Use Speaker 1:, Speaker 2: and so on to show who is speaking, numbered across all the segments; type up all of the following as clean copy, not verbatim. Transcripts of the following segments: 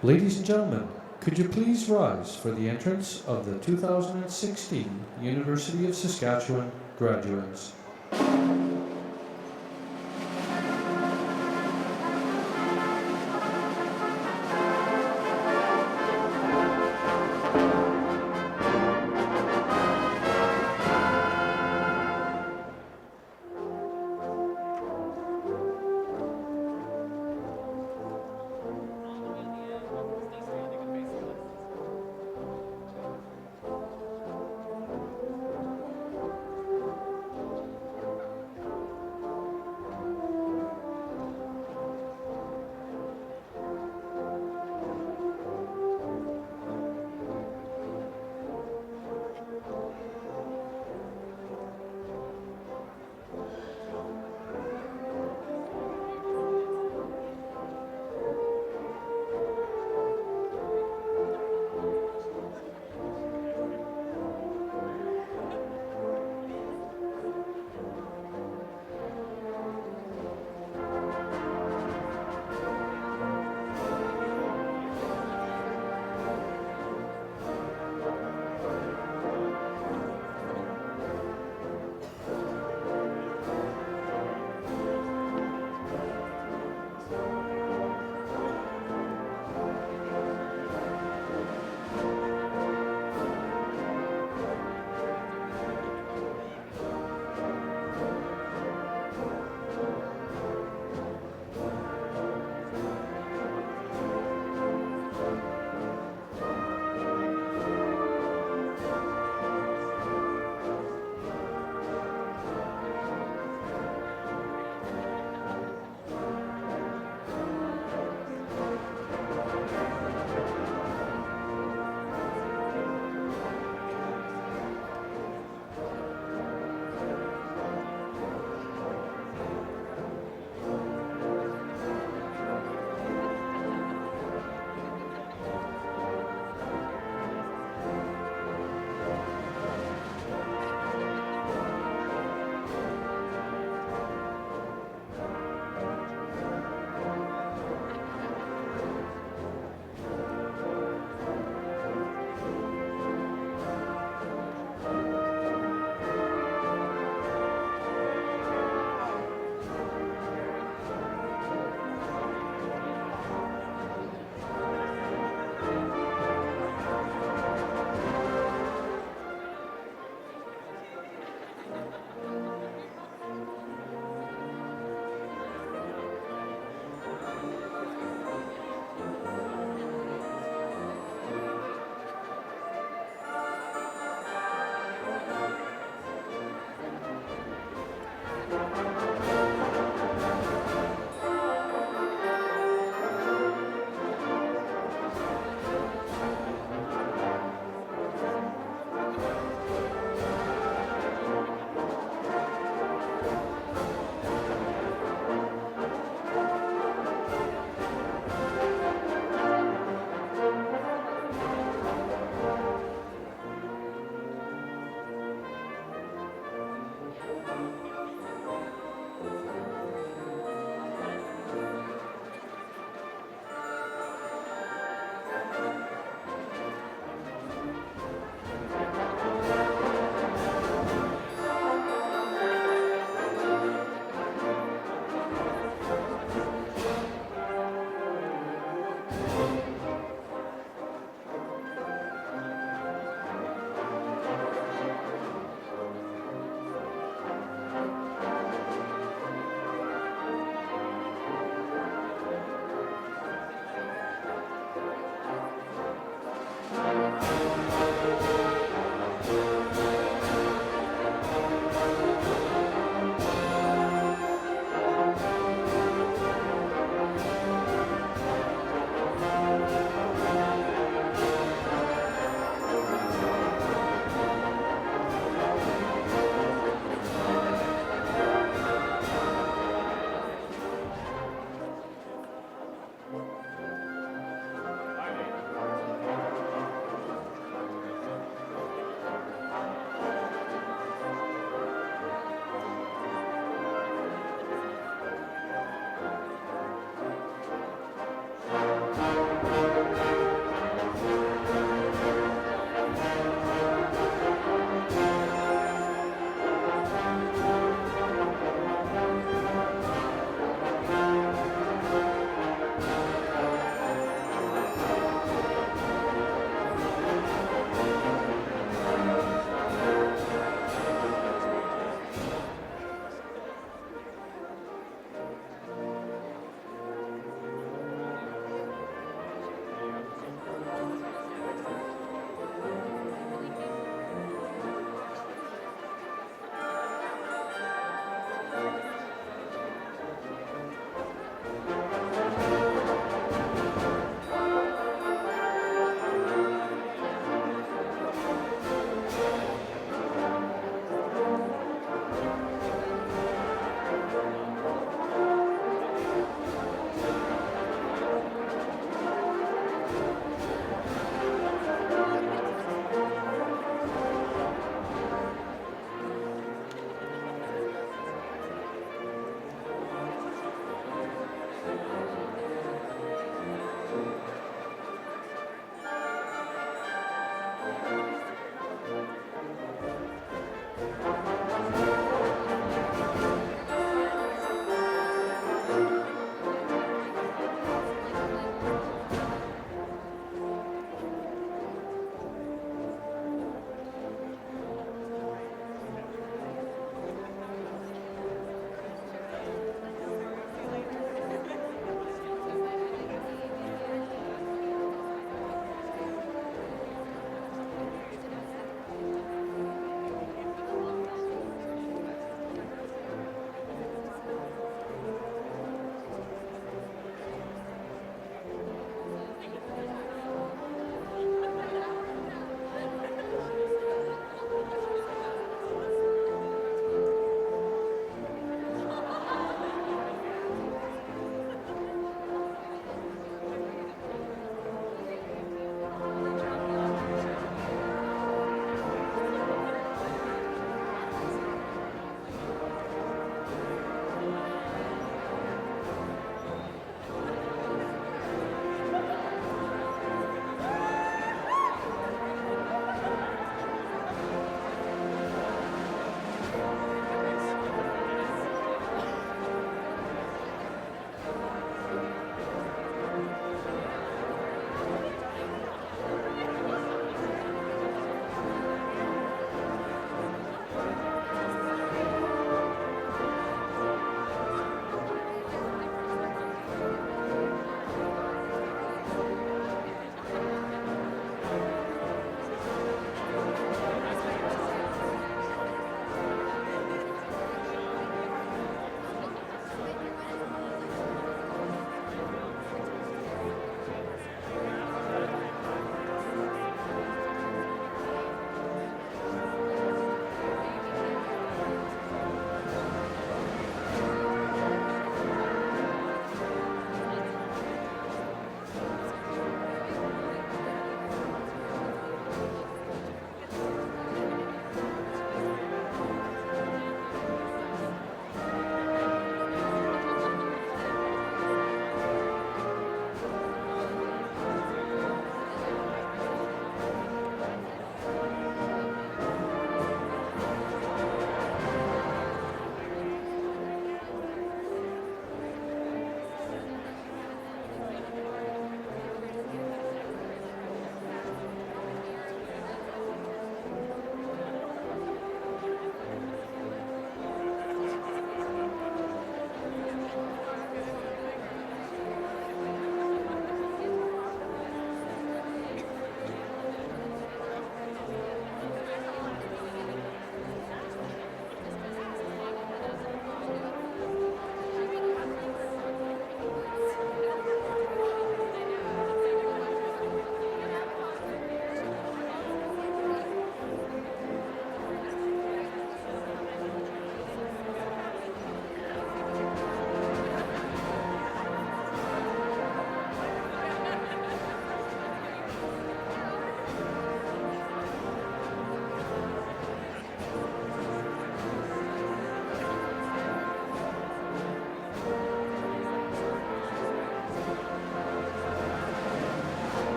Speaker 1: Ladies and gentlemen, could you please rise for the entrance of the 2016 University of Saskatchewan graduates?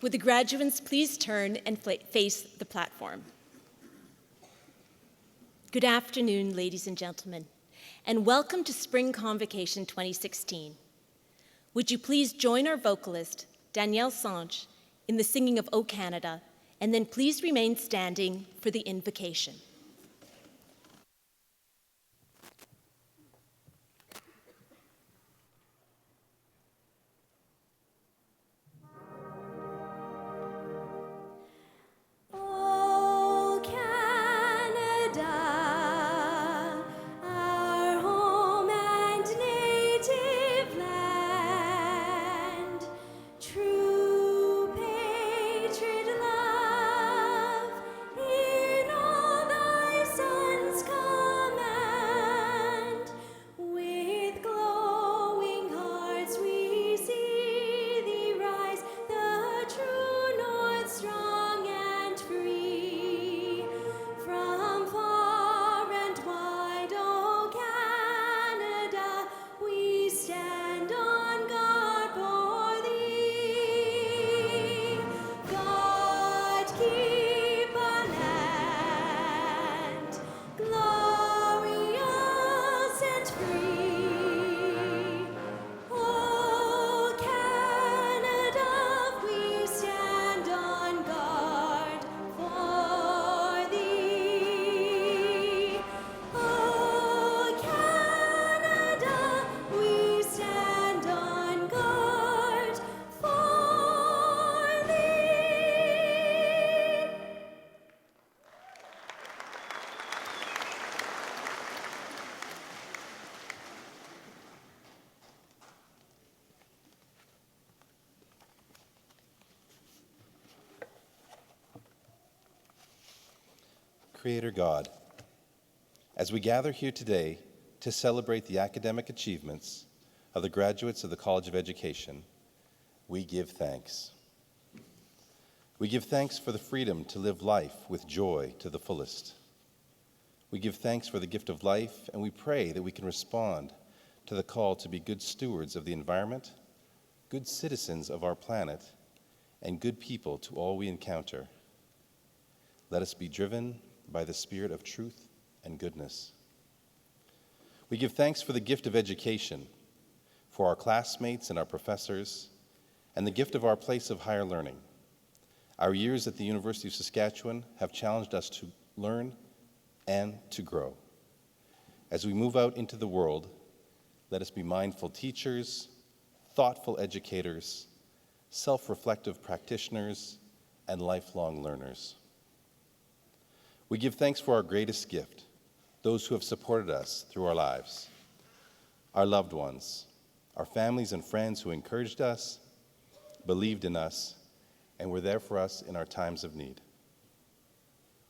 Speaker 2: Would the graduates please turn and face the platform? Good afternoon, ladies and gentlemen, and welcome to Spring Convocation 2016. Would you please join our vocalist, Danielle Sanche, in the singing of O Canada, and then please remain standing for the invocation.
Speaker 3: Creator God, as we gather here today to celebrate the academic achievements of the graduates of the College of Education, we give thanks. We give thanks for the freedom to live life with joy to the fullest. We give thanks for the gift of life, and we pray that we can respond to the call to be good stewards of the environment, good citizens of our planet, and good people to all we encounter. Let us be driven by the spirit of truth and goodness. We give thanks for the gift of education, for our classmates and our professors, and the gift of our place of higher learning. Our years at the University of Saskatchewan have challenged us to learn and to grow. As we move out into the world, let us be mindful teachers, thoughtful educators, self-reflective practitioners, and lifelong learners. We give thanks for our greatest gift, those who have supported us through our lives, our loved ones, our families and friends who encouraged us, believed in us, and were there for us in our times of need.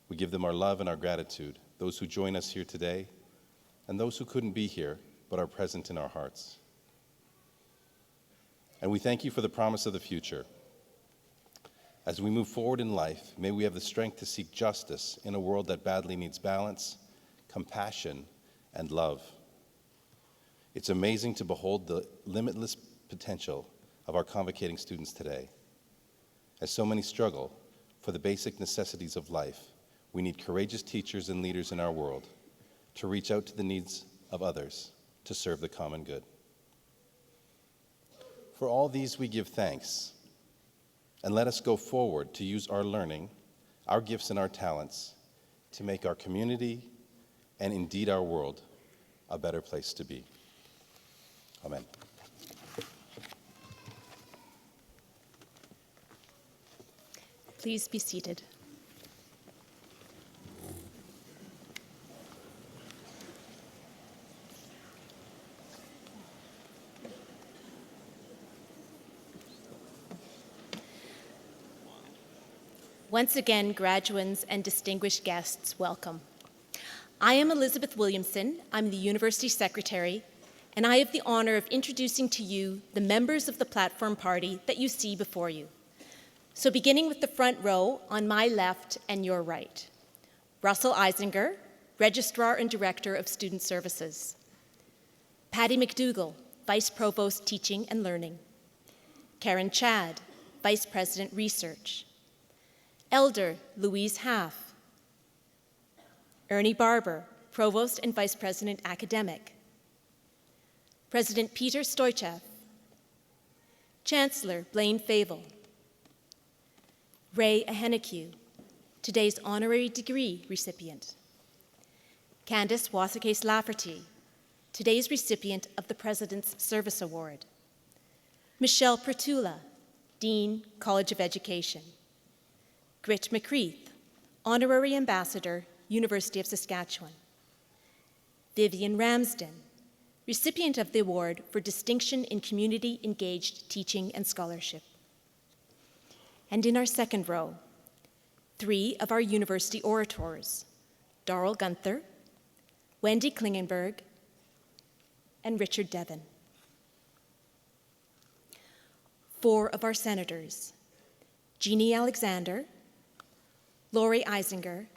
Speaker 3: We give them our love and our gratitude, those who join us here today, and those who couldn't be here but are present in our hearts. And we thank you for the promise of the future. As we move forward in life, may we have the strength to seek justice in a world that badly needs balance, compassion, and love. It's amazing to behold the limitless potential of our convocating students today. As so many struggle for the basic necessities of life, we need courageous teachers and leaders in our world to reach out to the needs of others to serve the common good. For all these we give thanks. And let us go forward to use our learning, our gifts and our talents to make our community and indeed our world a better place to be. Amen.
Speaker 2: Please be seated. Once again, graduates and distinguished guests, welcome. I am Elizabeth Williamson. I'm the University Secretary, and I have the honor of introducing to you the members of the platform party that you see before you. So beginning with the front row on my left and your right. Russell Eisinger, Registrar and Director of Student Services. Patty McDougall, Vice Provost Teaching and Learning. Karen Chad, Vice President, Research. Elder Louise Half. Ernie Barber, Provost and Vice President, Academic. President Peter Stoichev. Chancellor Blaine Favel. Ray Ahenakew, today's honorary degree recipient. Candace Wasakase Lafferty, today's recipient of the President's Service Award. Michelle Pertula, Dean, College of Education. Grit McCreath, Honorary Ambassador, University of Saskatchewan. Vivian Ramsden, recipient of the award for Distinction in Community Engaged Teaching and Scholarship. And in our second row, 3 of our university orators, Darrell Gunther, Wendy Klingenberg, and Richard Devon. 4 of our senators, Jeannie Alexander, Lori Eisinger,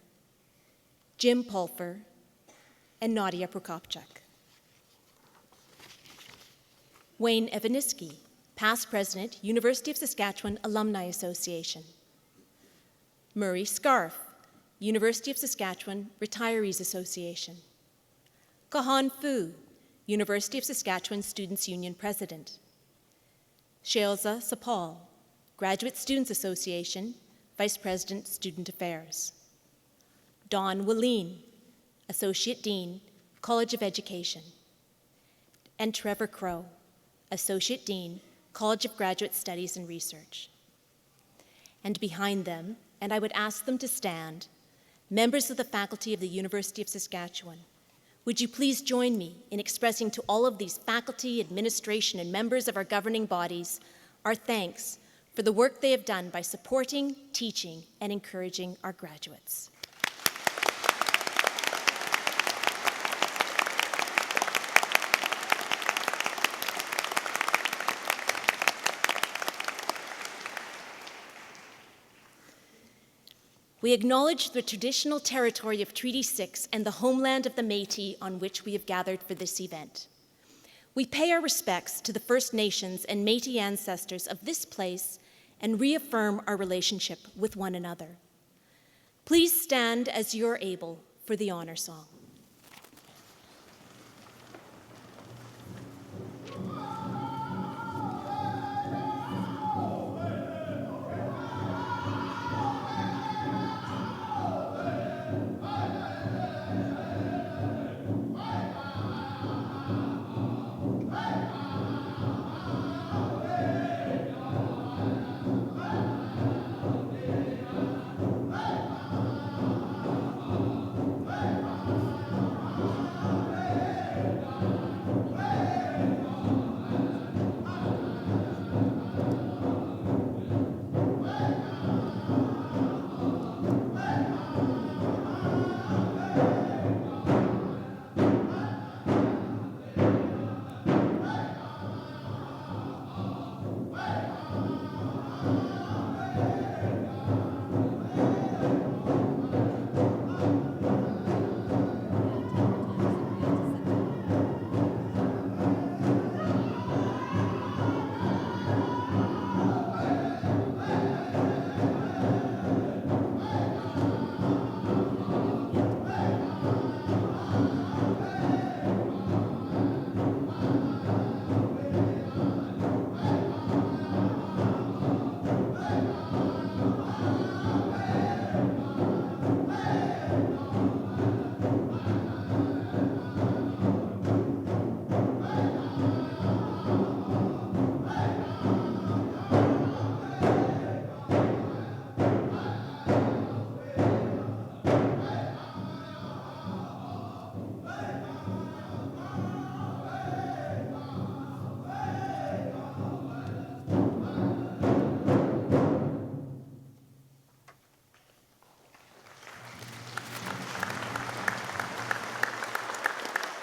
Speaker 2: Jim Pulfer, and Nadia Prokopchuk. Wayne Evaniski, Past President, University of Saskatchewan Alumni Association. Murray Scarf, University of Saskatchewan Retirees Association. Kahan Fu, University of Saskatchewan Students' Union President. Shailza Sapal, Graduate Students Association, Vice President, Student Affairs. Dawn Willeen, Associate Dean, College of Education. And Trevor Crow, Associate Dean, College of Graduate Studies and Research. And behind them, and I would ask them to stand, members of the faculty of the University of Saskatchewan. Would you please join me in expressing to all of these faculty, administration, and members of our governing bodies our thanks for the work they have done by supporting, teaching, and encouraging our graduates. We acknowledge the traditional territory of Treaty 6 and the homeland of the Métis on which we have gathered for this event. We pay our respects to the First Nations and Métis ancestors of this place and reaffirm our relationship with one another. Please stand as you're able for the honor song.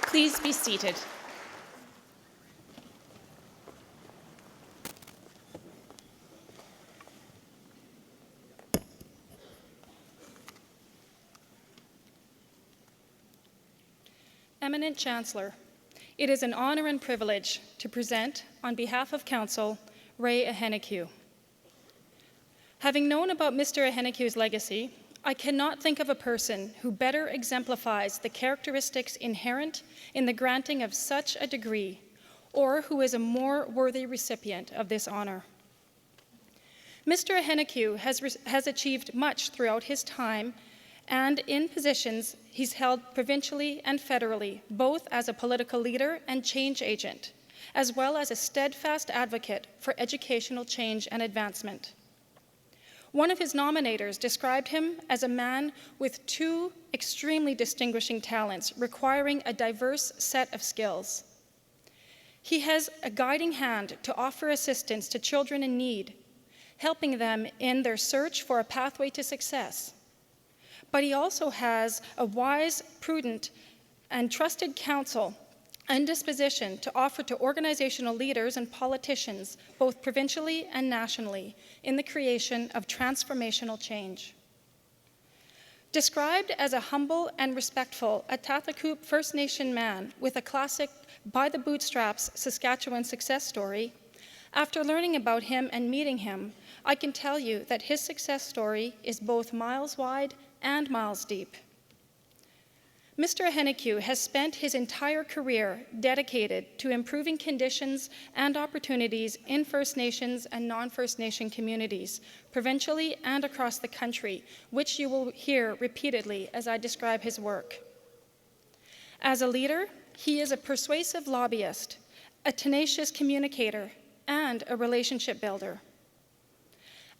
Speaker 2: Please be seated.
Speaker 4: Eminent Chancellor, it is an honor and privilege to present, on behalf of Council, Ray Ahenakew. Having known about Mr. Ahenakew's legacy, I cannot think of a person who better exemplifies the characteristics inherent in the granting of such a degree, or who is a more worthy recipient of this honor. Mr. Ahenakew has achieved much throughout his time and in positions he's held provincially and federally, both as a political leader and change agent, as well as a steadfast advocate for educational change and advancement. One of his nominators described him as a man with two extremely distinguishing talents requiring a diverse set of skills. He has a guiding hand to offer assistance to children in need, helping them in their search for a pathway to success. But he also has a wise, prudent, and trusted counsel and disposition to offer to organizational leaders and politicians, both provincially and nationally, in the creation of transformational change. Described as a humble and respectful Atathakoop First Nation man with a classic by the bootstraps Saskatchewan success story, after learning about him and meeting him, I can tell you that his success story is both miles wide and miles deep. Mr. Ahenakew has spent his entire career dedicated to improving conditions and opportunities in First Nations and non-First Nation communities, provincially and across the country, which you will hear repeatedly as I describe his work. As a leader, he is a persuasive lobbyist, a tenacious communicator, and a relationship builder.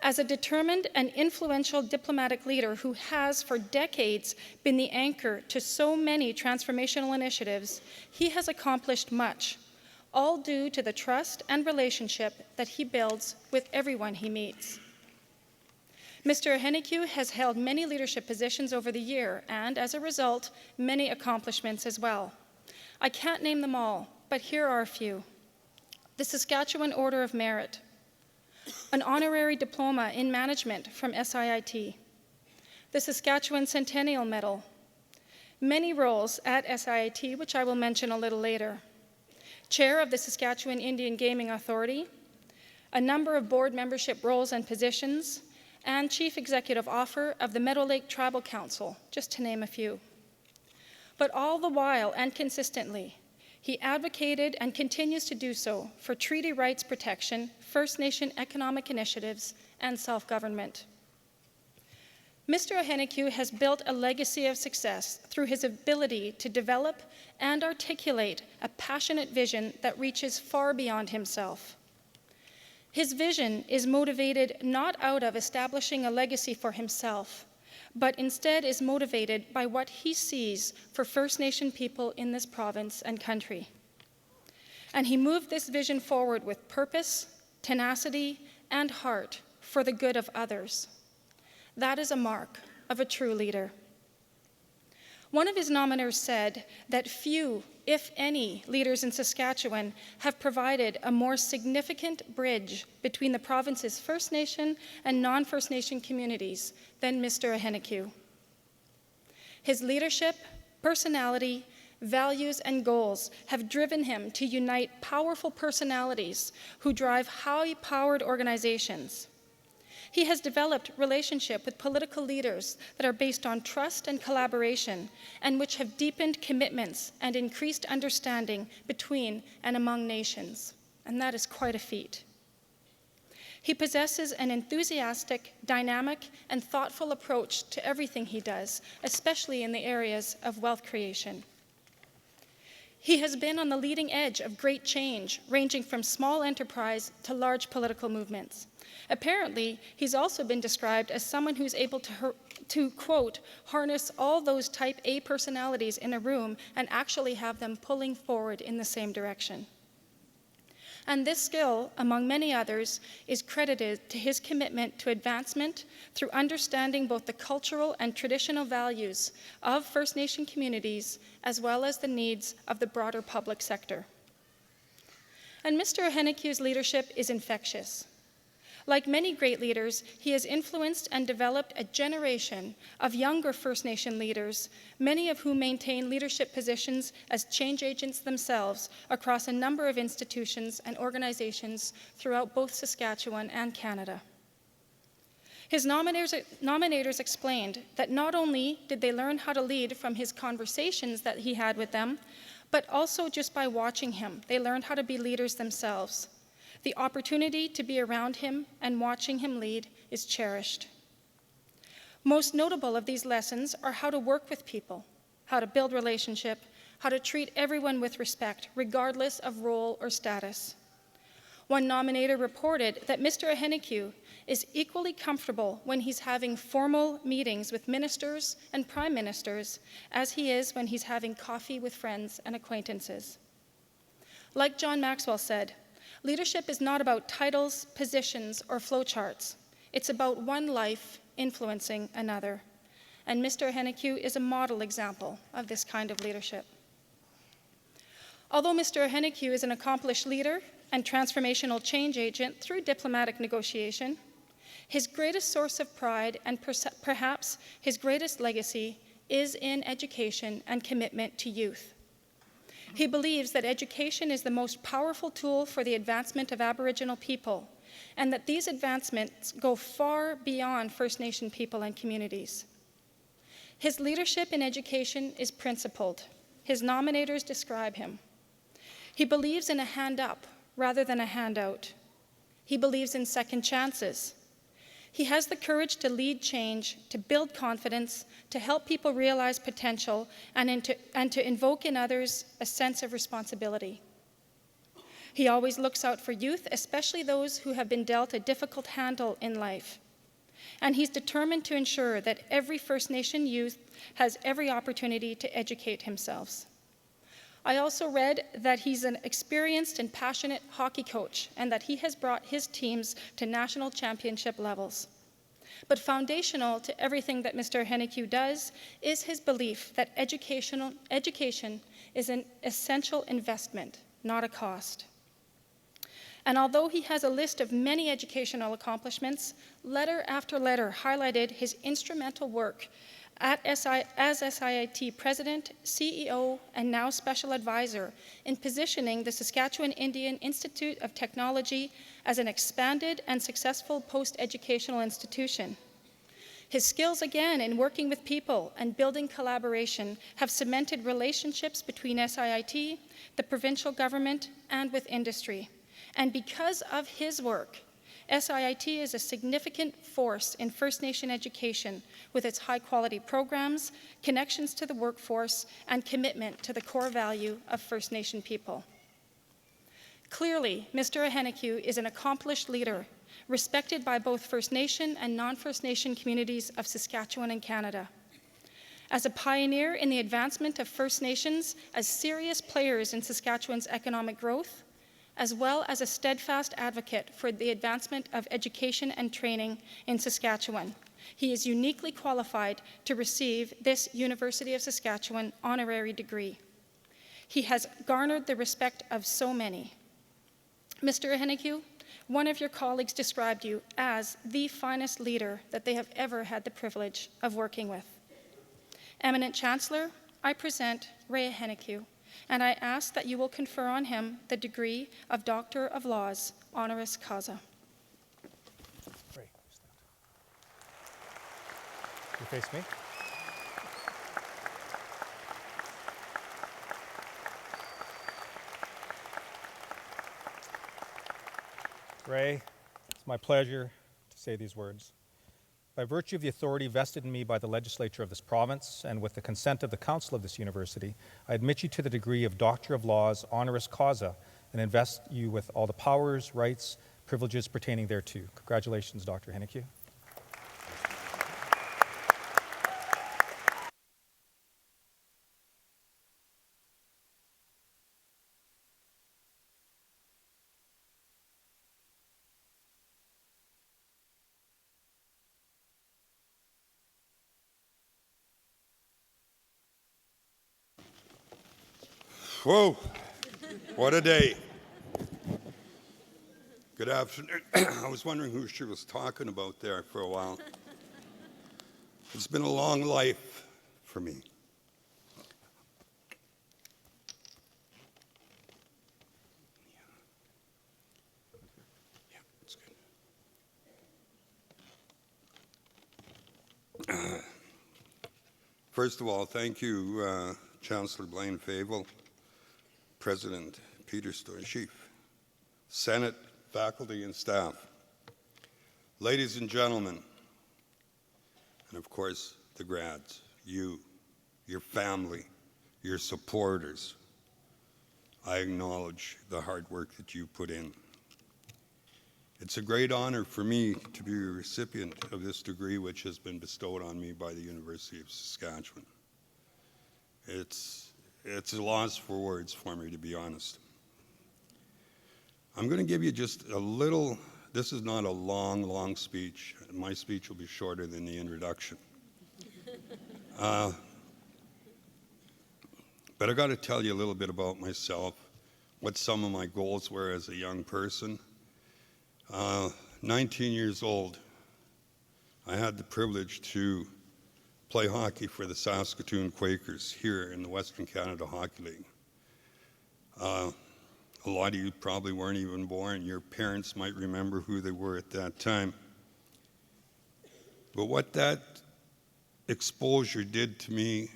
Speaker 4: As a determined and influential diplomatic leader who has for decades been the anchor to so many transformational initiatives, he has accomplished much, all due to the trust and relationship that he builds with everyone he meets. Mr. Ahenakew has held many leadership positions over the year and, as a result, many accomplishments as well. I can't name them all, but here are a few. The Saskatchewan Order of Merit, an honorary diploma in management from SIIT, the Saskatchewan Centennial Medal, many roles at SIIT, which I will mention a little later, chair of the Saskatchewan Indian Gaming Authority, a number of board membership roles and positions, and chief executive officer of the Meadow Lake Tribal Council, just to name a few. But all the while and consistently, he advocated and continues to do so for treaty rights protection, First Nation economic initiatives, and self-government. Mr. Ahenakew has built a legacy of success through his ability to develop and articulate a passionate vision that reaches far beyond himself. His vision is motivated not out of establishing a legacy for himself, but instead is motivated by what he sees for First Nation people in this province and country. And he moved this vision forward with purpose, tenacity, and heart for the good of others. That is a mark of a true leader. One of his nominators said that few, if any, leaders in Saskatchewan have provided a more significant bridge between the province's First Nation and non-First Nation communities than Mr. Ahenakew. His leadership, personality, values, and goals have driven him to unite powerful personalities who drive high-powered organizations. He has developed relationships with political leaders that are based on trust and collaboration, and which have deepened commitments and increased understanding between and among nations. And that is quite a feat. He possesses an enthusiastic, dynamic, and thoughtful approach to everything he does, especially in the areas of wealth creation. He has been on the leading edge of great change, ranging from small enterprise to large political movements. Apparently, he's also been described as someone who's able to quote, harness all those type A personalities in a room and actually have them pulling forward in the same direction. And this skill, among many others, is credited to his commitment to advancement through understanding both the cultural and traditional values of First Nation communities, as well as the needs of the broader public sector. And Mr. Ahenakew's leadership is infectious. Like many great leaders, he has influenced and developed a generation of younger First Nation leaders, many of whom maintain leadership positions as change agents themselves across a number of institutions and organizations throughout both Saskatchewan and Canada. His nominators explained that not only did they learn how to lead from his conversations that he had with them, but also just by watching him, they learned how to be leaders themselves. The opportunity to be around him and watching him lead is cherished. Most notable of these lessons are how to work with people, how to build relationship, how to treat everyone with respect, regardless of role or status. One nominator reported that Mr. Ahenakew is equally comfortable when he's having formal meetings with ministers and prime ministers as he is when he's having coffee with friends and acquaintances. Like John Maxwell said, leadership is not about titles, positions, or flowcharts. It's about one life influencing another. And Mr. Ahenakew is a model example of this kind of leadership. Although Mr. Ahenakew is an accomplished leader and transformational change agent through diplomatic negotiation, his greatest source of pride and perhaps his greatest legacy is in education and commitment to youth. He believes that education is the most powerful tool for the advancement of Aboriginal people, and that these advancements go far beyond First Nation people and communities. His leadership in education is principled. His nominators describe him. He believes in a hand up rather than a handout. He believes in second chances. He has the courage to lead change, to build confidence, to help people realize potential, and to invoke in others a sense of responsibility. He always looks out for youth, especially those who have been dealt a difficult handle in life. And he's determined to ensure that every First Nation youth has every opportunity to educate himself. I also read that he's an experienced and passionate hockey coach and that he has brought his teams to national championship levels. But foundational to everything that Mr. Ahenakew does is his belief that education is an essential investment, not a cost. And although he has a list of many educational accomplishments, letter after letter highlighted his instrumental work as SIIT President, CEO, and now Special Advisor in positioning the Saskatchewan Indian Institute of Technology as an expanded and successful post-educational institution. His skills, again, in working with people and building collaboration have cemented relationships between SIIT, the provincial government, and with industry. And because of his work, SIIT is a significant force in First Nation education with its high-quality programs, connections to the workforce, and commitment to the core value of First Nation people. Clearly, Mr. Ahenakew is an accomplished leader, respected by both First Nation and non-First Nation communities of Saskatchewan and Canada. As a pioneer in the advancement of First Nations as serious players in Saskatchewan's economic growth, as well as a steadfast advocate for the advancement of education and training in Saskatchewan, he is uniquely qualified to receive this University of Saskatchewan honorary degree. He has garnered the respect of so many. Mr. Ahenakew, one of your colleagues described you as the finest leader that they have ever had the privilege of working with. Eminent Chancellor, I present Ray Ahenakew, and I ask that you will confer on him the degree of Doctor of Laws, honoris causa.
Speaker 5: Ray, stand. You face me. Ray, it's my pleasure to say these words. By virtue of the authority vested in me by the legislature of this province and with the consent of the council of this university, I admit you to the degree of Doctor of Laws, honoris causa, and invest you with all the powers, rights, privileges pertaining thereto. Congratulations, Dr. Ahenakew.
Speaker 6: Whoa, what a day. Good afternoon. I was wondering who she was talking about there for a while. It's been a long life for me. Yeah, it's good. First of all, thank you, Chancellor Blaine Favel, President Peter Stoychief, Senate, faculty, and staff, ladies and gentlemen, and of course, the grads, you, your family, your supporters. I acknowledge the hard work that you put in. It's a great honor for me to be a recipient of this degree which has been bestowed on me by the University of Saskatchewan. It's a loss for words for me, to be honest. I'm going to give you just a little, this is not a long speech. My speech will be shorter than the introduction. But I got to tell you a little bit about myself, what some of my goals were as a young person. 19 years old, I had the privilege to play hockey for the Saskatoon Quakers here in the Western Canada Hockey League. A lot of you probably weren't even born. Your parents might remember who they were at that time. But what that exposure did to me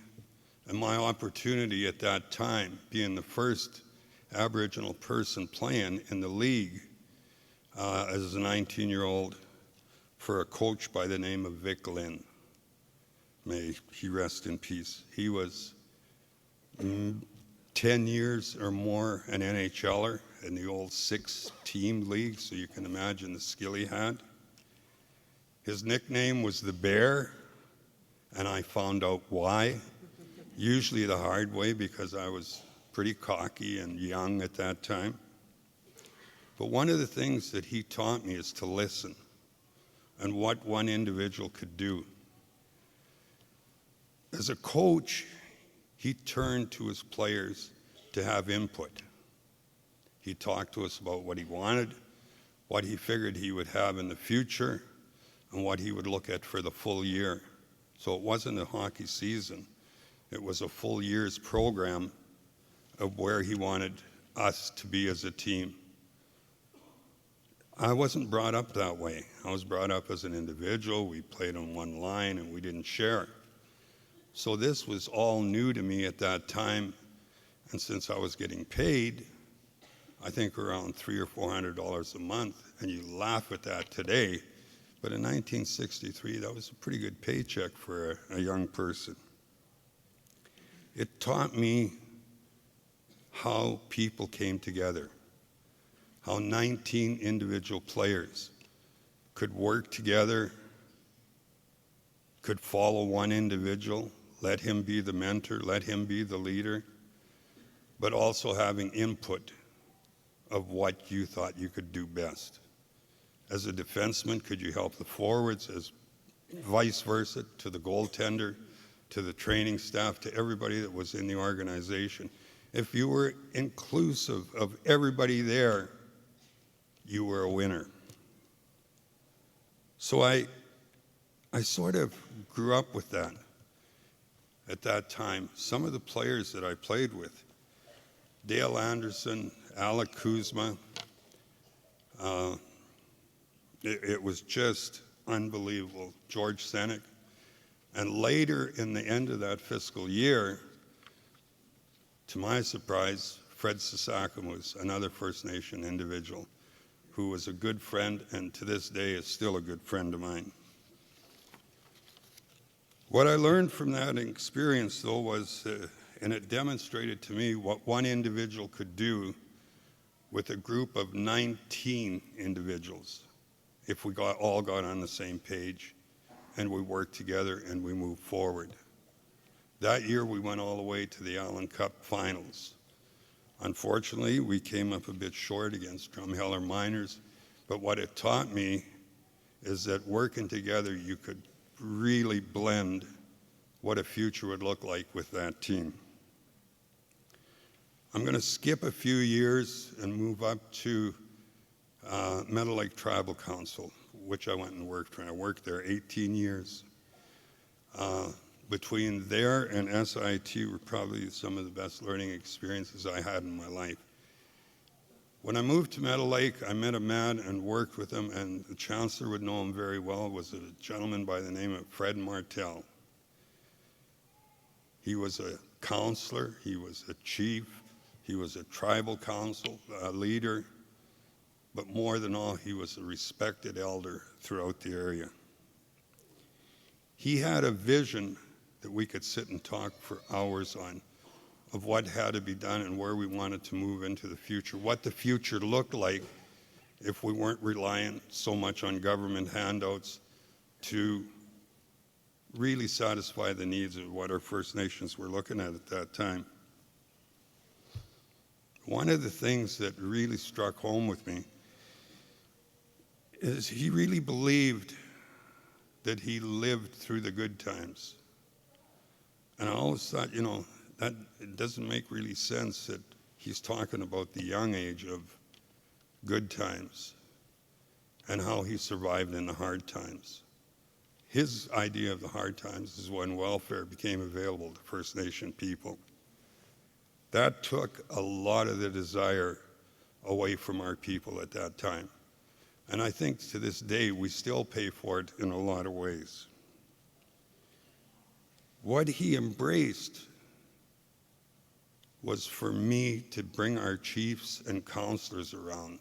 Speaker 6: and my opportunity at that time, being the first Aboriginal person playing in the league as a 19-year-old for a coach by the name of Vic Lynn. May he rest in peace. He was 10 years or more an NHLer in the old 6-team league, so you can imagine the skill he had. His nickname was the Bear, and I found out why, usually the hard way because I was pretty cocky and young at that time. But one of the things that he taught me is to listen and what one individual could do. As a coach, he turned to his players to have input. He talked to us about what he wanted, what he figured he would have in the future, and what he would look at for the full year. So it wasn't a hockey season. It was a full year's program of where he wanted us to be as a team. I wasn't brought up that way. I was brought up as an individual. We played on one line and we didn't share. So this was all new to me at that time. And since I was getting paid, I think around $300 or $400 a month, and you laugh at that today, but in 1963, that was a pretty good paycheck for a young person. It taught me how people came together, how 19 individual players could work together, could follow one individual, let him be the mentor, let him be the leader, but also having input of what you thought you could do best. As a defenseman, could you help the forwards, as vice versa, to the goaltender, to the training staff, to everybody that was in the organization. If you were inclusive of everybody there, you were a winner. So I sort of grew up with that at that time. Some of the players that I played with, Dale Anderson, Alec Kuzma, it was just unbelievable. George Senek. And later in the end of that fiscal year, to my surprise, Fred Sasakum was another First Nation individual who was a good friend and to this day is still a good friend of mine. What I learned from that experience, though, was, and it demonstrated to me what one individual could do with a group of 19 individuals if we all got on the same page and we worked together and we moved forward. That year we went all the way to the Allen Cup finals. Unfortunately, we came up a bit short against Drumheller Miners, but what it taught me is that working together you could really blend what a future would look like with that team. I'm going to skip a few years and move up to Meadow Lake Tribal Council, which I went and worked for. I worked there 18 years. Between there and SIT were probably some of the best learning experiences I had in my life. When I moved to Meadow Lake, I met a man and worked with him, and the chancellor would know him very well, was a gentleman by the name of Fred Martel. He was a counselor, he was a chief, he was a tribal council leader, but more than all, he was a respected elder throughout the area. He had a vision that we could sit and talk for hours on, of what had to be done and where we wanted to move into the future, what the future looked like if we weren't reliant so much on government handouts to really satisfy the needs of what our First Nations were looking at that time. One of the things that really struck home with me is he really believed that he lived through the good times. And I always thought, that it doesn't make really sense that he's talking about the young age of good times and how he survived in the hard times. His idea of the hard times is when welfare became available to First Nation people. That took a lot of the desire away from our people at that time. And I think to this day, we still pay for it in a lot of ways. What he embraced was for me to bring our chiefs and counselors around,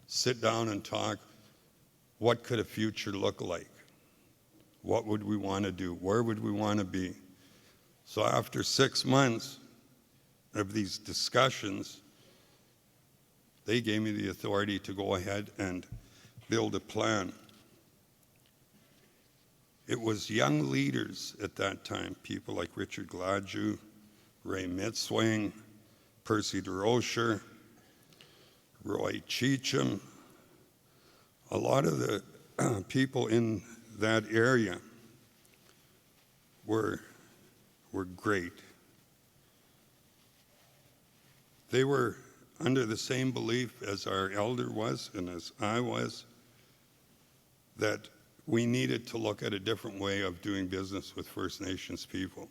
Speaker 6: sit down and talk, what could a future look like? What would we want to do? Where would we want to be? So after 6 months of these discussions, they gave me the authority to go ahead and build a plan. It was young leaders at that time, people like Richard Gladue, Ray Mitzwang, Percy DeRocher, Roy Cheecham. A lot of the people in that area were great. They were under the same belief as our elder was and as I was, that we needed to look at a different way of doing business with First Nations people.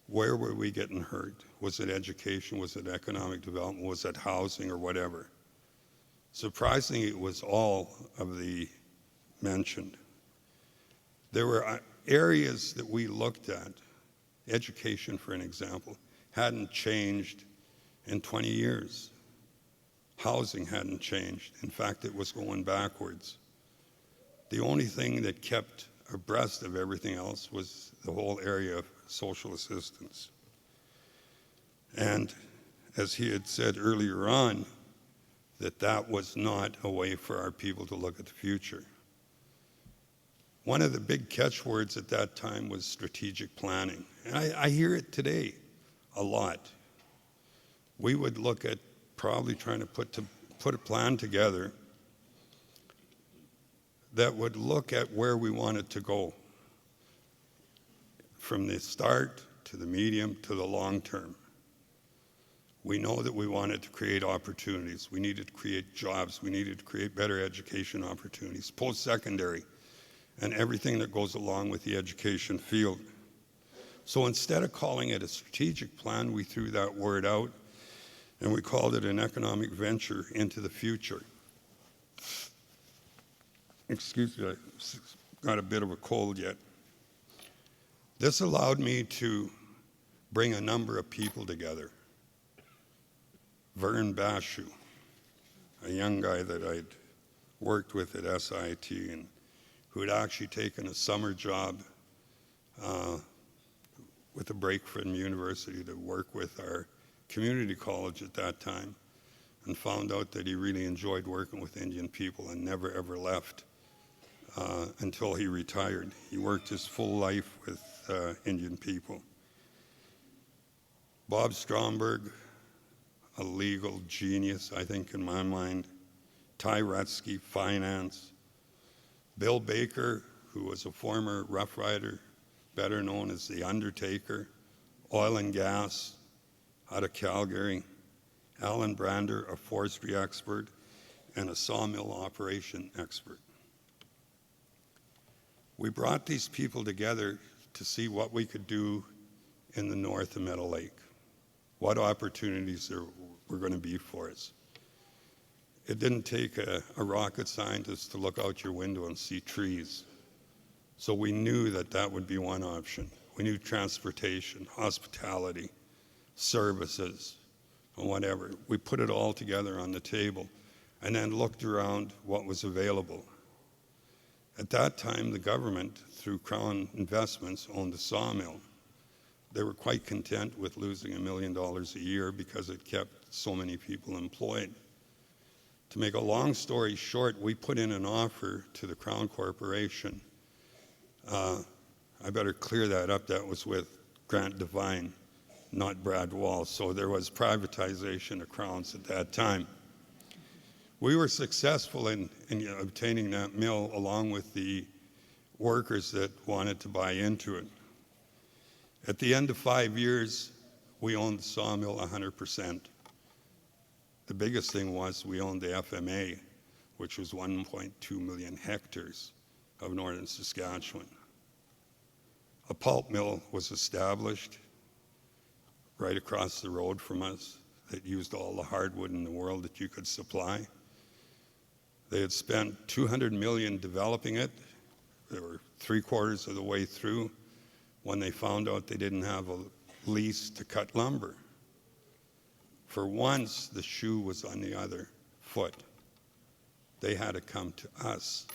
Speaker 6: Where were we getting hurt? Was it education? Was it economic development? Was it housing or whatever? Surprisingly, it was all of the mentioned. There were areas that we looked at, education for an example, hadn't changed in 20 years. Housing hadn't changed. In fact, it was going backwards. The only thing that kept abreast of everything else was the whole area of social assistance. And as he had said earlier on, that was not a way for our people to look at the future. One of the big catchwords at that time was strategic planning. And I hear it today a lot. We would look at probably trying to put a plan together that would look at where we wanted to go from the start to the medium to the long term. We know that we wanted to create opportunities. We needed to create jobs. We needed to create better education opportunities, post-secondary, and everything that goes along with the education field. So instead of calling it a strategic plan, we threw that word out and we called it an economic venture into the future. Excuse me, I've got a bit of a cold yet. This allowed me to bring a number of people together. Vern Bashu, a young guy that I'd worked with at SIT and who had actually taken a summer job with a break from university to work with our community college at that time, and found out that he really enjoyed working with Indian people and never ever left until he retired. He worked his full life with Indian people. Bob Stromberg, a legal genius, I think, in my mind. Ty Retzky, finance. Bill Baker, who was a former Rough Rider, better known as the Undertaker, oil and gas out of Calgary. Alan Brander, a forestry expert and a sawmill operation expert. We brought these people together to see what we could do in the north of Meadow Lake, what opportunities there were going to be for us. It didn't take a rocket scientist to look out your window and see trees. So we knew that that would be one option. We knew transportation, hospitality, services, and whatever. We put it all together on the table and then looked around what was available. At that time, the government, through Crown Investments, owned the sawmill. They were quite content with losing $1 million a year because it kept so many people employed. To make a long story short, we put in an offer to the Crown Corporation. I better clear that up. That was with Grant Devine, not Brad Wall. So there was privatization of Crowns at that time. We were successful in obtaining that mill along with the workers that wanted to buy into it. At the end of 5 years, we owned the sawmill 100%. The biggest thing was we owned the FMA, which was 1.2 million hectares of northern Saskatchewan. A pulp mill was established right across the road from us that used all the hardwood in the world that you could supply. They had spent $200 million developing it. They were 3/4 of the way through when they found out they didn't have a lease to cut lumber. For once, the shoe was on the other foot. They had to come to us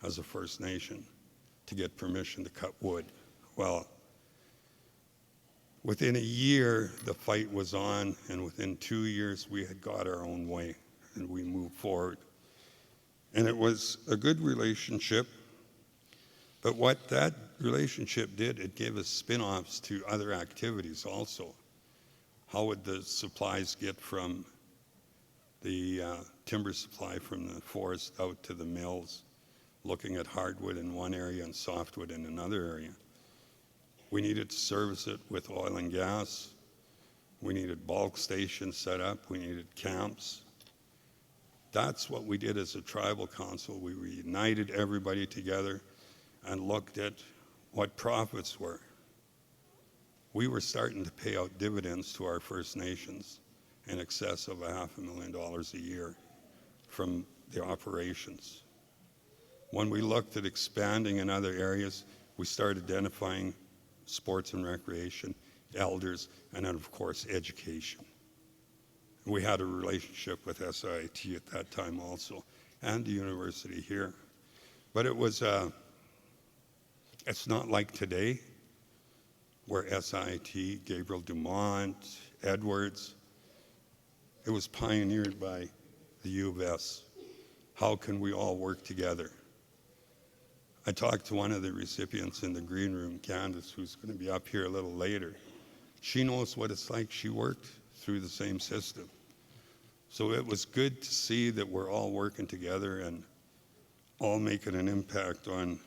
Speaker 6: as a First Nation to get permission to cut wood. Well, within a year, the fight was on, and within 2 years, we had got our own way, and we moved forward. And it was a good relationship, but what that relationship did, it gave us spin-offs to other activities also. How would the supplies get from the timber supply from the forest out to the mills, looking at hardwood in one area and softwood in another area? We needed to service it with oil and gas. We needed bulk stations set up. We needed camps. That's what we did as a tribal council. We reunited everybody together and looked at what profits were. We were starting to pay out dividends to our First Nations in excess of $500,000 a year from the operations. When we looked at expanding in other areas, we started identifying sports and recreation, elders, and then, of course, education. We had a relationship with SIT at that time also, and the university here. But it was, it's not like today, where SIT, Gabriel Dumont, Edwards, it was pioneered by the U of S. How can we all work together? I talked to one of the recipients in the green room, Candace, who's going to be up here a little later. She knows what it's like. She worked through the same system. So it was good to see that we're all working together and all making an impact on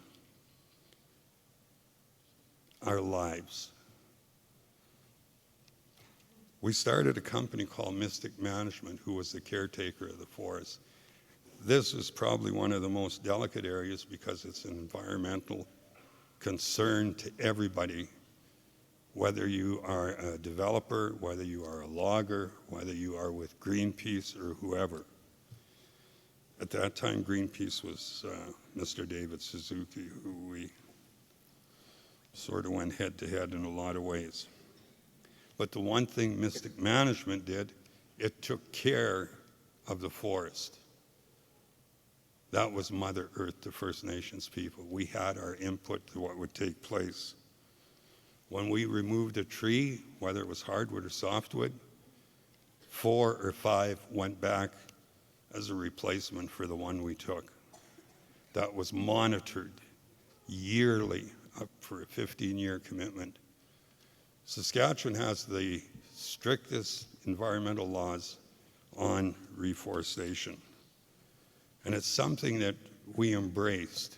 Speaker 6: our lives. We started a company called Mystic Management, who was the caretaker of the forest. This is probably one of the most delicate areas because it's an environmental concern to everybody, whether you are a developer, whether you are a logger, whether you are with Greenpeace or whoever. At that time, Greenpeace was Mr. David Suzuki, who we sort of went head to head in a lot of ways. But the one thing Mystic Management did, it took care of the forest. That was Mother Earth to First Nations people. We had our input to what would take place. When we removed a tree, whether it was hardwood or softwood, 4 or 5 went back as a replacement for the one we took. That was monitored yearly up for a 15-year commitment. Saskatchewan has the strictest environmental laws on reforestation. And it's something that we embraced.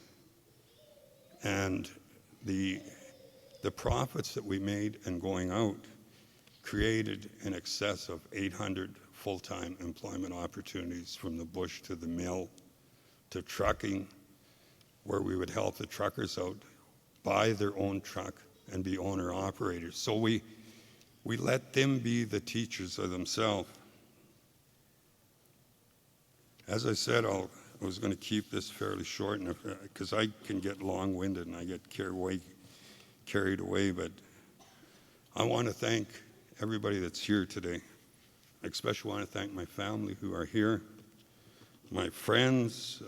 Speaker 6: And the profits that we made in going out created in excess of 800 full-time employment opportunities, from the bush to the mill to trucking, where we would help the truckers out buy their own truck and be owner-operators. So we let them be the teachers of themselves. As I said, I was going to keep this fairly short because I can get long-winded and I get carried away carried away, but I want to thank everybody that's here today. I especially want to thank my family who are here, my friends.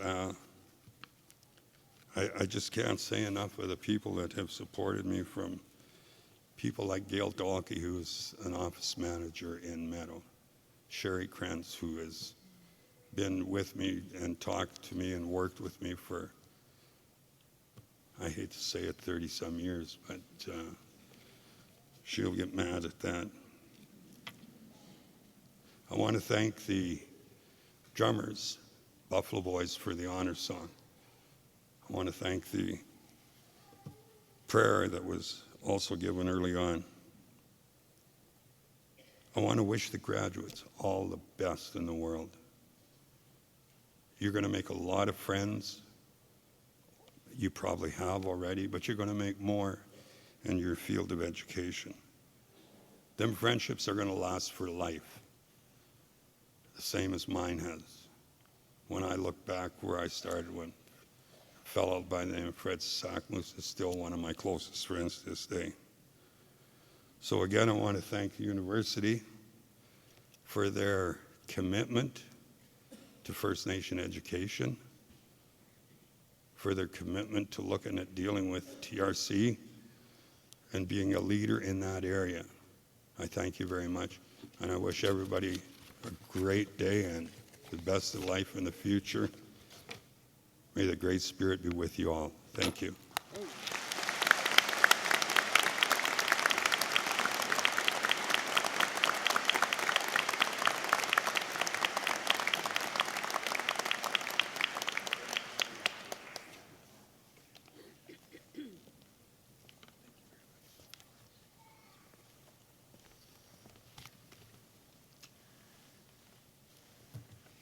Speaker 6: I just can't say enough of the people that have supported me, from people like Gail Dalkey, who's an office manager in Meadow, Sherry Krentz, who has been with me and talked to me and worked with me for, I hate to say it, 30-some years, but she'll get mad at that. I want to thank the drummers, Buffalo Boys, for the honor song. I want to thank the prayer that was also given early on. I want to wish the graduates all the best in the world. You're going to make a lot of friends. You probably have already, but you're going to make more in your field of education. Them friendships are going to last for life, the same as mine has. When I look back where I started, when a fellow by the name of Fred Sackmoose is still one of my closest friends to this day. So again, I want to thank the university for their commitment to First Nation education, for their commitment to looking at dealing with TRC and being a leader in that area. I thank you very much, and I wish everybody a great day and the best of life in the future. May the Great Spirit be with you all. Thank you.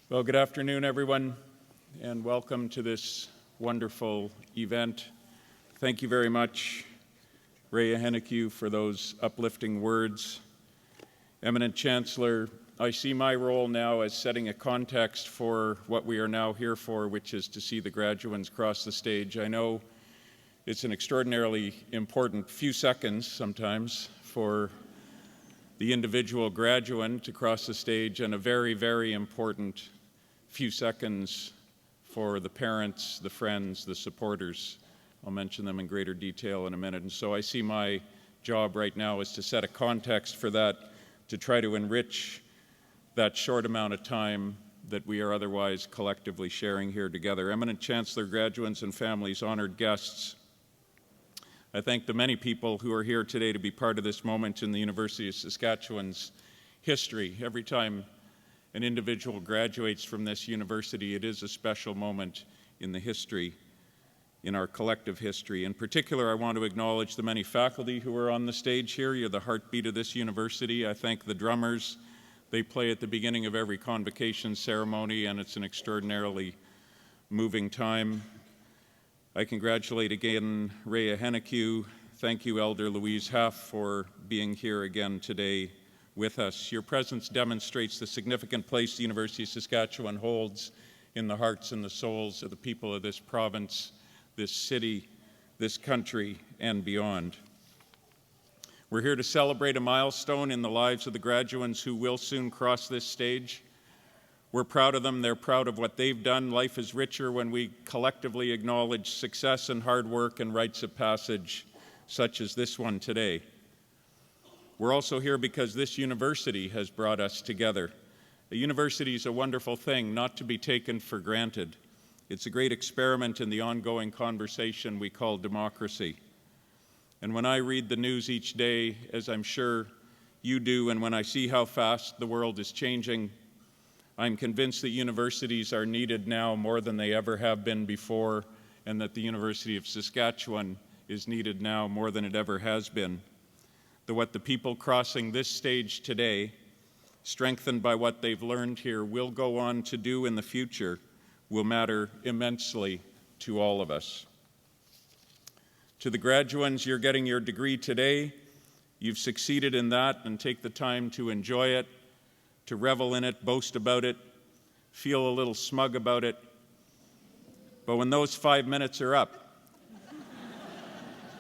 Speaker 7: Well, good afternoon, everyone, and welcome to this wonderful event. Thank you very much, Ray Ahenakew, for those uplifting words. Eminent Chancellor, I see my role now as setting a context for what we are now here for, which is to see the graduates cross the stage. I know it's an extraordinarily important few seconds sometimes for the individual graduate to cross the stage, and a very, very important few seconds for the parents, the friends, the supporters. I'll mention them in greater detail in a minute. And so I see my job right now is to set a context for that, to try to enrich that short amount of time that we are otherwise collectively sharing here together. Eminent Chancellor, graduates and families, honored guests, I thank the many people who are here today to be part of this moment in the University of Saskatchewan's history. Every time an individual graduates from this university, it is a special moment in the history, in our collective history. In particular, I want to acknowledge the many faculty who are on the stage here. You're the heartbeat of this university. I thank the drummers. They play at the beginning of every convocation ceremony, and it's an extraordinarily moving time. I congratulate again Ray Ahenakew. Thank you, Elder Louise Huff, for being here again today with us. Your presence demonstrates the significant place the University of Saskatchewan holds in the hearts and the souls of the people of this province, this city, this country, and beyond. We're here to celebrate a milestone in the lives of the graduates who will soon cross this stage. We're proud of them. They're proud of what they've done. Life is richer when we collectively acknowledge success and hard work and rites of passage, such as this one today. We're also here because this university has brought us together. A university is a wonderful thing, not to be taken for granted. It's a great experiment in the ongoing conversation we call democracy. And when I read the news each day, as I'm sure you do, and when I see how fast the world is changing, I'm convinced that universities are needed now more than they ever have been before, and that the University of Saskatchewan is needed now more than it ever has been. What the people crossing this stage today, strengthened by what they've learned here, will go on to do in the future will matter immensely to all of us. To the graduates, you're getting your degree today. You've succeeded in that, and take the time to enjoy it, to revel in it, boast about it, feel a little smug about it. But when those 5 minutes are up,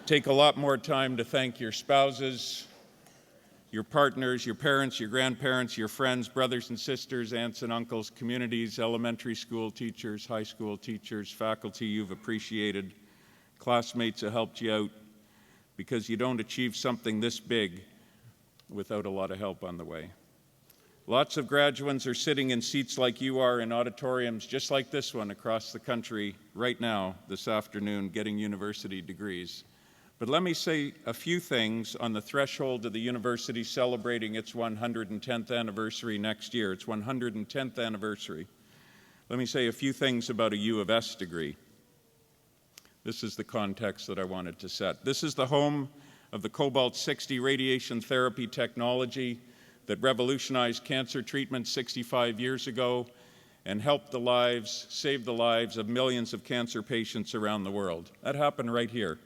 Speaker 7: take a lot more time to thank your spouses, your partners, your parents, your grandparents, your friends, brothers and sisters, aunts and uncles, communities, elementary school teachers, high school teachers, faculty you've appreciated, classmates who helped you out, because you don't achieve something this big without a lot of help on the way. Lots of graduates are sitting in seats like you are in auditoriums just like this one across the country right now, this afternoon, getting university degrees. But let me say a few things on the threshold of the university celebrating its 110th anniversary next year, its 110th anniversary. Let me say a few things about a U of S degree. This is the context that I wanted to set. This is the home of the cobalt-60 radiation therapy technology that revolutionized cancer treatment 65 years ago and helped the lives, saved the lives of millions of cancer patients around the world. That happened right here.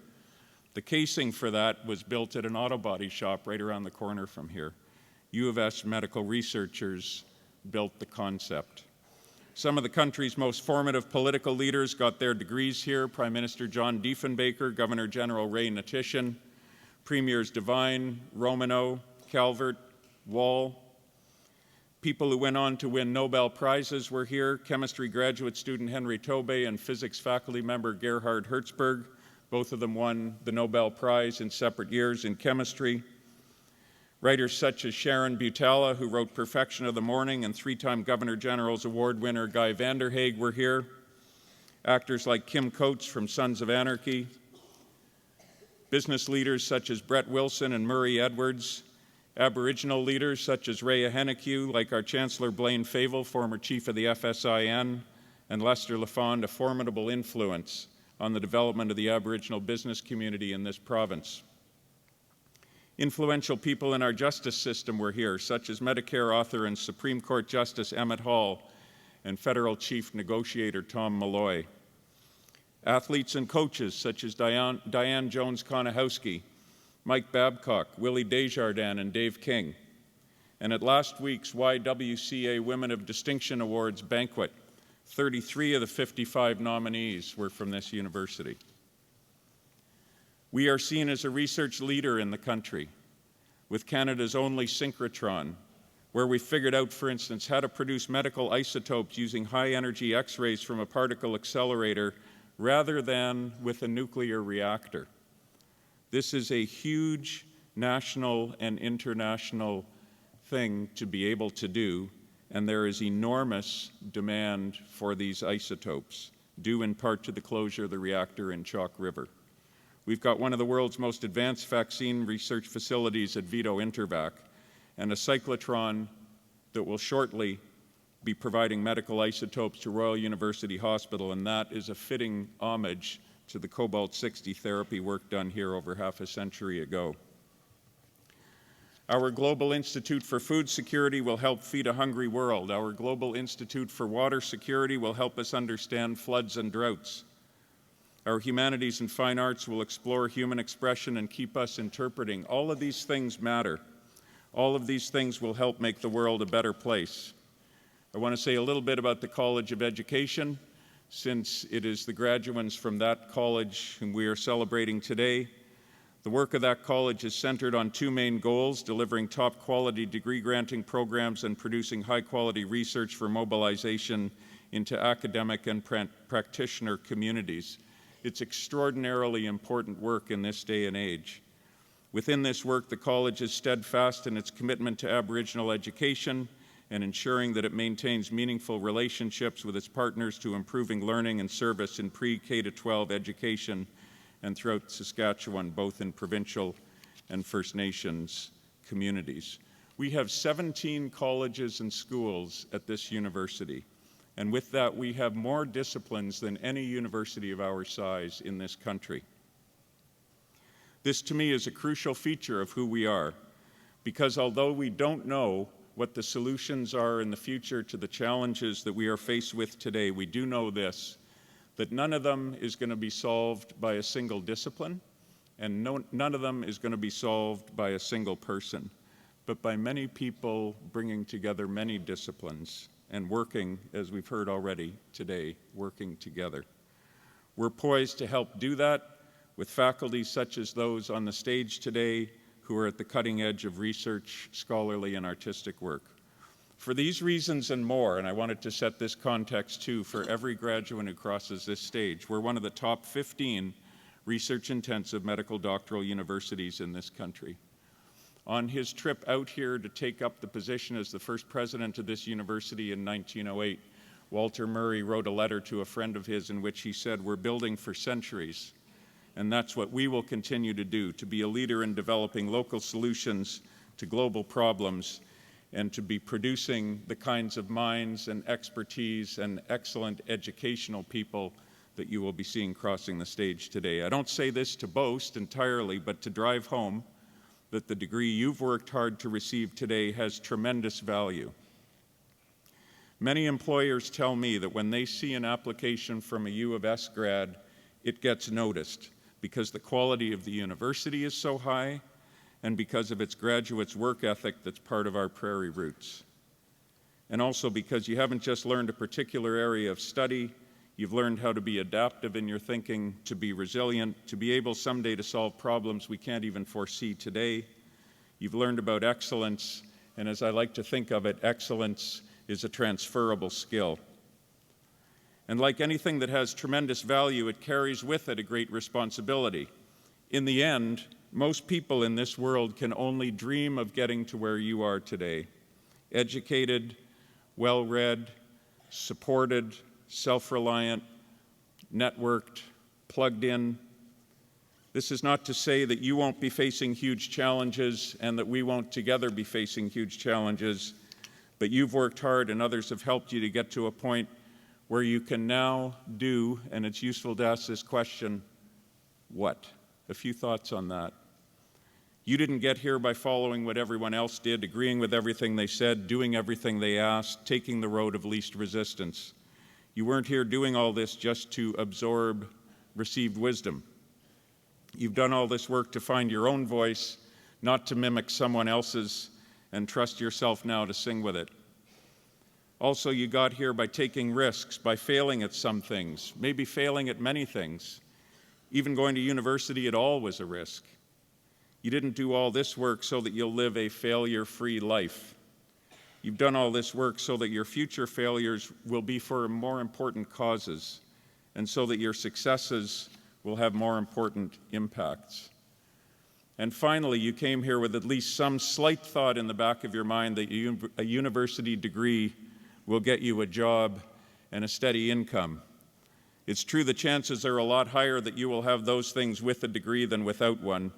Speaker 7: The casing for that was built at an auto body shop right around the corner from here. U of S medical researchers built the concept. Some of the country's most formative political leaders got their degrees here. Prime Minister John Diefenbaker, Governor General Ray Ahenakew, Premiers Devine, Romano, Calvert, Wall. People who went on to win Nobel Prizes were here. Chemistry graduate student Henry Tobey and physics faculty member Gerhard Hertzberg. Both of them won the Nobel Prize in separate years in chemistry. Writers such as Sharon Butala, who wrote Perfection of the Morning, and three-time Governor General's Award winner Guy Vanderhaeghe were here. Actors like Kim Coates from Sons of Anarchy. Business leaders such as Brett Wilson and Murray Edwards. Aboriginal leaders such as Ray Ahenakew, like our Chancellor Blaine Fable, former chief of the FSIN, and Lester LaFond, a formidable influence on the development of the Aboriginal business community in this province. Influential people in our justice system were here, such as Medicare author and Supreme Court Justice Emmett Hall and Federal Chief Negotiator Tom Malloy. Athletes and coaches such as Diane Jones-Konahowski, Mike Babcock, Willie Desjardins, and Dave King. And at last week's YWCA Women of Distinction Awards banquet, 33 of the 55 nominees were from this university. We are seen as a research leader in the country, with Canada's only synchrotron, where we figured out, for instance, how to produce medical isotopes using high-energy X-rays from a particle accelerator rather than with a nuclear reactor. This is a huge national and international thing to be able to do, and there is enormous demand for these isotopes, due in part to the closure of the reactor in Chalk River. We've got one of the world's most advanced vaccine research facilities at Vito Intervac, and a cyclotron that will shortly be providing medical isotopes to Royal University Hospital, and that is a fitting homage to the cobalt-60 therapy work done here over half a century ago. Our Global Institute for Food Security will help feed a hungry world. Our Global Institute for Water Security will help us understand floods and droughts. Our humanities and fine arts will explore human expression and keep us interpreting. All of these things matter. All of these things will help make the world a better place. I want to say a little bit about the College of Education, since it is the graduates from that college whom we are celebrating today. The work of that college is centered on two main goals: delivering top-quality degree-granting programs and producing high-quality research for mobilization into academic and practitioner communities. It's extraordinarily important work in this day and age. Within this work, the college is steadfast in its commitment to Aboriginal education and ensuring that it maintains meaningful relationships with its partners to improving learning and service in pre-K-12 education and throughout Saskatchewan, both in provincial and First Nations communities. We have 17 colleges and schools at this university, and with that we have more disciplines than any university of our size in this country. This to me is a crucial feature of who we are, because although we don't know what the solutions are in the future to the challenges that we are faced with today, we do know this: that none of them is going to be solved by a single discipline, and none of them is going to be solved by a single person, but by many people bringing together many disciplines and working, as we've heard already today, working together. We're poised to help do that with faculty such as those on the stage today who are at the cutting edge of research, scholarly, and artistic work. For these reasons and more, and I wanted to set this context too for every graduate who crosses this stage, we're one of the top 15 research-intensive medical doctoral universities in this country. On his trip out here to take up the position as the first president of this university in 1908, Walter Murray wrote a letter to a friend of his in which he said, "We're building for centuries, and that's what we will continue to do, to be a leader in developing local solutions to global problems and to be producing the kinds of minds and expertise and excellent educational people that you will be seeing crossing the stage today." I don't say this to boast entirely, but to drive home that the degree you've worked hard to receive today has tremendous value. Many employers tell me that when they see an application from a U of S grad, it gets noticed because the quality of the university is so high and because of its graduates' work ethic that's part of our prairie roots. And also because you haven't just learned a particular area of study, you've learned how to be adaptive in your thinking, to be resilient, to be able someday to solve problems we can't even foresee today. You've learned about excellence, and as I like to think of it, excellence is a transferable skill. And like anything that has tremendous value, it carries with it a great responsibility. In the end, most people in this world can only dream of getting to where you are today. Educated, well-read, supported, self-reliant, networked, plugged in. This is not to say that you won't be facing huge challenges and that we won't together be facing huge challenges, but you've worked hard and others have helped you to get to a point where you can now do, and it's useful to ask this question, what? A few thoughts on that. You didn't get here by following what everyone else did, agreeing with everything they said, doing everything they asked, taking the road of least resistance. You weren't here doing all this just to absorb received wisdom. You've done all this work to find your own voice, not to mimic someone else's, and trust yourself now to sing with it. Also, you got here by taking risks, by failing at some things, maybe failing at many things. Even going to university at all was a risk. You didn't do all this work so that you'll live a failure-free life. You've done all this work so that your future failures will be for more important causes, and so that your successes will have more important impacts. And finally, you came here with at least some slight thought in the back of your mind that a university degree will get you a job and a steady income. It's true the chances are a lot higher that you will have those things with a degree than without one,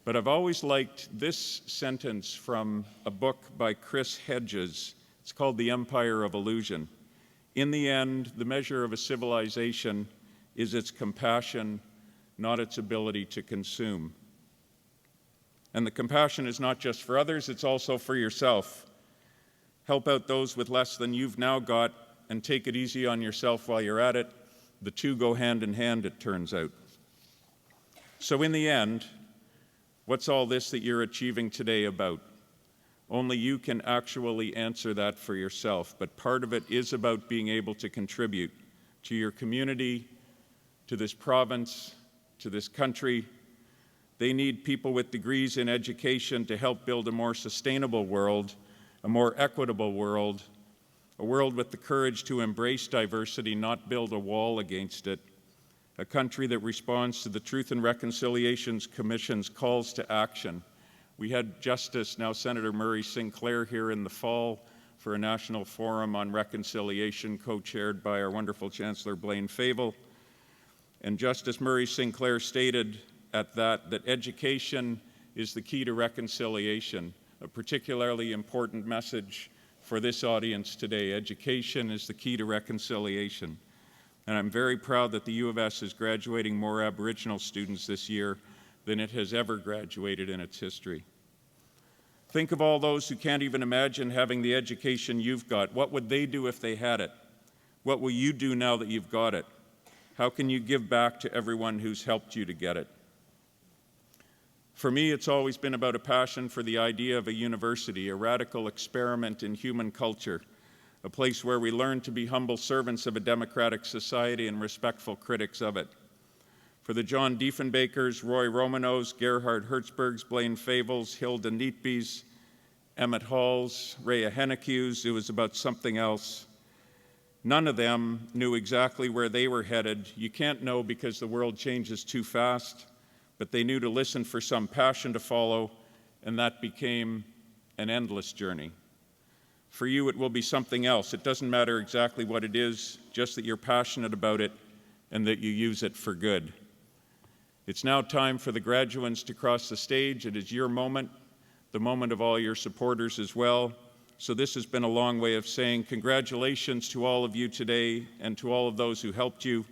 Speaker 7: but I've always liked this sentence from a book by Chris Hedges. It's called The Empire of Illusion. In the end, the measure of a civilization is its compassion, not its ability to consume. And the compassion is not just for others, it's also for yourself. Help out those with less than you've now got, and take it easy on yourself while you're at it. The two go hand in hand, it turns out. So in the end, what's all this that you're achieving today about? Only you can actually answer that for yourself, but part of it is about being able to contribute to your community, to this province, to this country. They need people with degrees in education to help build a more sustainable world, a more equitable world, a world with the courage to embrace diversity, not build a wall against it, a country that responds to the Truth and Reconciliation Commission's calls to action. We had Justice, now Senator Murray Sinclair, here in the fall for a national forum on reconciliation, co-chaired by our wonderful Chancellor Blaine Fable. And Justice Murray Sinclair stated at that education is the key to reconciliation, a particularly important message for this audience today. Education is the key to reconciliation. And I'm very proud that the U of S is graduating more Aboriginal students this year than it has ever graduated in its history. Think of all those who can't even imagine having the education you've got. What would they do if they had it? What will you do now that you've got it? How can you give back to everyone who's helped you to get it? For me, it's always been about a passion for the idea of a university, a radical experiment in human culture, a place where we learn to be humble servants of a democratic society and respectful critics of it. For the John Diefenbakers, Roy Romanos, Gerhard Hertzbergs, Blaine Favels, Hilda Neatbys, Emmett Halls, Ray Ahenakews, it was about something else. None of them knew exactly where they were headed. You can't know because the world changes too fast, but they knew to listen for some passion to follow, and that became an endless journey. For you, it will be something else. It doesn't matter exactly what it is, just that you're passionate about it and that you use it for good. It's now time for the graduands to cross the stage. It is your moment, the moment of all your supporters as well. So this has been a long way of saying congratulations to all of you today and to all of those who helped you.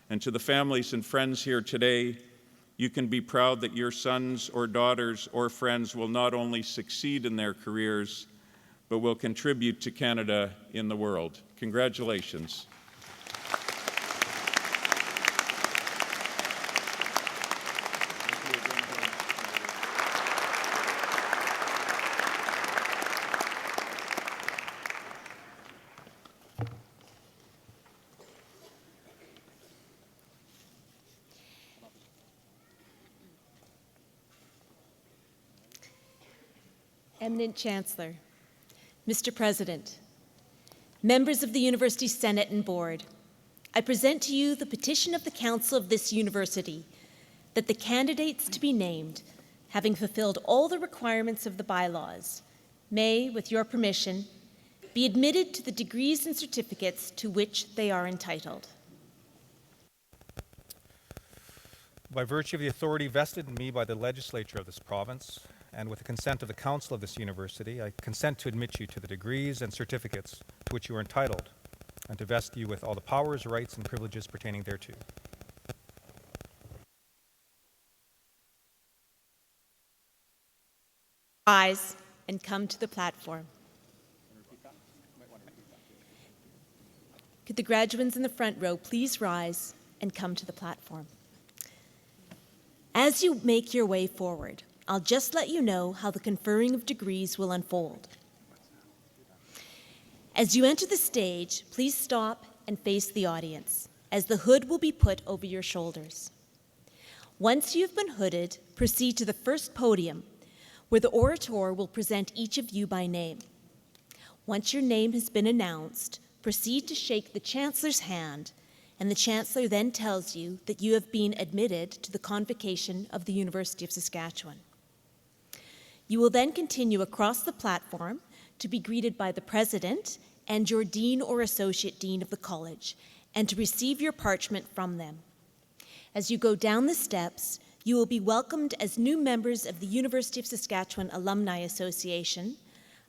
Speaker 7: And to the families and friends here today, you can be proud that your sons or daughters or friends will not only succeed in their careers, but will contribute to Canada in the world. Congratulations.
Speaker 2: Eminent Chancellor, Mr. President, members of the University Senate and Board, I present to you the petition of the Council of this university that the candidates to be named, having fulfilled all the requirements of the bylaws, may, with your permission, be admitted to the degrees and certificates to which they are entitled.
Speaker 5: By virtue of the authority vested in me by the legislature of this province, and with the consent of the Council of this university, I consent to admit you to the degrees and certificates to which you are entitled, and to vest you with all the powers, rights, and privileges pertaining thereto.
Speaker 2: Rise and come to the platform. Could the graduands in the front row please rise and come to the platform? As you make your way forward, I'll just let you know how the conferring of degrees will unfold. As you enter the stage, please stop and face the audience, as the hood will be put over your shoulders. Once you've been hooded, proceed to the first podium, where the orator will present each of you by name. Once your name has been announced, proceed to shake the Chancellor's hand, and the Chancellor then tells you that you have been admitted to the Convocation of the University of Saskatchewan. You will then continue across the platform to be greeted by the President and your Dean or Associate Dean of the College, and to receive your parchment from them. As you go down the steps, you will be welcomed as new members of the University of Saskatchewan Alumni Association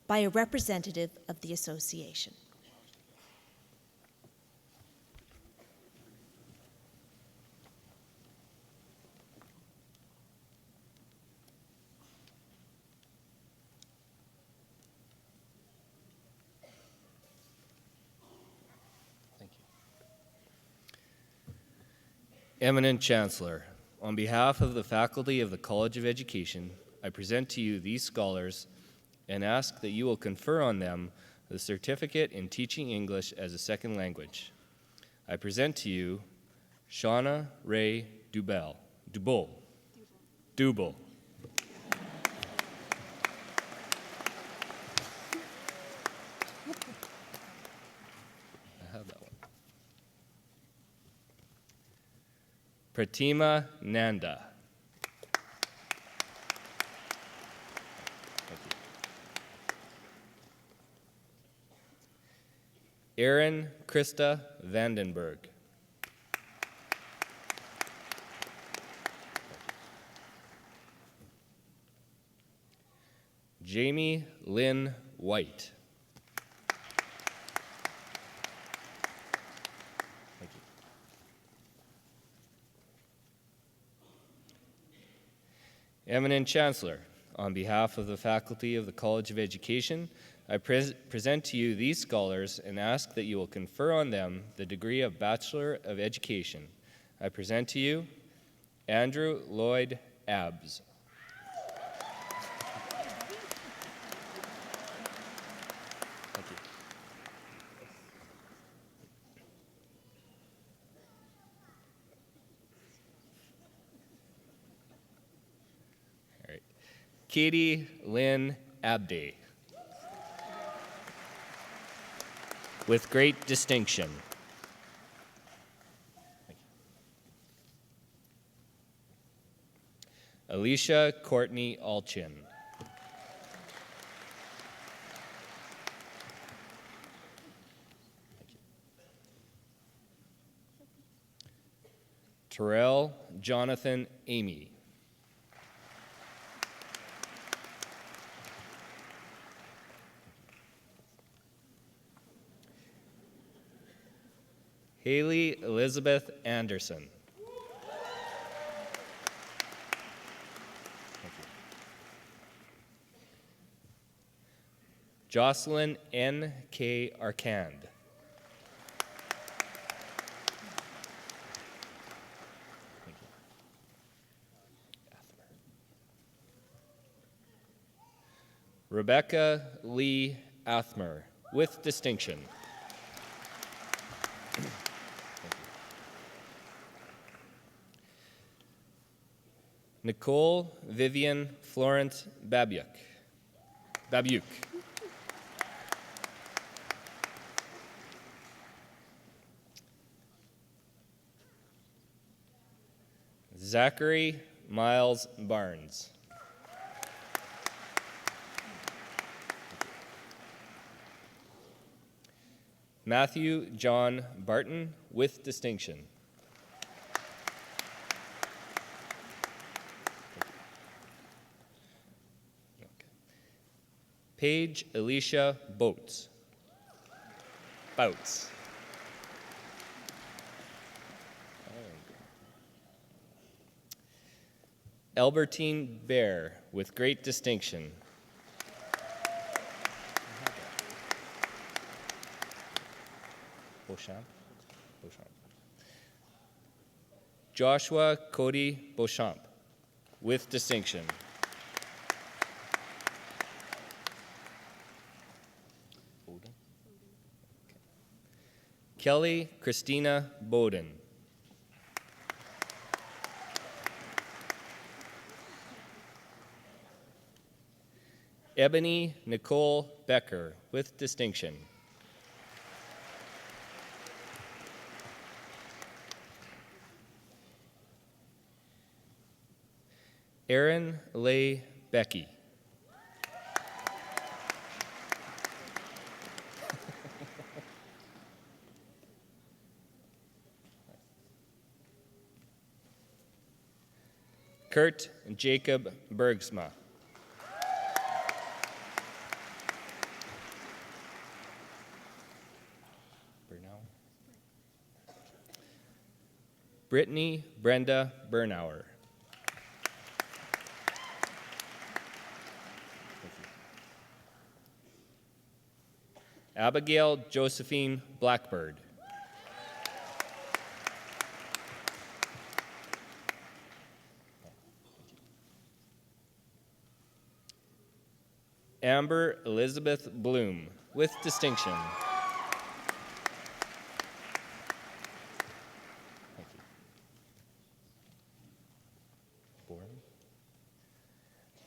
Speaker 2: by a representative of the association.
Speaker 8: Eminent Chancellor, on behalf of the faculty of the College of Education, I present to you these scholars and ask that you will confer on them the certificate in teaching English as a second language. I present to you Shauna Ray Dubel. I have that one. Pratima Nanda. Thank you. Erin Krista Vandenberg. Jamie Lynn White. Thank you. Eminent Chancellor, on behalf of the faculty of the College of Education, I present to you these scholars and ask that you will confer on them the degree of Bachelor of Education. I present to you Andrew Lloyd Abbs. Thank you. Katie Lynn Abday. With great distinction. Alicia Courtney Alchin. Terrell Jonathan Amy. Haley Elizabeth Anderson. Jocelyn N. K. Arcand. Rebecca Lee Athmer, with distinction. Nicole Vivian Florence Babiuk. Zachary Miles Barnes. Matthew John Barton, with distinction. Paige Alicia Boats. Albertine Bear, with great distinction. Beauchamp. Joshua Cody Beauchamp, with distinction. Kelly Christina Bowden. Ebony Nicole Becker, with distinction. Erin Leigh Becky. Kurt Jacob Bergsma. Brittany Brenda Bernauer. Abigail Josephine Blackbird. Amber Elizabeth Bloom, with distinction.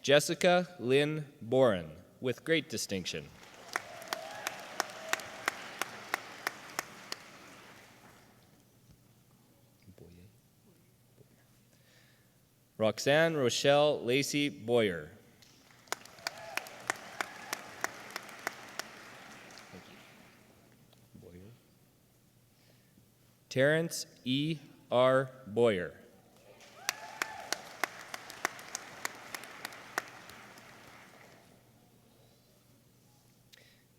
Speaker 8: Jessica Lynn Boren, with great distinction. Roxanne Rochelle Lacey Boyer. Terrence E. R. Boyer.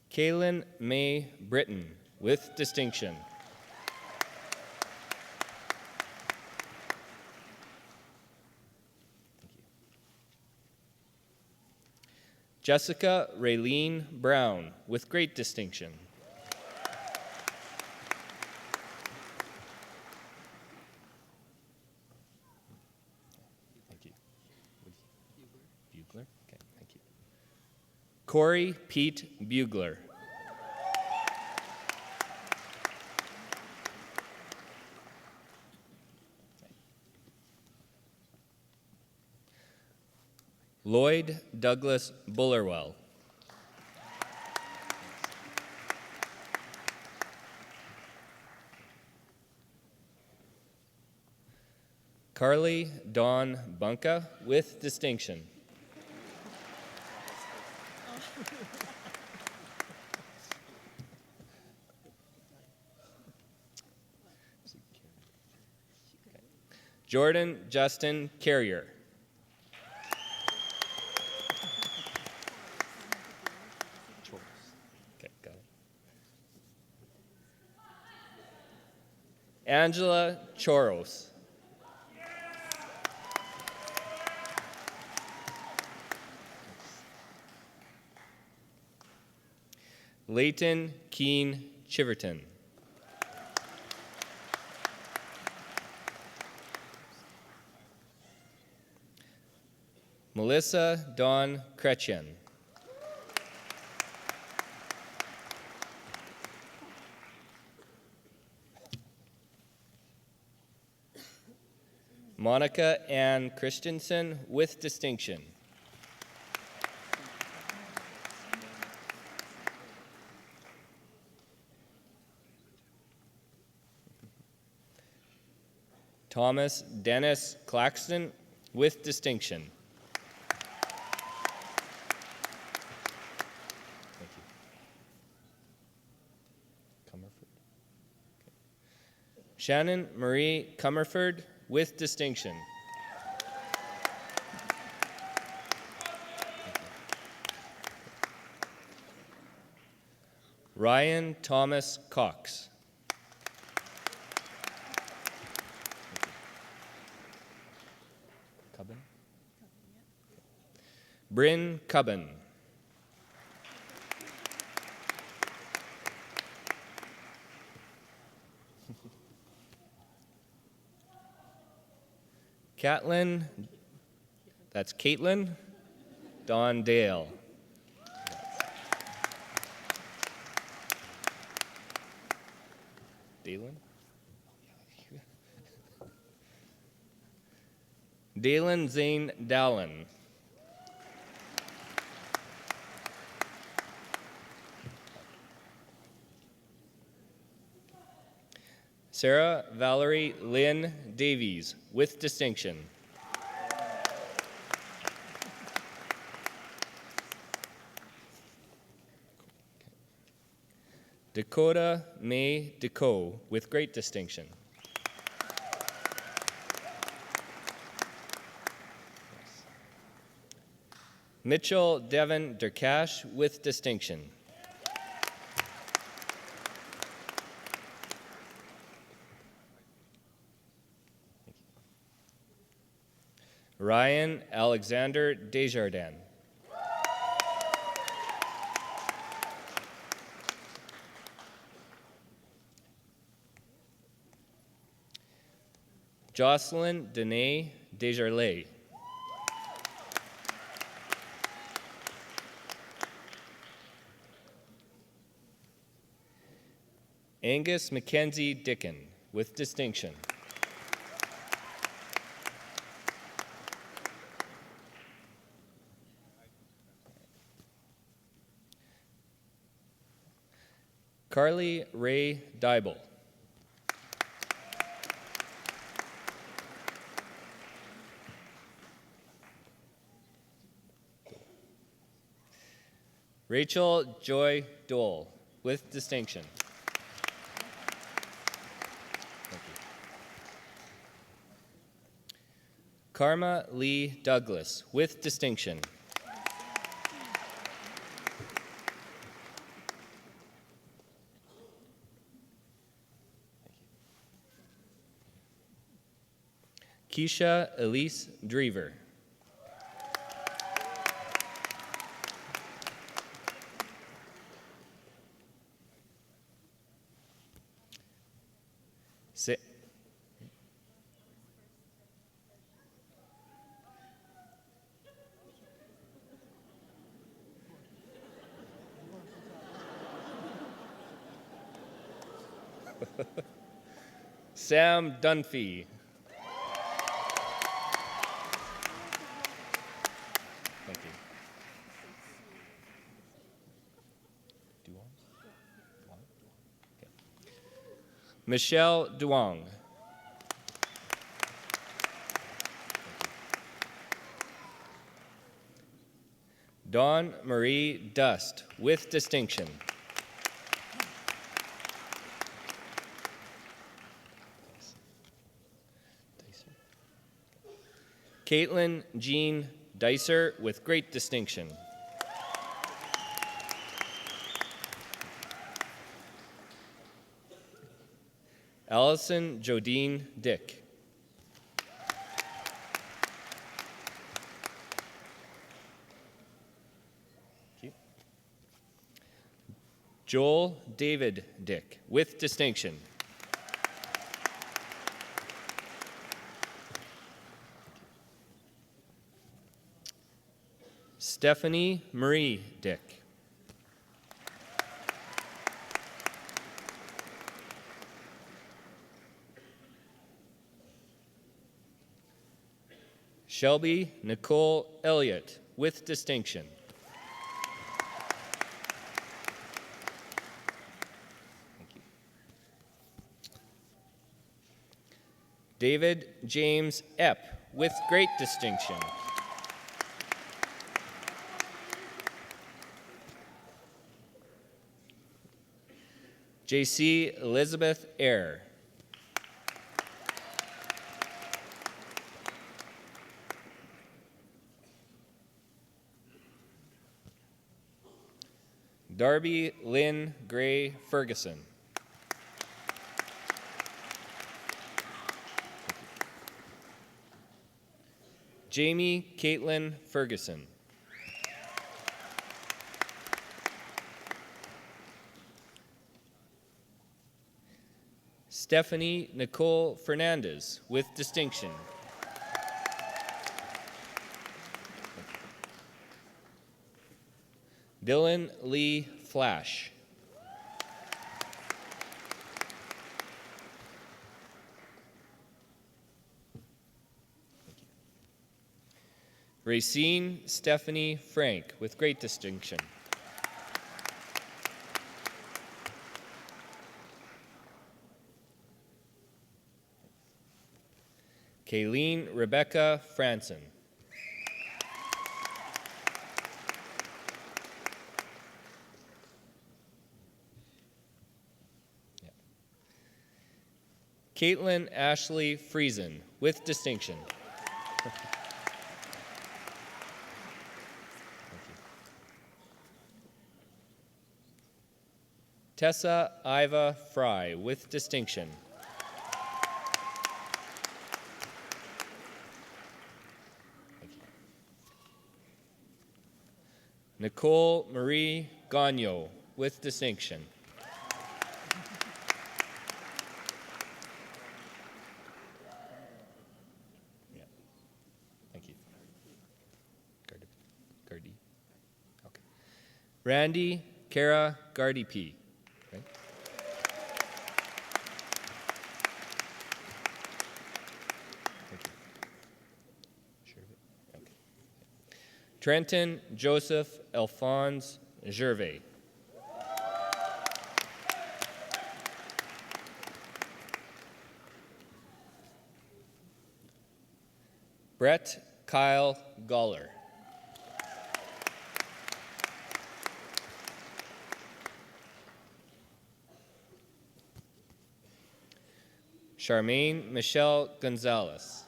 Speaker 8: Kaylin May Britton, with distinction. Jessica Raylene Brown, with great distinction. Thank you. Bugler? Okay, thank you. Corey Pete Bugler. Lloyd Douglas Bullerwell. Carly Dawn Bunka with distinction. Jordan Justin Carrier. Okay, got it. Angela Choros. Leighton Keene Chiverton. Melissa Dawn Kretchen. Monica Ann Christensen with distinction. Thomas Dennis Claxton with distinction. Thank you. Comerford. Okay. Shannon Marie Comerford with distinction. Ryan Thomas Cox. Cubbin? Bryn Cubbin. Caitlin, that's Caitlin Dawn Dale. Dalen? Dalen Zane Dallin. Sarah Valerie Lynn Davies with distinction. Dakota May Deco with great distinction. Mitchell Devon Derkash with distinction. Ryan Alexander Desjardins. Jocelyn Danae Desjardins. Angus Mackenzie Dickon with distinction. Carly Ray Dybel. Rachel Joy Dole with distinction. Thank you. Karma Lee Douglas with distinction. Keisha Elise Drever. Sam Dunphy. Michelle Duong. Dawn Marie Dust, with distinction. Caitlin Jean Dicer, with great distinction. Allison Jodine Dick. Joel David Dick, with distinction. Stephanie Marie Dick. Shelby Nicole Elliott, with distinction. David James Epp, with great distinction. J.C. Elizabeth Eyre. Darby Lynn Gray Ferguson. Jamie Caitlin Ferguson. Stephanie Nicole Fernandez, with distinction. Dylan Lee Flash. Racine Stephanie Frank, with great distinction. Kayleen Rebecca Franson. Caitlin Ashley Friesen, with distinction. Tessa Iva Fry, with distinction. Nicole Marie Gagnon, with distinction. Yeah. Thank you. Gardy. Okay. Randy Kara Gardy P. Okay. Thank you. Sure. Okay. Trenton Joseph Alphonse Gervais. Brett Kyle Goller. Charmaine Michelle Gonzalez.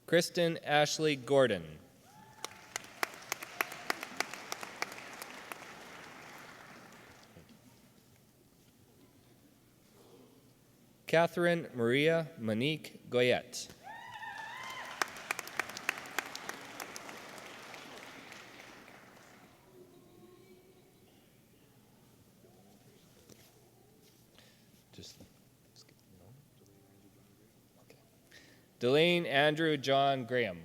Speaker 8: Kristen Ashley Gordon. Catherine Maria Monique Goyette. Delane Andrew John Graham.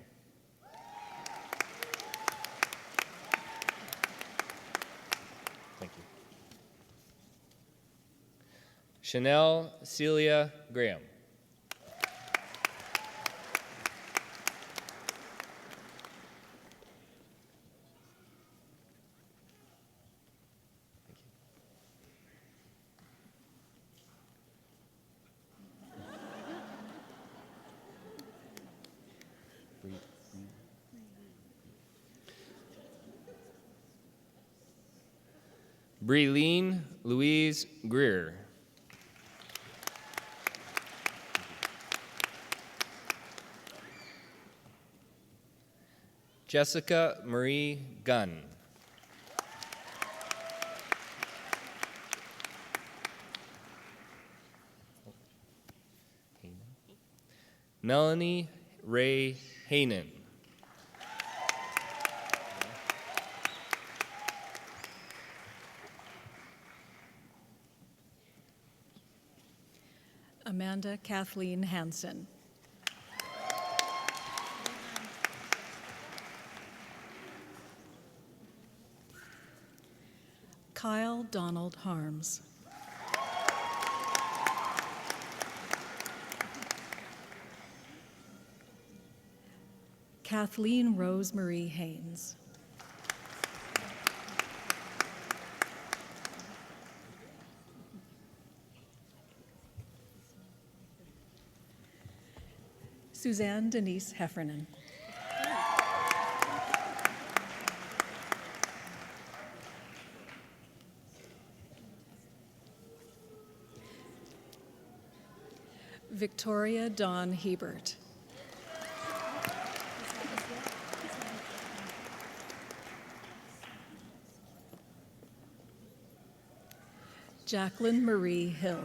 Speaker 8: Thank you. Chanel Celia Graham. Breleen Louise Greer. Jessica Marie Gunn. Melanie Ray Haynen.
Speaker 9: Amanda Kathleen Hansen. Kyle Donald Harms. Kathleen Rosemarie Haynes. Suzanne Denise Heffernan. Victoria Dawn Hebert. Jacqueline Marie Hill.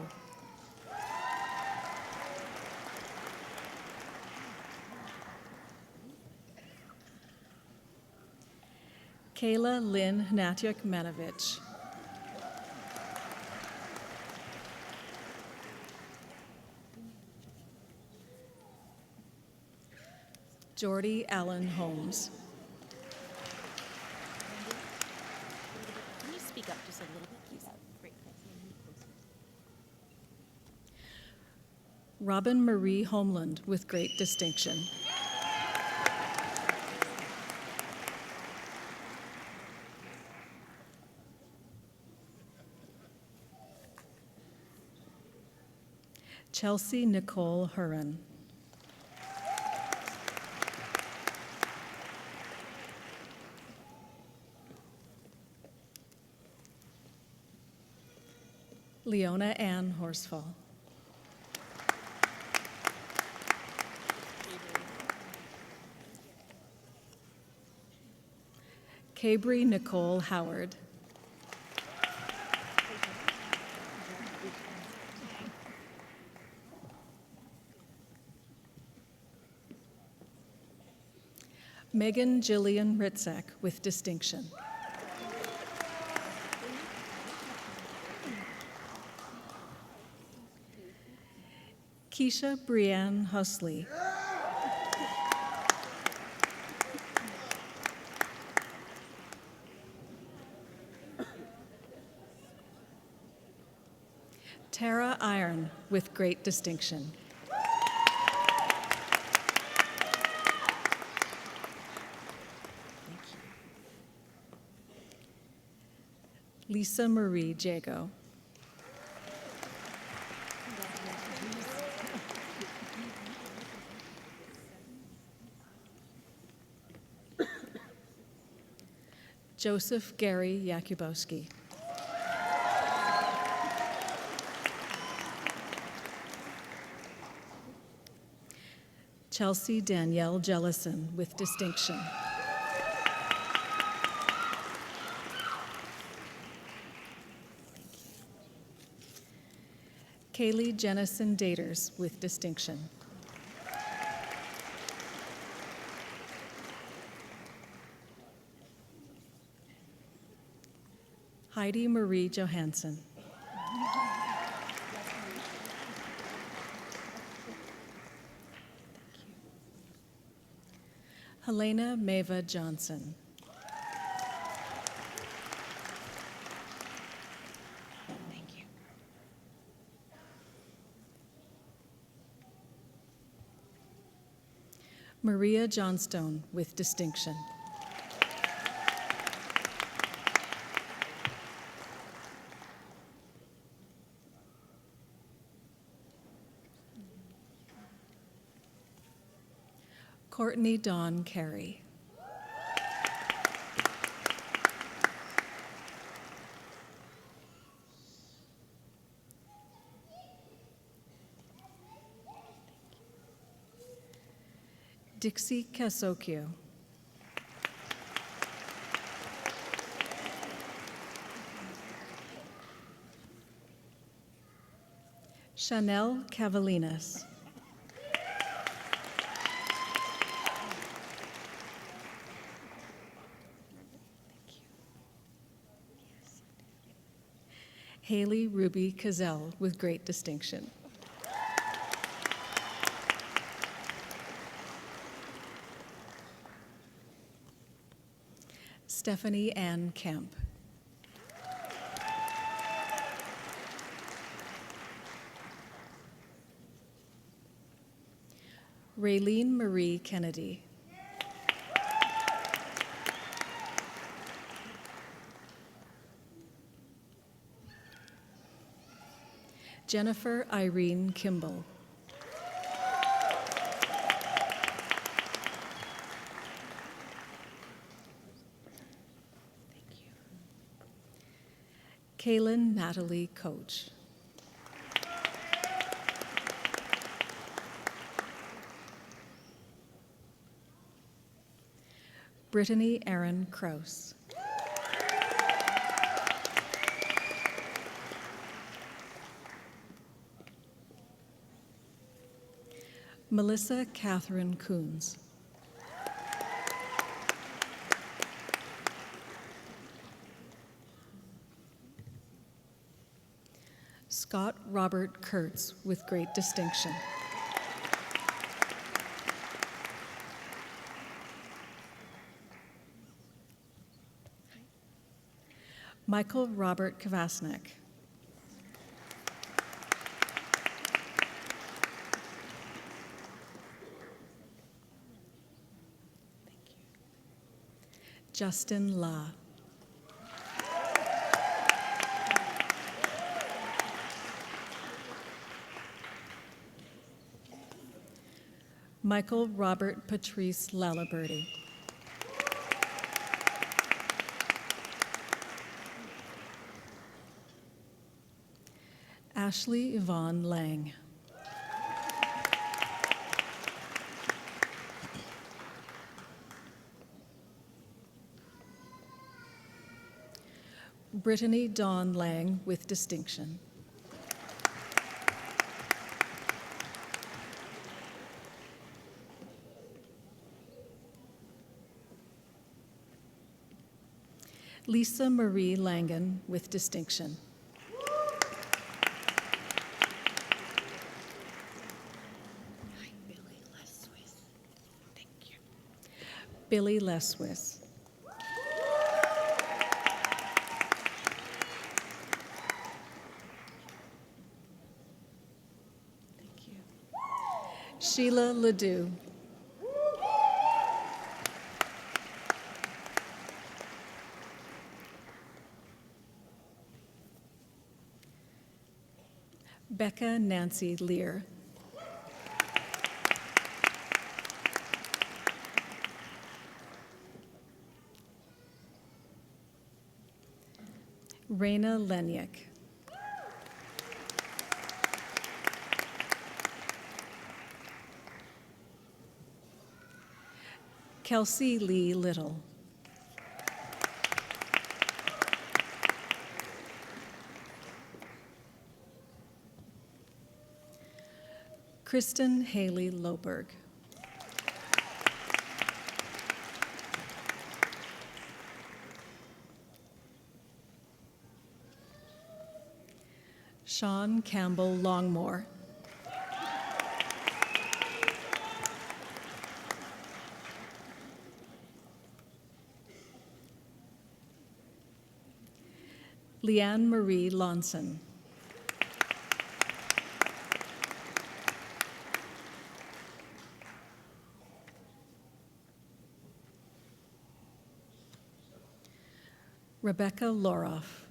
Speaker 9: Kayla Lynn Hnatyuk Manovich. Jordy Allen Holmes.
Speaker 2: Can you speak up just a little bit, please? Great.
Speaker 9: Robin Marie Homeland with great distinction. Chelsea Nicole Huron. Leona Ann Horsfall. Cabry Nicole Howard. Megan Jillian Ritzak with distinction. Keisha Brianne Husley. Tara Iron with great distinction. Lisa Marie Jago. Joseph Gary Yakubowski. Chelsea Danielle Jellison with distinction. Kaylee Jennison Daters with distinction. Heidi Marie Johansson. Helena Mava Johnson. Thank you. Maria Johnstone with distinction. Courtney Dawn Carey. Dixie Kasokyo. Chanel Cavalinas. Haley Ruby Cazell with great distinction. Stephanie Ann Kemp. Raylene Marie Kennedy. Jennifer Irene Kimball. Kaylin Natalie Coach. Brittany Erin Kraus. Melissa Catherine Coons. Scott Robert Kurtz with great distinction. Michael Robert Kvasnik. Justin La. Michael Robert Patrice Laliberty. Ashley Yvonne Lang. Brittany Dawn Lang with distinction. Lisa Marie Langan with distinction. Billy Leswis. Thank you. Sheila Ledoux. Becca Nancy Lear. Raina Leniak. Kelsey Lee Little. Kristen Haley Loberg. Sean Campbell Longmore. Leanne Marie Lonson. Rebecca Loroff.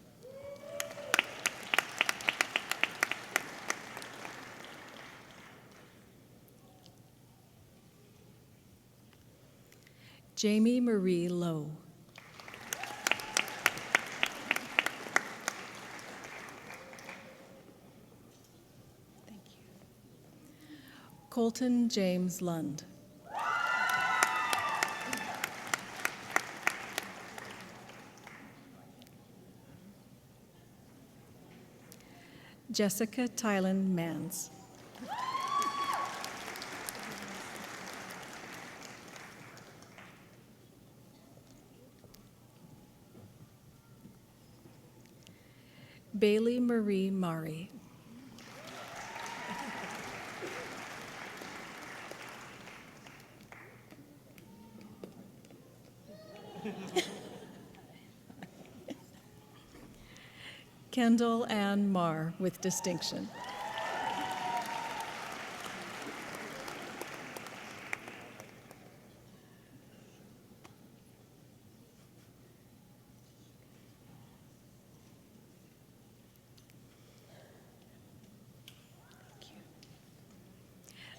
Speaker 9: Jamie Marie Lowe. Thank you. Colton James Lund. Jessica Tylen Mans. Bailey Marie Mari. Kendall Ann Marr with distinction.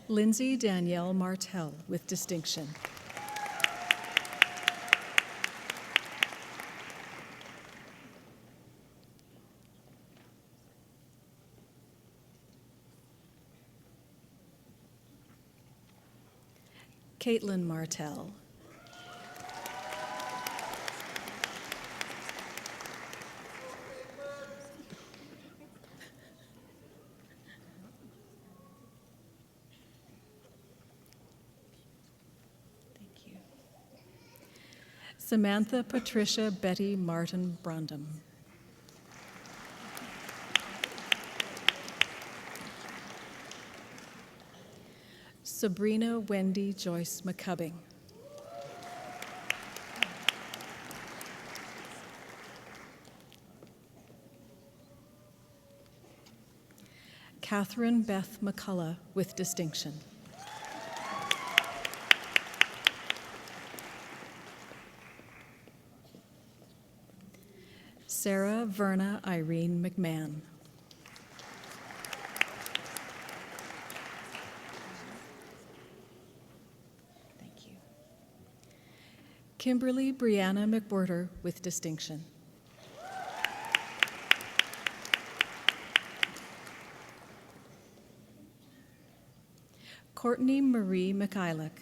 Speaker 9: Lindsay Danielle Martell with distinction. Caitlin Martell. Thank you. Samantha Patricia Betty Martin Brondum. Sabrina Wendy Joyce McCubbing. Catherine Beth McCullough with distinction. Sarah Verna Irene McMahon. Kimberly Brianna McWhirter with distinction. Courtney Marie McIlick.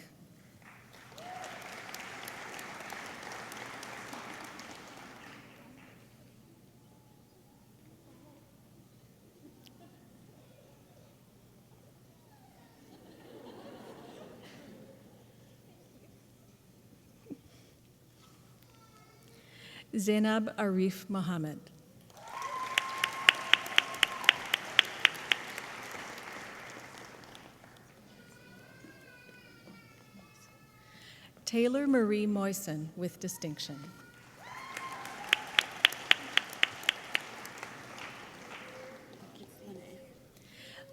Speaker 9: Zainab Arif Mohammed. Taylor Marie Moyson with distinction.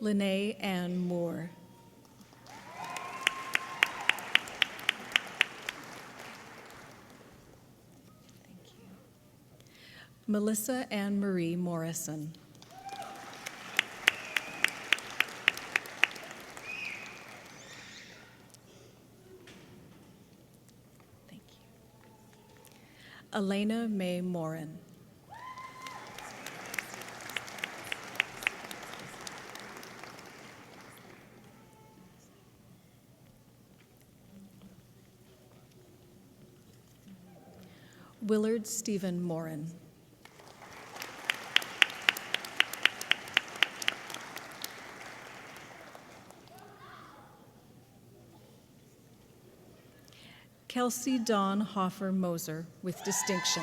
Speaker 9: Lene Ann Moore. Melissa Ann Marie Morrison. Thank you. Elena May Morin. Willard Stephen Morin. Kelsey Dawn Hoffer Moser with distinction.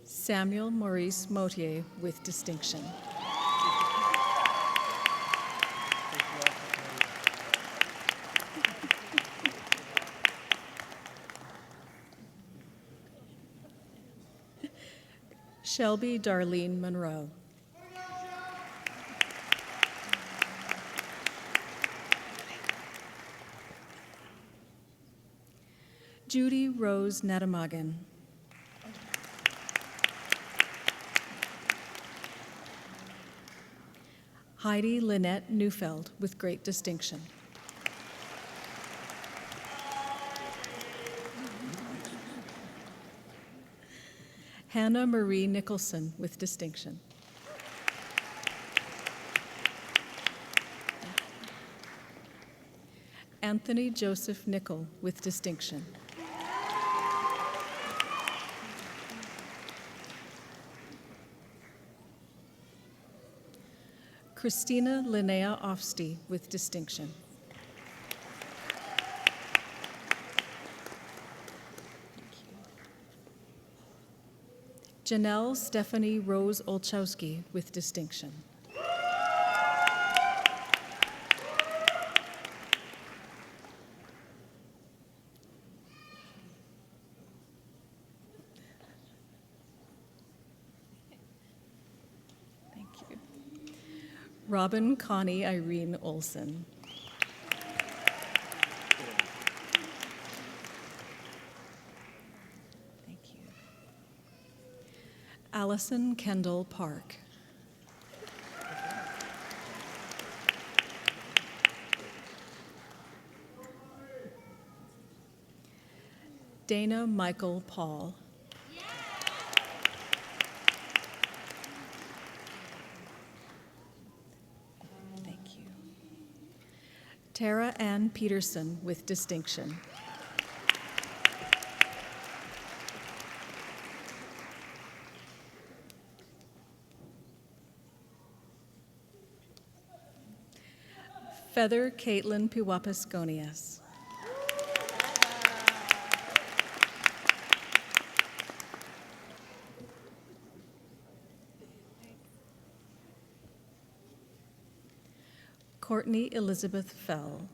Speaker 9: Samuel Maurice Motier with distinction. Shelby Darlene Monroe. Judy Rose Nadamagan. Heidi Lynette Neufeld with great distinction. Hannah Marie Nicholson with distinction. Anthony Joseph Nickel with distinction. Christina Linnea Ofsty with distinction. Janelle Stephanie Rose Olchowski with distinction. Thank you. Robin Connie Irene Olson. Allison Kendall Park. Dana Michael Paul. Thank you. Tara Ann Peterson with distinction. Feather Caitlin Piwapaskonias. Courtney Elizabeth Fell.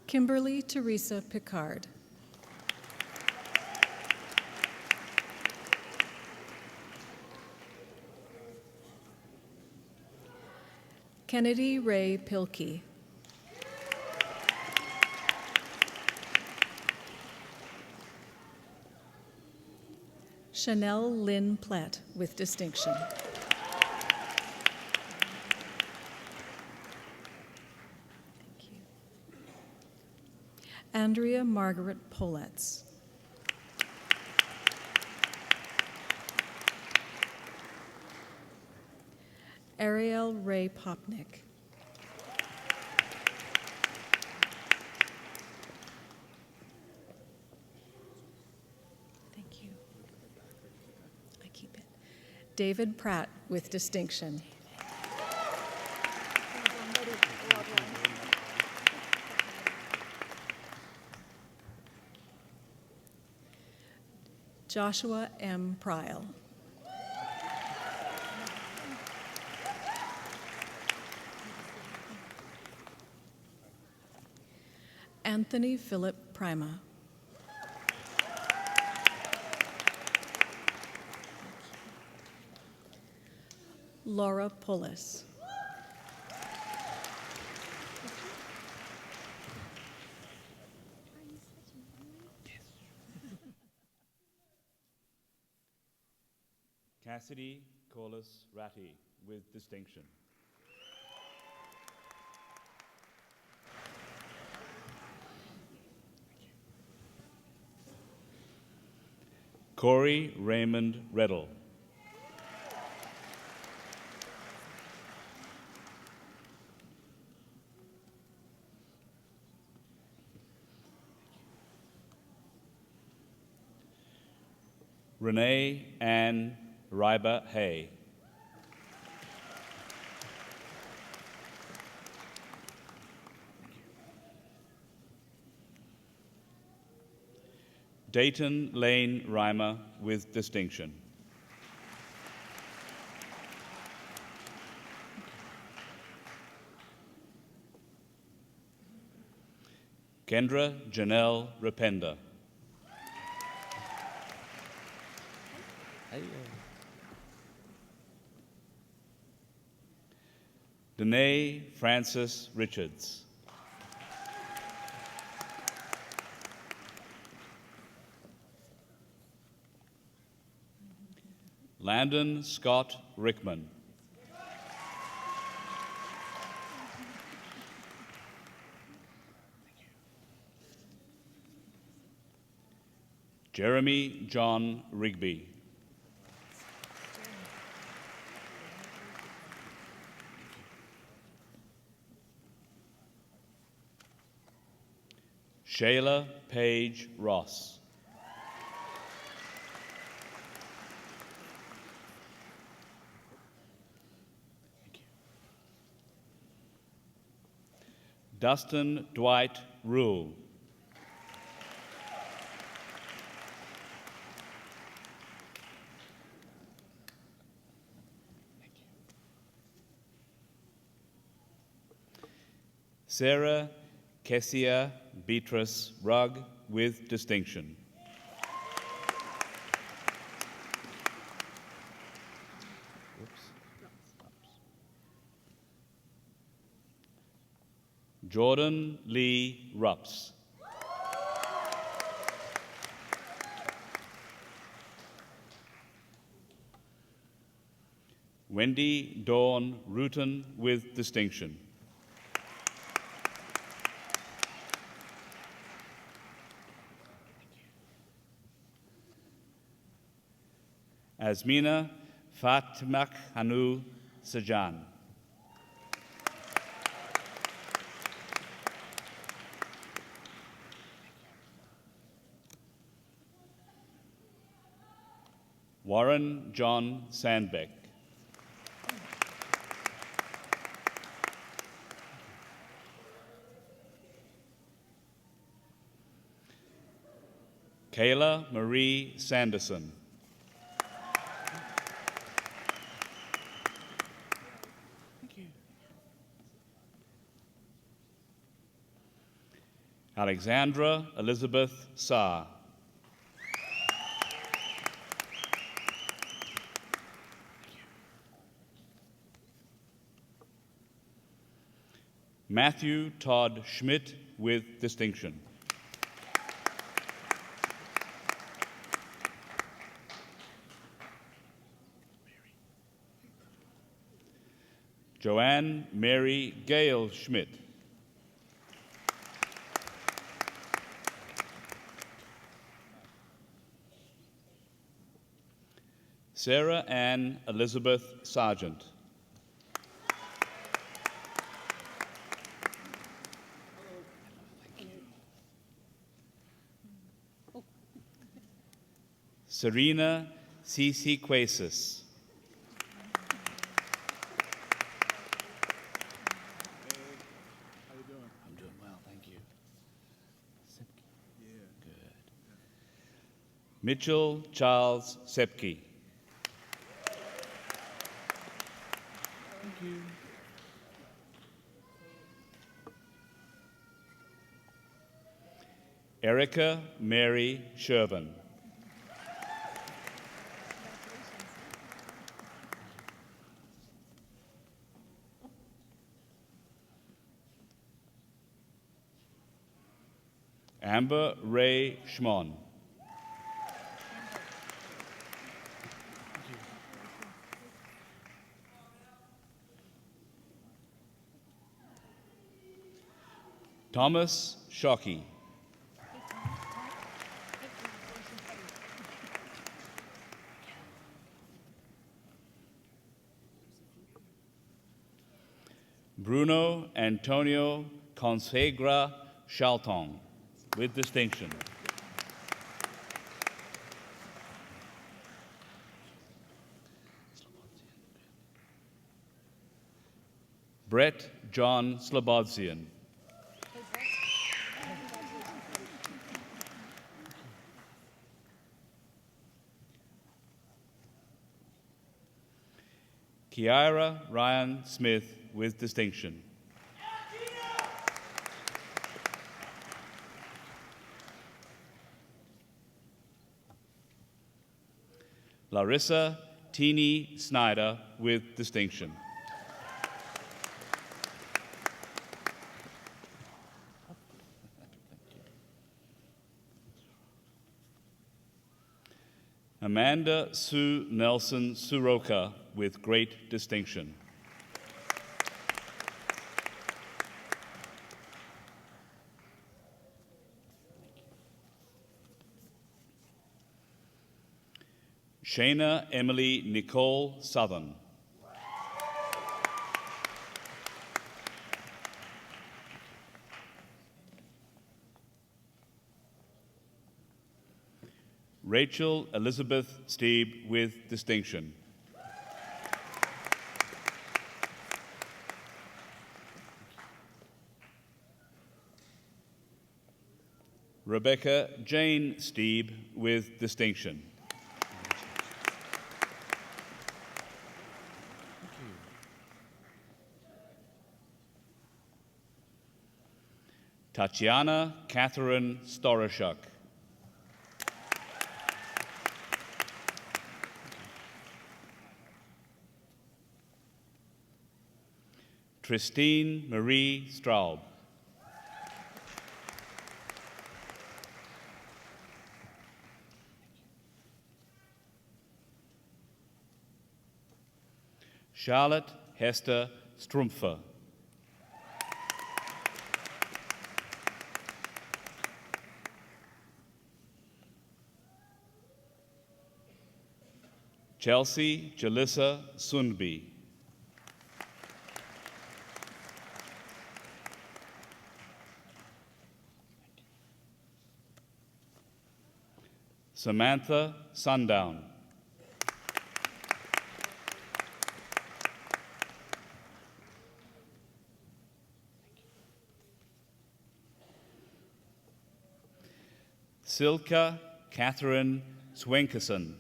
Speaker 9: Kimberly Teresa Picard. Kennedy Ray Pilkey. Chanel Lynn Platt with distinction. Andrea Margaret Poletz. Ariel Ray Popnick. Thank you. I keep it. David Pratt with distinction. Joshua M. Prile. Anthony Philip Prima. Laura Pullis.
Speaker 10: Cassidy Corliss Ratty with distinction. Corey Raymond Reddle. Renee Ann Ryba Hay. Dayton Lane Reimer with distinction. Kendra Janelle Rapenda. Danae Francis Richards. Landon Scott Rickman. Jeremy John Rigby. Shayla Page Ross. Dustin Dwight Rule. Sarah Kessia Beatrice Rugg with distinction. Jordan Lee Rups. Wendy Dawn Rutan with distinction. Azmina Fatmak Hanu Sajan. Warren John Sandbeck. Kayla Marie Sanderson. Alexandra Elizabeth Saar. Matthew Todd Schmidt with distinction. Joanne Mary Gale Schmidt. Sarah Ann Elizabeth Sargent. Serena Cece Quasis.
Speaker 11: I'm doing well, thank you. Good.
Speaker 10: Mitchell Charles Sepke.
Speaker 11: Thank you.
Speaker 10: Erica Mary Shervin. Amber Ray Schmon. Thomas Shockey. Bruno Antonio Consegra Charlton with distinction. Brett John Slobodzian. Kiara Ryan Smith with distinction. Larissa Teeny Snyder with distinction. Amanda Sue Nelson Suroka with great distinction. Shayna Emily Nicole Southern. Rachel Elizabeth Steeb with distinction. Rebecca Jane Steeb with distinction. Tatiana Catherine Storashuk. Christine Marie Straub. Charlotte Hester Strumpfer. Chelsea Jalissa Sundby. Samantha Sundown. Silka Catherine Swenkerson.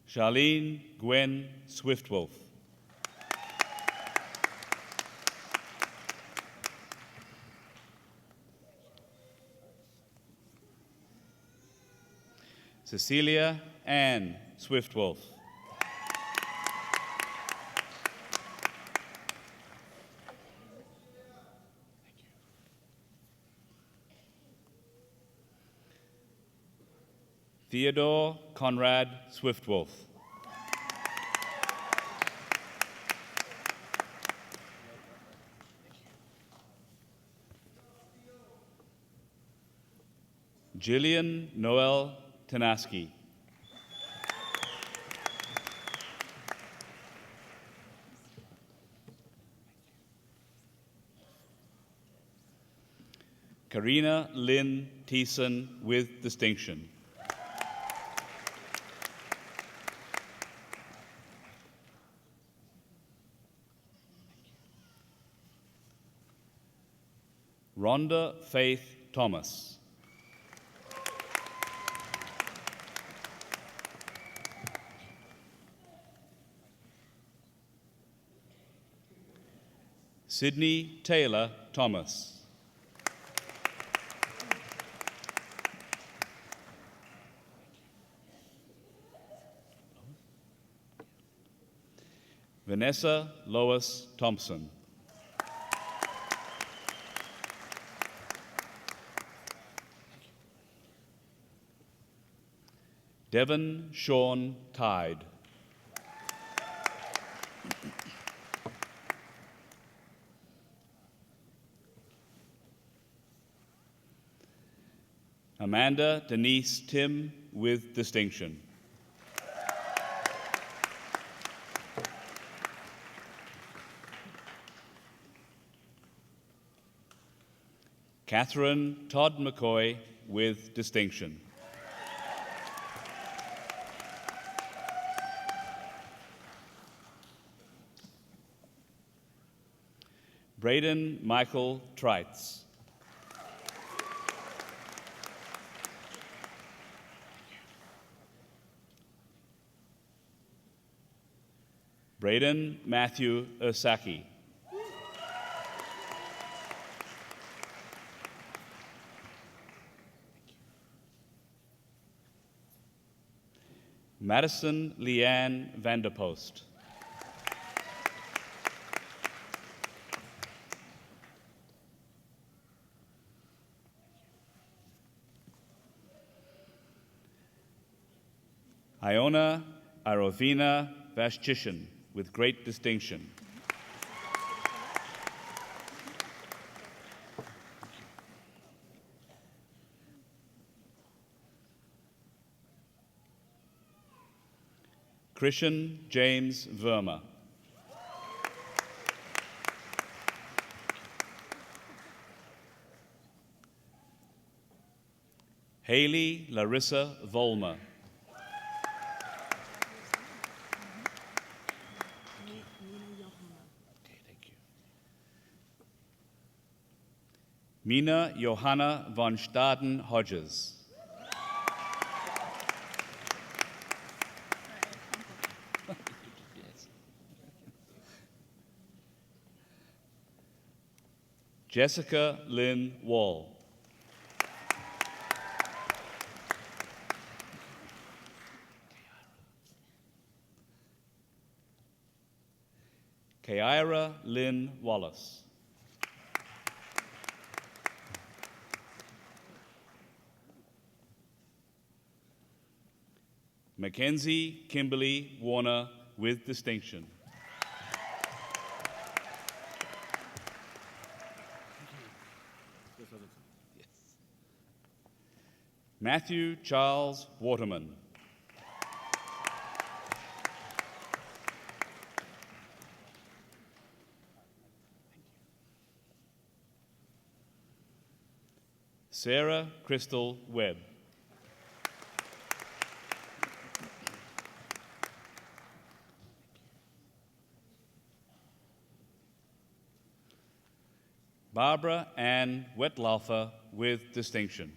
Speaker 10: Charlene Gwen Swiftwolf. Cecilia Ann Swiftwolf. Theodore Conrad Swiftwolf. Jillian Noel Tanaski. Karina Lynn Thiessen with distinction. Rhonda Faith Thomas. Sydney Taylor Thomas. Vanessa Lois Thompson. Devon Sean Tide. Amanda Denise Tim with distinction. Catherine Todd McCoy with distinction. Braden Michael Treitz. Braden Matthew Osaki. Madison Leanne Vanderpost. Iona Arovina Vashchishin with great distinction. Christian James Verma. Haley Larissa Volmer. Mina Johanna von Staden Hodges. Jessica Lynn Wall. Kaira Lynn Wallace. Mackenzie Kimberly Warner with distinction. Matthew Charles Waterman. Sarah Crystal Webb. Barbara Ann Wetlaufer with distinction.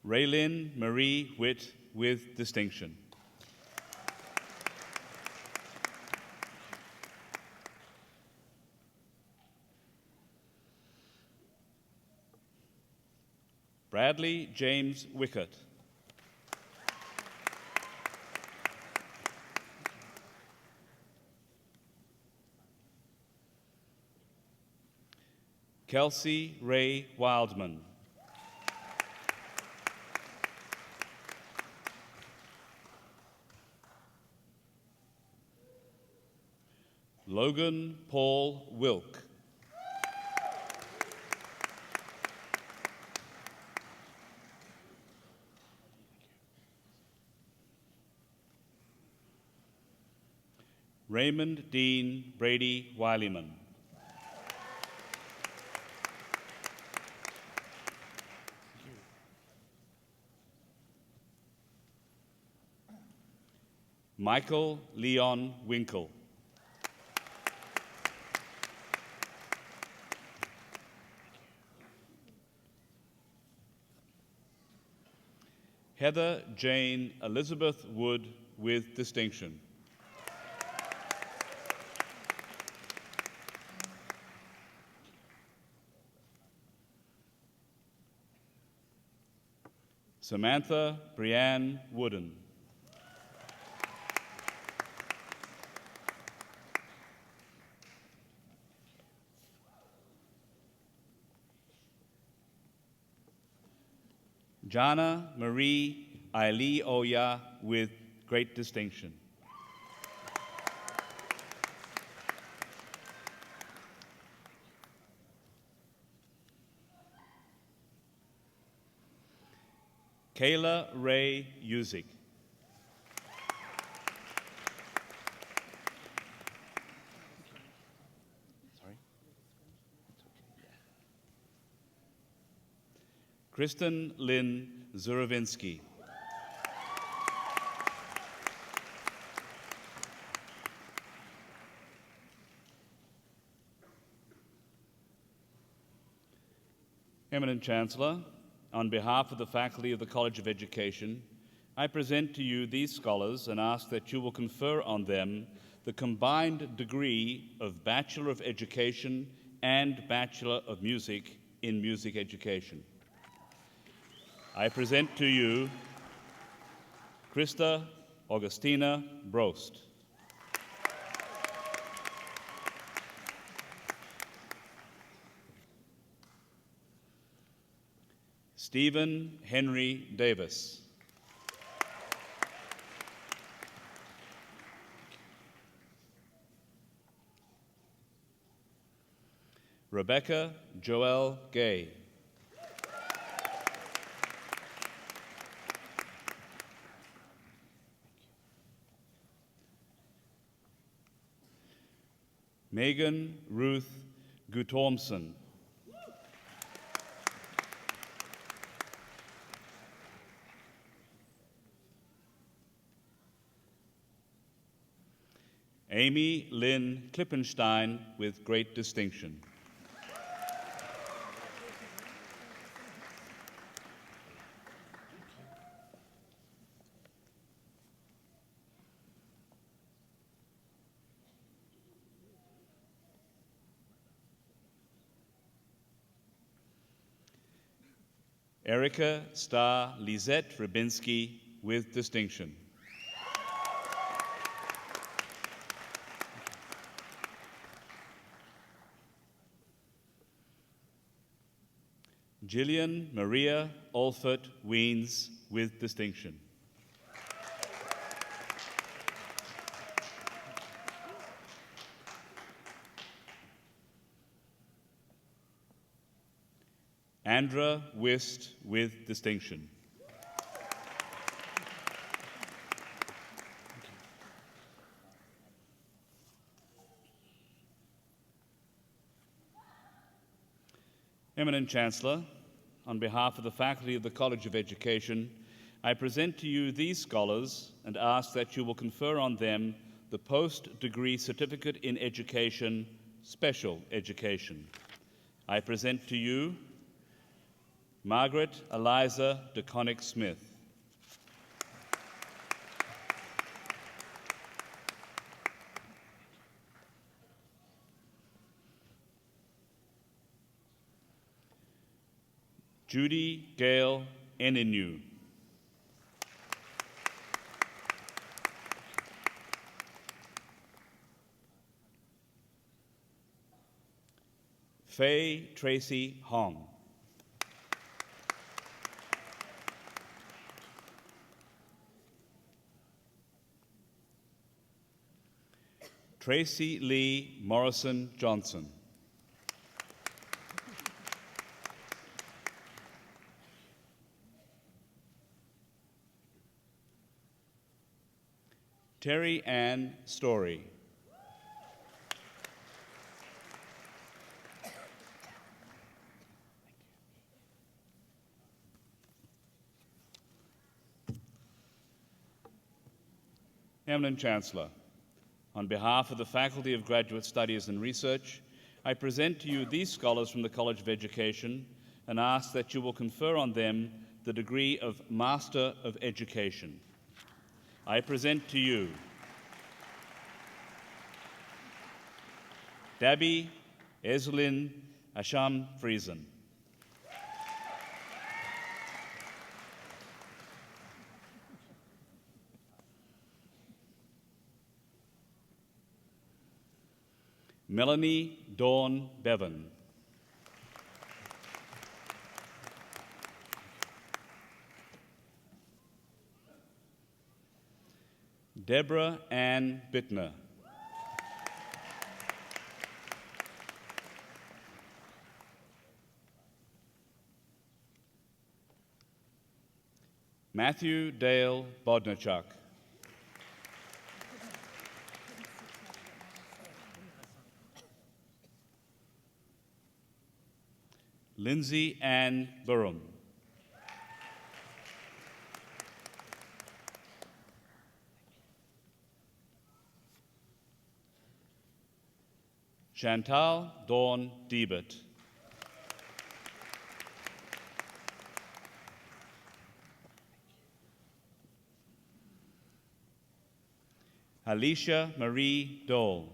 Speaker 10: Raylyn Marie Witt with distinction. Bradley James Wickett. Kelsey Ray Wildman. Logan Paul Wilk. Raymond Dean Brady Wileyman. Michael Leon Winkle. Heather Jane Elizabeth Wood with distinction. Samantha Brianne Wooden. Jana Marie Aili Oya with great distinction. Kayla Ray Usick. Kristen Lynn Zuravinsky. Eminent Chancellor, on behalf of the faculty of the College of Education, I present to you these scholars and ask that you will confer on them the combined degree of Bachelor of Education and Bachelor of Music in Music Education. I present to you Krista Augustina Brost. Stephen Henry Davis. Rebecca Joelle Gay. Megan Ruth Guttormson. Amy Lynn Klippenstein with great distinction. Erica Star Lisette Rybinski with distinction. Gillian Maria Alford Weens with distinction. Andra Wist with distinction. Eminent Chancellor, on behalf of the faculty of the College of Education, I present to you these scholars and ask that you will confer on them the post-degree certificate in education, special education. I present to you Margaret Eliza DeConnick Smith. Judy Gale Eninu. Faye Tracy Hong. Tracy Lee Morrison Johnson. Terry Ann Story. Eminent Chancellor, on behalf of the Faculty of Graduate Studies and Research, I present to you these scholars from the College of Education and ask that you will confer on them the degree of Master of Education. I present to you Debbie Ezelyn Asham Friesen. Melanie Dawn Bevan. Deborah Ann Bittner. Matthew Dale Bodnachuk. Lindsay Ann Burham. Chantal Dawn Diebert. Alicia Marie Dole.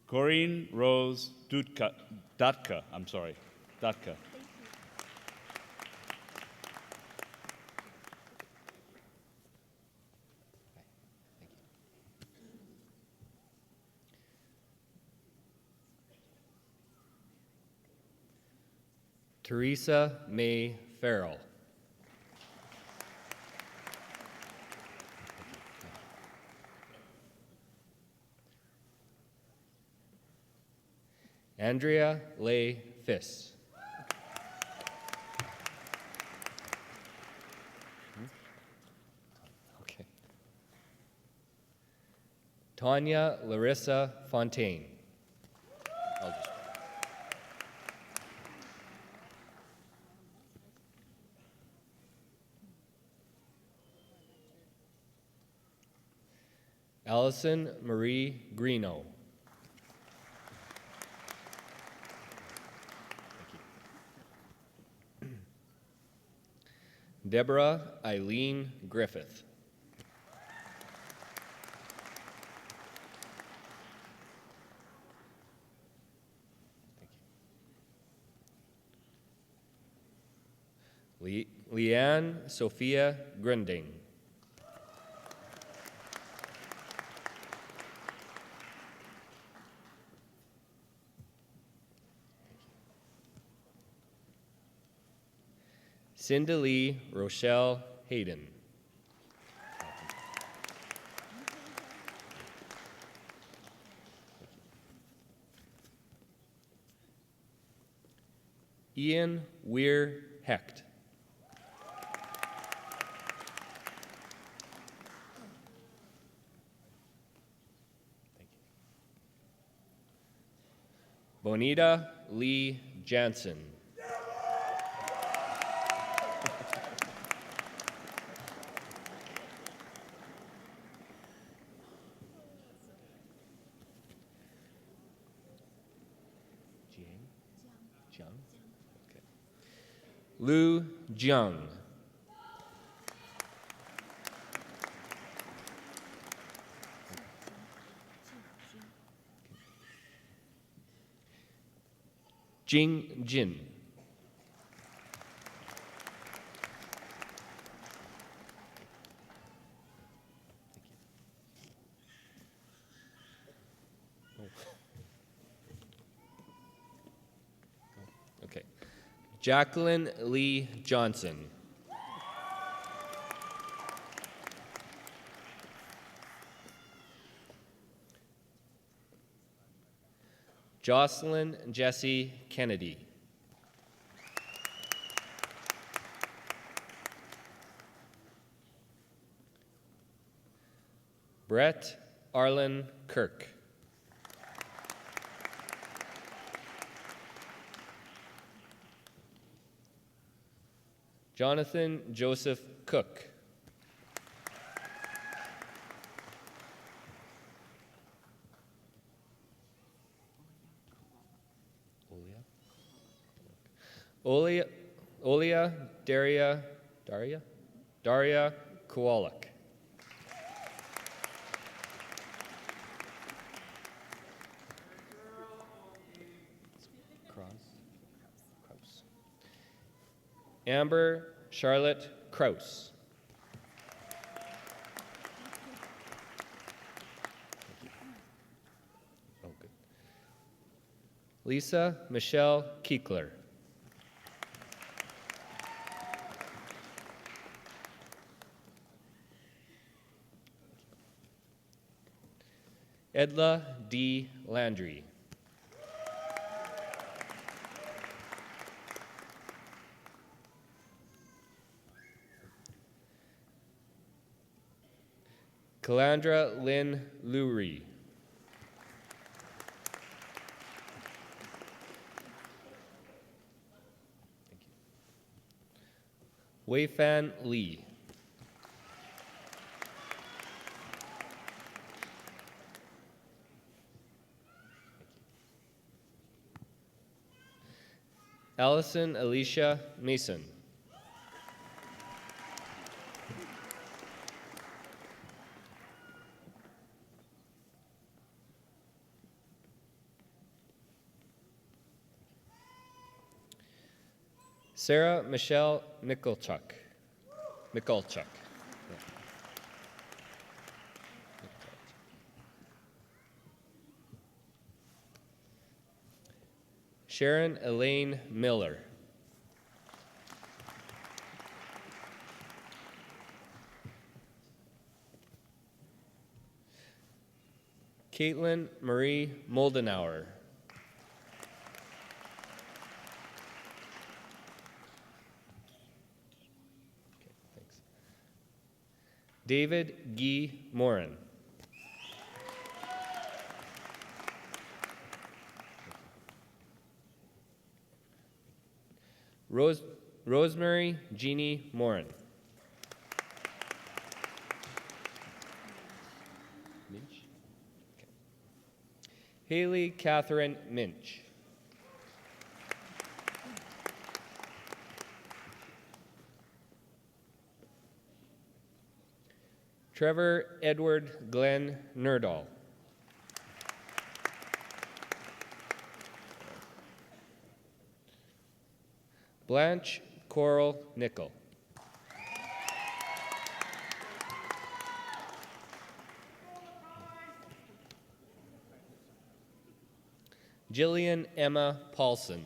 Speaker 10: Corinne Rose Dutka.
Speaker 8: Teresa May Farrell. Andrea Leigh Fiss. Okay. Tanya Larissa Fontaine. Allison Marie Greeno. Deborah Eileen Griffith. Leanne Sophia Grunding. Cinda Lee Rochelle Hayden. Ian Weir Hecht. Bonita Lee Jansen. Lu Jiang. Jing Jin. Okay. Jacqueline Lee Johnson. Jocelyn Jessie Kennedy. Brett Arlen Kirk. Jonathan Joseph Cook. Olia Daria Kowalik. Amber Charlotte Kraus. Oh, good. Lisa Michelle Kiekler. Edla D. Landry. Calandra Lynn Lurie. Weifan Lee. Allison Alicia Mason. Sarah Michelle Mikulchuk. Sharon Elaine Miller. Caitlin Marie Moldenauer. David Guy Morin. Rosemary Jeannie Morin. Minch? Okay. Haley Catherine Minch. Trevor Edward Glenn Nerdahl. Blanche Coral Nickel. Jillian Emma Paulson.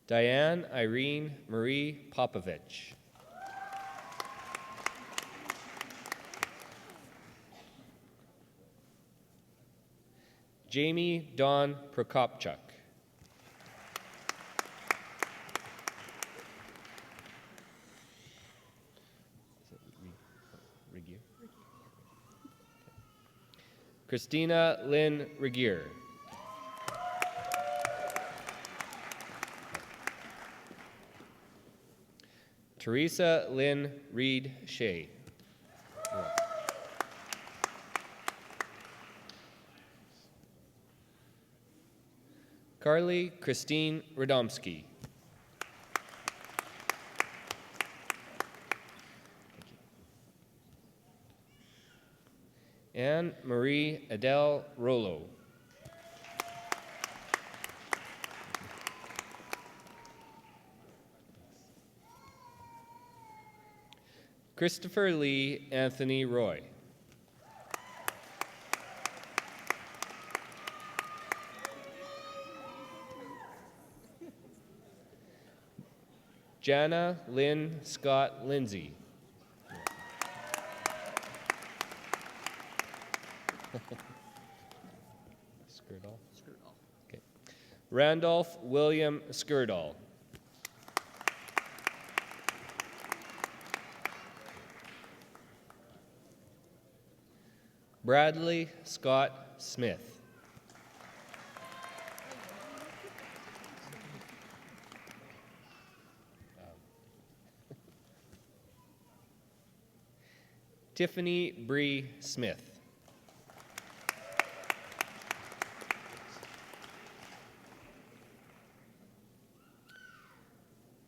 Speaker 8: Diane Irene Marie Popovich. Jamie Dawn Prokopchuk. Christina Lynn Regier. Teresa Lynn Reed Shea. Carly Christine Radomski. Anne Marie Adele Rollo. Christopher Lee Anthony Roy. Jana Lynn Scott Lindsay. Skirdall. Okay. Randolph William Skirdall. Bradley Scott Smith. Tiffany Bree Smith.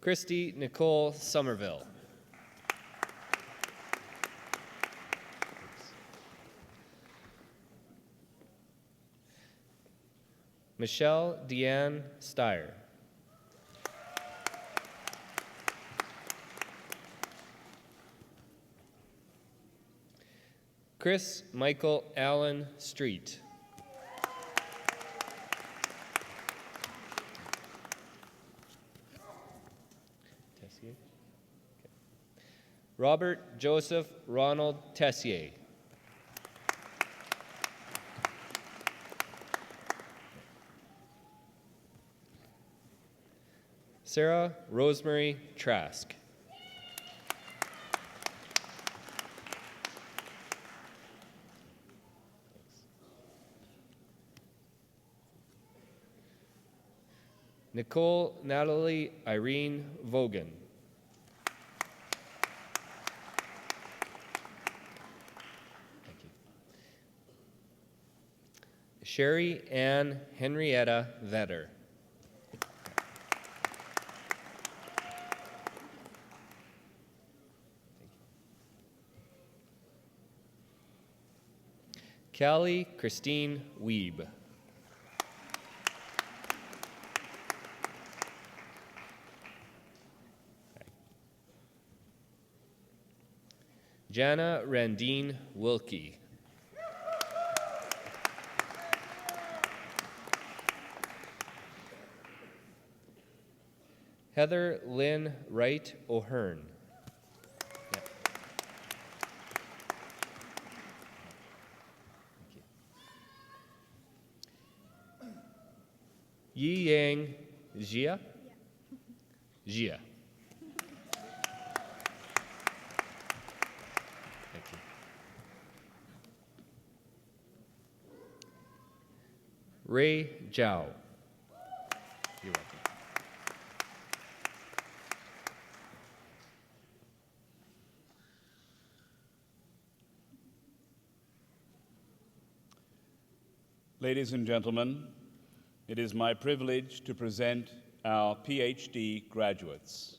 Speaker 8: Christy Nicole Somerville. Michelle Deanne Steyer. Chris Michael Allen Street. Tessier. Okay. Robert Joseph Ronald Tessier. Sarah Rosemary Trask. Nicole Natalie Irene Vogan. Thank you. Sherry Ann Henrietta Vetter. Callie Christine Wiebe. Jana Randine Wilkie. Heather Lynn Wright O'Hearn. Yi Yang Jia? Jia. Thank you. Ray Zhao. You're welcome.
Speaker 10: Ladies and gentlemen, it is my privilege to present our PhD graduates.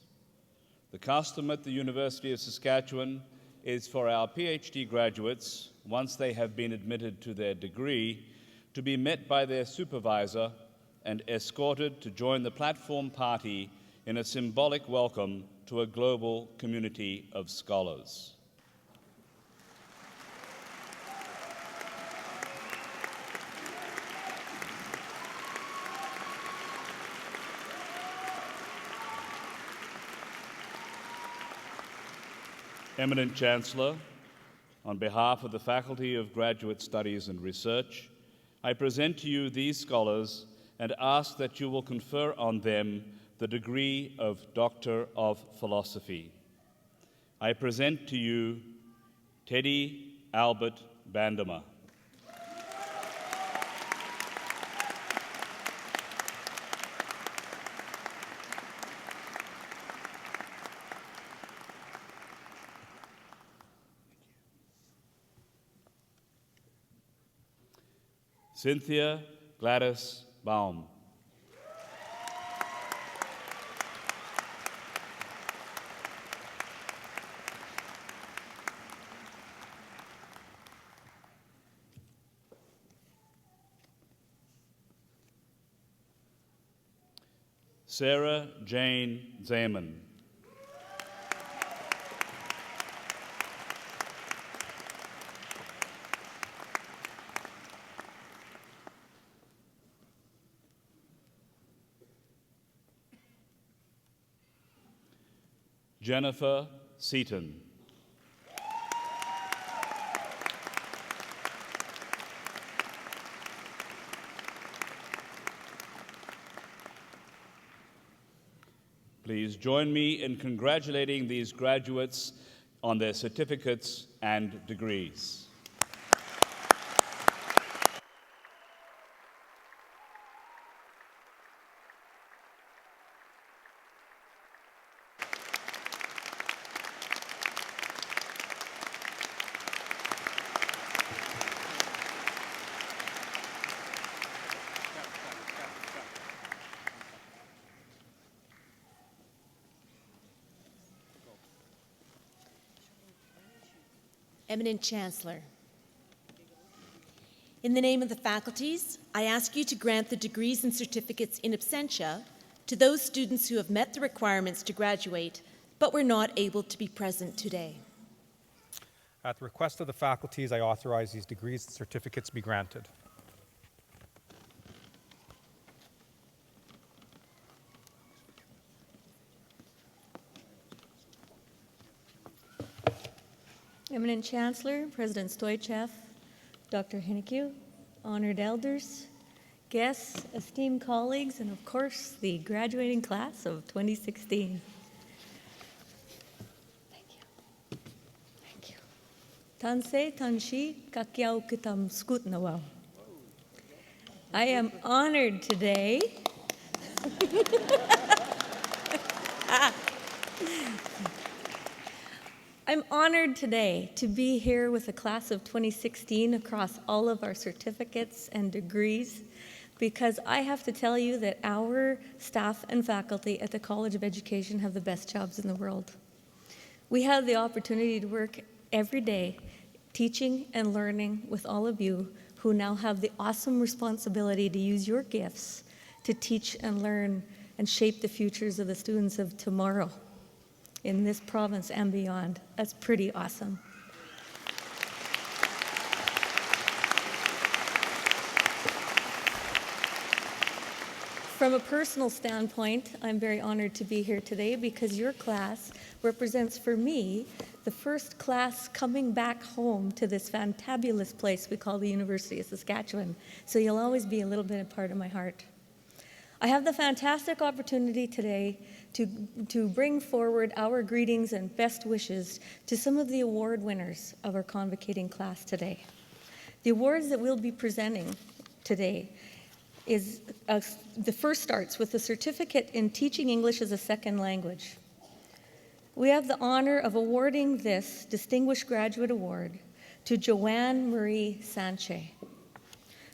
Speaker 10: The custom at the University of Saskatchewan is for our PhD graduates, once they have been admitted to their degree, to be met by their supervisor and escorted to join the platform party in a symbolic welcome to a global community of scholars. Eminent Chancellor, on behalf of the Faculty of Graduate Studies and Research, I present to you these scholars and ask that you will confer on them the degree of Doctor of Philosophy. I present to you Teddy Albert Bandemer. Cynthia Gladys Baum. Sarah Jane Zaman. Jennifer Seaton. Please join me in congratulating these graduates on their certificates and degrees.
Speaker 2: Eminent Chancellor, in the name of the faculties, I ask you to grant the degrees and certificates in absentia to those students who have met the requirements to graduate but were not able to be present today.
Speaker 5: At the request of the faculties, I authorize these degrees and certificates be granted.
Speaker 12: Eminent Chancellor, President Stoichev, Dr. Ahenakew, honored elders, guests, esteemed colleagues, and of course, the graduating class of 2016. Thank you. Thank you. Tanse Tanshi Kakyao Kitam Skutnawao. I am honored today I'm honored today to be here with the class of 2016 across all of our certificates and degrees, because I have to tell you that our staff and faculty at the College of Education have the best jobs in the world. We have the opportunity to work every day teaching and learning with all of you who now have the awesome responsibility to use your gifts to teach and learn and shape the futures of the students of tomorrow in this province and beyond. That's pretty awesome. From a personal standpoint, I'm very honored to be here today because your class represents for me the first class coming back home to this fantabulous place we call the University of Saskatchewan. So you'll always be a little bit a part of my heart. I have the fantastic opportunity today to bring forward our greetings and best wishes to some of the award winners of our convocating class today. The awards that we'll be presenting today is the first starts with the Certificate in Teaching English as a Second Language. We have the honor of awarding this Distinguished Graduate Award to Joanne Marie Sanchez.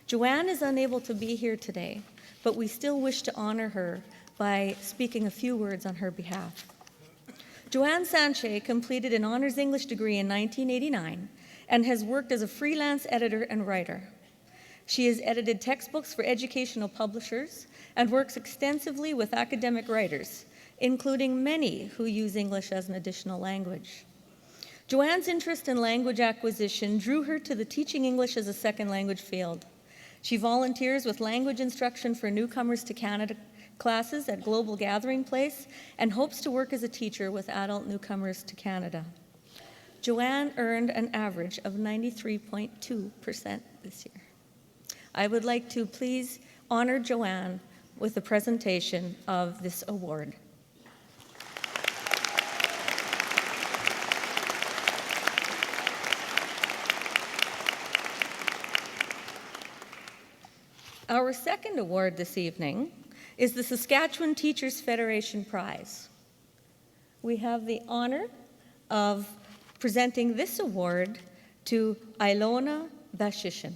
Speaker 12: Joanne is unable to be here today, but we still wish to honor her by speaking a few words on her behalf. Joanne Sanchez completed an honors English degree in 1989 and has worked as a freelance editor and writer. She has edited textbooks for educational publishers and works extensively with academic writers, including many who use English as an additional language. Joanne's interest in language acquisition drew her to the teaching English as a second language field. She volunteers with language instruction for newcomers to Canada classes at Global Gathering Place and hopes to work as a teacher with adult newcomers to Canada. Joanne earned an average of 93.2% this year. I would like to please honor Joanne with the presentation of this award. Our second award this evening is the Saskatchewan Teachers Federation Prize. We have the honor of presenting this award to Ilona Vashishin.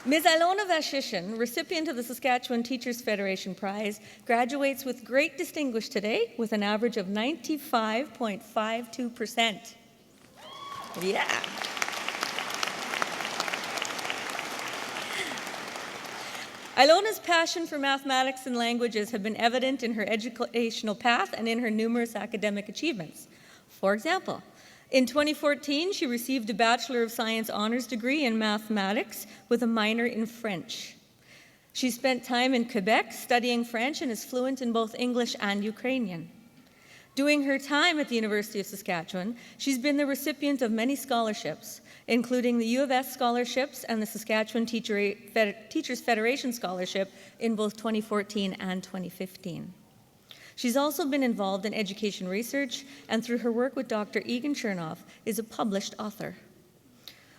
Speaker 12: Ms. Ilona Vashishin, recipient of the Saskatchewan Teachers Federation Prize, graduates with great distinguish today with an average of 95.52%. Yeah. Ilona's passion for mathematics and languages have been evident in her educational path and in her numerous academic achievements. For example, in 2014, she received a Bachelor of Science honors degree in mathematics with a minor in French. She spent time in Quebec studying French and is fluent in both English and Ukrainian. During her time at the University of Saskatchewan, she's been the recipient of many scholarships, including the U of S scholarships and the Saskatchewan Teachers Federation Scholarship in both 2014 and 2015. She's also been involved in education research, and through her work with Dr. Egan Chernoff, is a published author.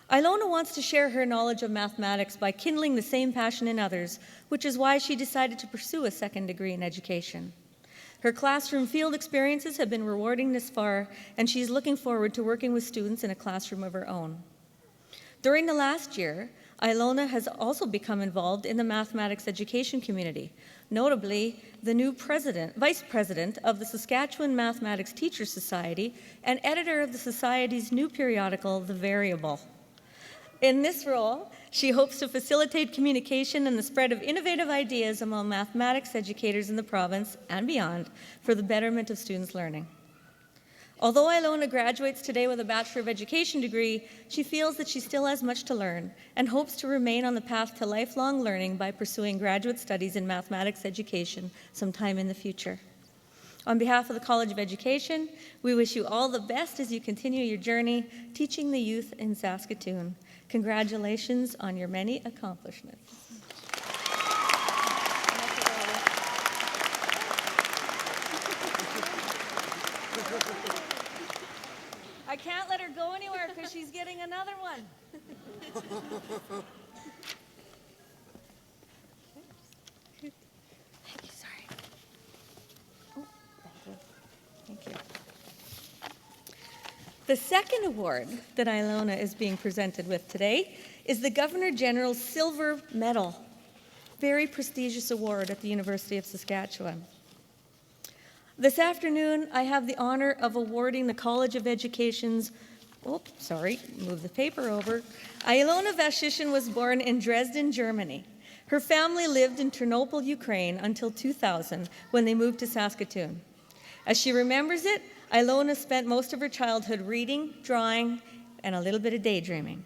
Speaker 12: Ilona wants to share her knowledge of mathematics by kindling the same passion in others, which is why she decided to pursue a second degree in education. Her classroom field experiences have been rewarding this far, and she's looking forward to working with students in a classroom of her own. During the last year, Ilona has also become involved in the mathematics education community, notably the new vice president of the Saskatchewan Mathematics Teachers Society and editor of the Society's new periodical, The Variable. In this role, she hopes to facilitate communication and the spread of innovative ideas among mathematics educators in the province and beyond for the betterment of students' learning. Although Ilona graduates today with a Bachelor of Education degree, she feels that she still has much to learn and hopes to remain on the path to lifelong learning by pursuing graduate studies in mathematics education sometime in the future. On behalf of the College of Education, we wish you all the best as you continue your journey teaching the youth in Saskatoon. Congratulations on your many accomplishments. I can't let her go anywhere because she's getting another one. Thank you, sorry. Oh, thank you. The second award that Ilona is being presented with today is the Governor General's Silver Medal, very prestigious award at the University of Saskatchewan. This afternoon, I have the honor of awarding the College of Education's, move the paper over. Ilona Vashishin was born in Dresden, Germany. Her family lived in Ternopil, Ukraine until 2000 when they moved to Saskatoon. As she remembers it, Ilona spent most of her childhood reading, drawing, and a little bit of daydreaming.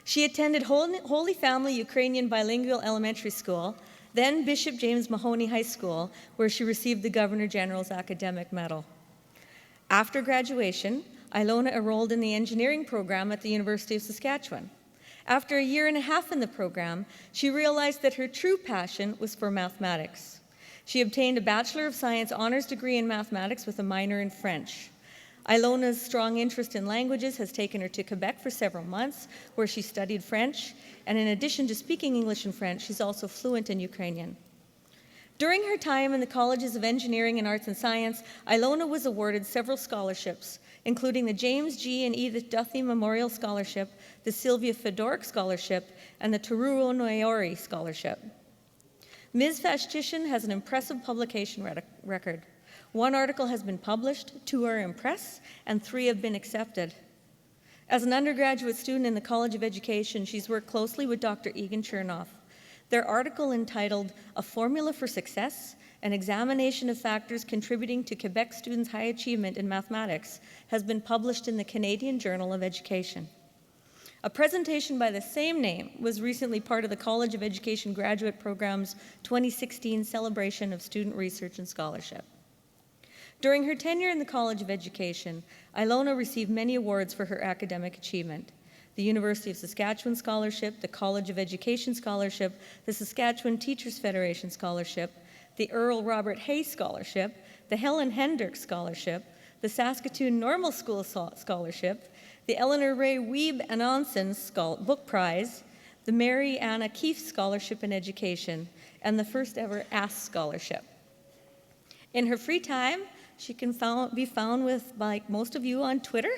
Speaker 12: She attended Holy Family Ukrainian Bilingual Elementary School, then Bishop James Mahoney High School, where she received the Governor General's Academic Medal. After graduation, Ilona enrolled in the engineering program at the University of Saskatchewan. After a year and a half in the program, she realized that her true passion was for mathematics. She obtained a Bachelor of Science honors degree in mathematics with a minor in French. Ilona's strong interest in languages has taken her to Quebec for several months, where she studied French, and in addition to speaking English and French, she's also fluent in Ukrainian. During her time in the Colleges of Engineering and Arts and Science, Ilona was awarded several scholarships, including the James G. and Edith Duthie Memorial Scholarship, the Sylvia Fedoric Scholarship, and the Teruo Noyori Scholarship. Ms. Petition has an impressive publication record. 1 article has been published, 2 are in press, and 3 have been accepted. As an undergraduate student in the College of Education, she's worked closely with Dr. Egan Chernoff. Their article entitled A Formula for Success, an examination of factors contributing to Quebec students' high achievement in mathematics, has been published in the Canadian Journal of Education. A presentation by the same name was recently part of the College of Education Graduate Program's 2016 celebration of student research and scholarship. During her tenure in the College of Education, Ilona received many awards for her academic achievement: the University of Saskatchewan Scholarship, the College of Education Scholarship, the Saskatchewan Teachers Federation Scholarship, the Earl Robert Hay Scholarship, the Helen Hendrick Scholarship, the Saskatoon Normal School Scholarship, the Eleanor Ray Wiebe Anonson Book Prize, the Mary Anna Keefe Scholarship in Education, and the first ever Ask Scholarship. In her free time, she can be found with, like most of you, on Twitter,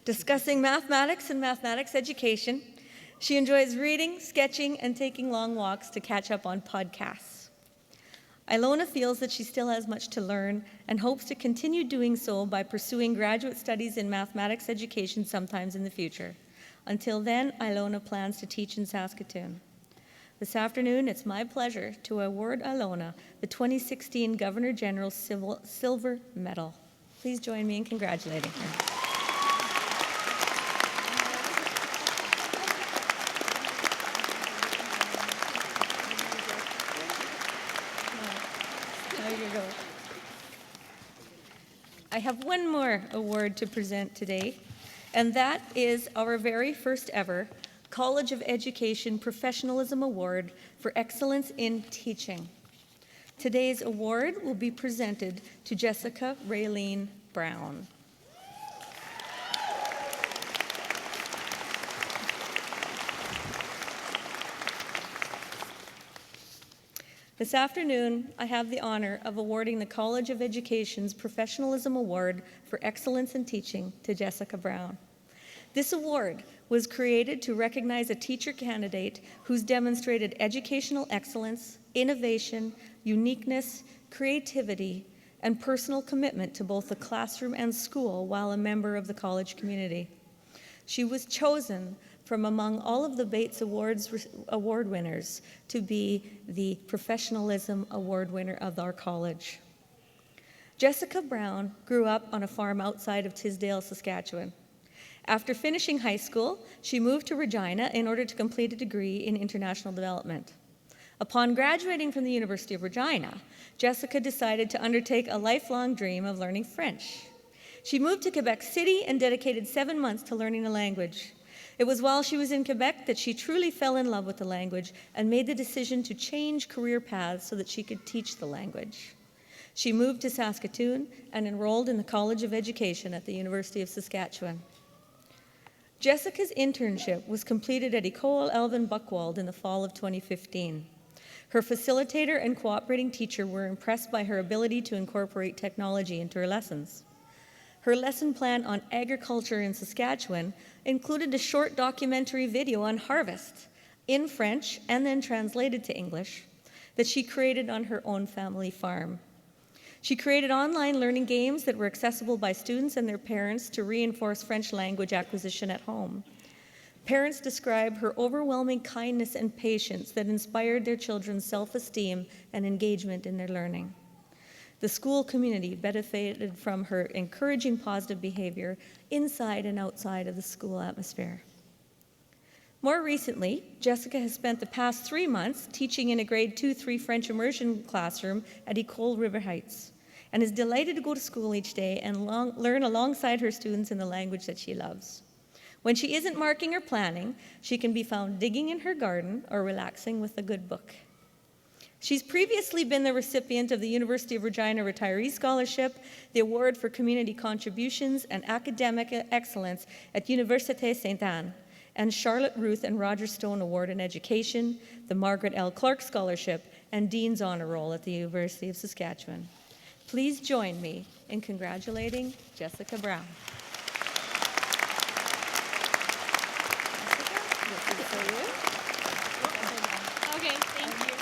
Speaker 12: discussing mathematics and mathematics education. She enjoys reading, sketching, and taking long walks to catch up on podcasts. Ilona feels that she still has much to learn and hopes to continue doing so by pursuing graduate studies in mathematics education sometimes in the future. Until then, Ilona plans to teach in Saskatoon. This afternoon, it's my pleasure to award Ilona the 2016 Governor General's Silver Medal. Please join me in congratulating her. There you go. I have one more award to present today, and that is our very first ever College of Education Professionalism Award for Excellence in Teaching. Today's award will be presented to Jessica Raylene Brown. This afternoon, I have the honor of awarding the College of Education's Professionalism Award for Excellence in Teaching to Jessica Brown. This award was created to recognize a teacher candidate who's demonstrated educational excellence, innovation, uniqueness, creativity, and personal commitment to both the classroom and school while a member of the college community. She was chosen from among all of the Bates Award winners to be the Professionalism Award winner of our college. Jessica Brown grew up on a farm outside of Tisdale, Saskatchewan. After finishing high school, she moved to Regina in order to complete a degree in international development. Upon graduating from the University of Regina, Jessica decided to undertake a lifelong dream of learning French. She moved to Quebec City and dedicated 7 months to learning the language. It was while she was in Quebec that she truly fell in love with the language and made the decision to change career paths so that she could teach the language. She moved to Saskatoon and enrolled in the College of Education at the University of Saskatchewan. Jessica's internship was completed at École Elvin Buchwald in the fall of 2015. Her facilitator and cooperating teacher were impressed by her ability to incorporate technology into her lessons. Her lesson plan on agriculture in Saskatchewan included a short documentary video on harvest in French and then translated to English that she created on her own family farm. She created online learning games that were accessible by students and their parents to reinforce French language acquisition at home. Parents describe her overwhelming kindness and patience that inspired their children's self-esteem and engagement in their learning. The school community benefited from her encouraging positive behavior inside and outside of the school atmosphere. More recently, Jessica has spent the past 3 months teaching in a grade 2-3 French immersion classroom at École River Heights. and is delighted to go to school each day and learn alongside her students in the language that she loves. When she isn't marking or planning, she can be found digging in her garden or relaxing with a good book. She's previously been the recipient of the University of Regina Retiree Scholarship, the Award for Community Contributions and Academic Excellence at Université Sainte-Anne, and Charlotte Ruth and Roger Stone Award in Education, the Margaret L. Clark Scholarship, and Dean's Honor Roll at the University of Saskatchewan. Please join me in congratulating Jessica Brown.
Speaker 2: Okay, thank you.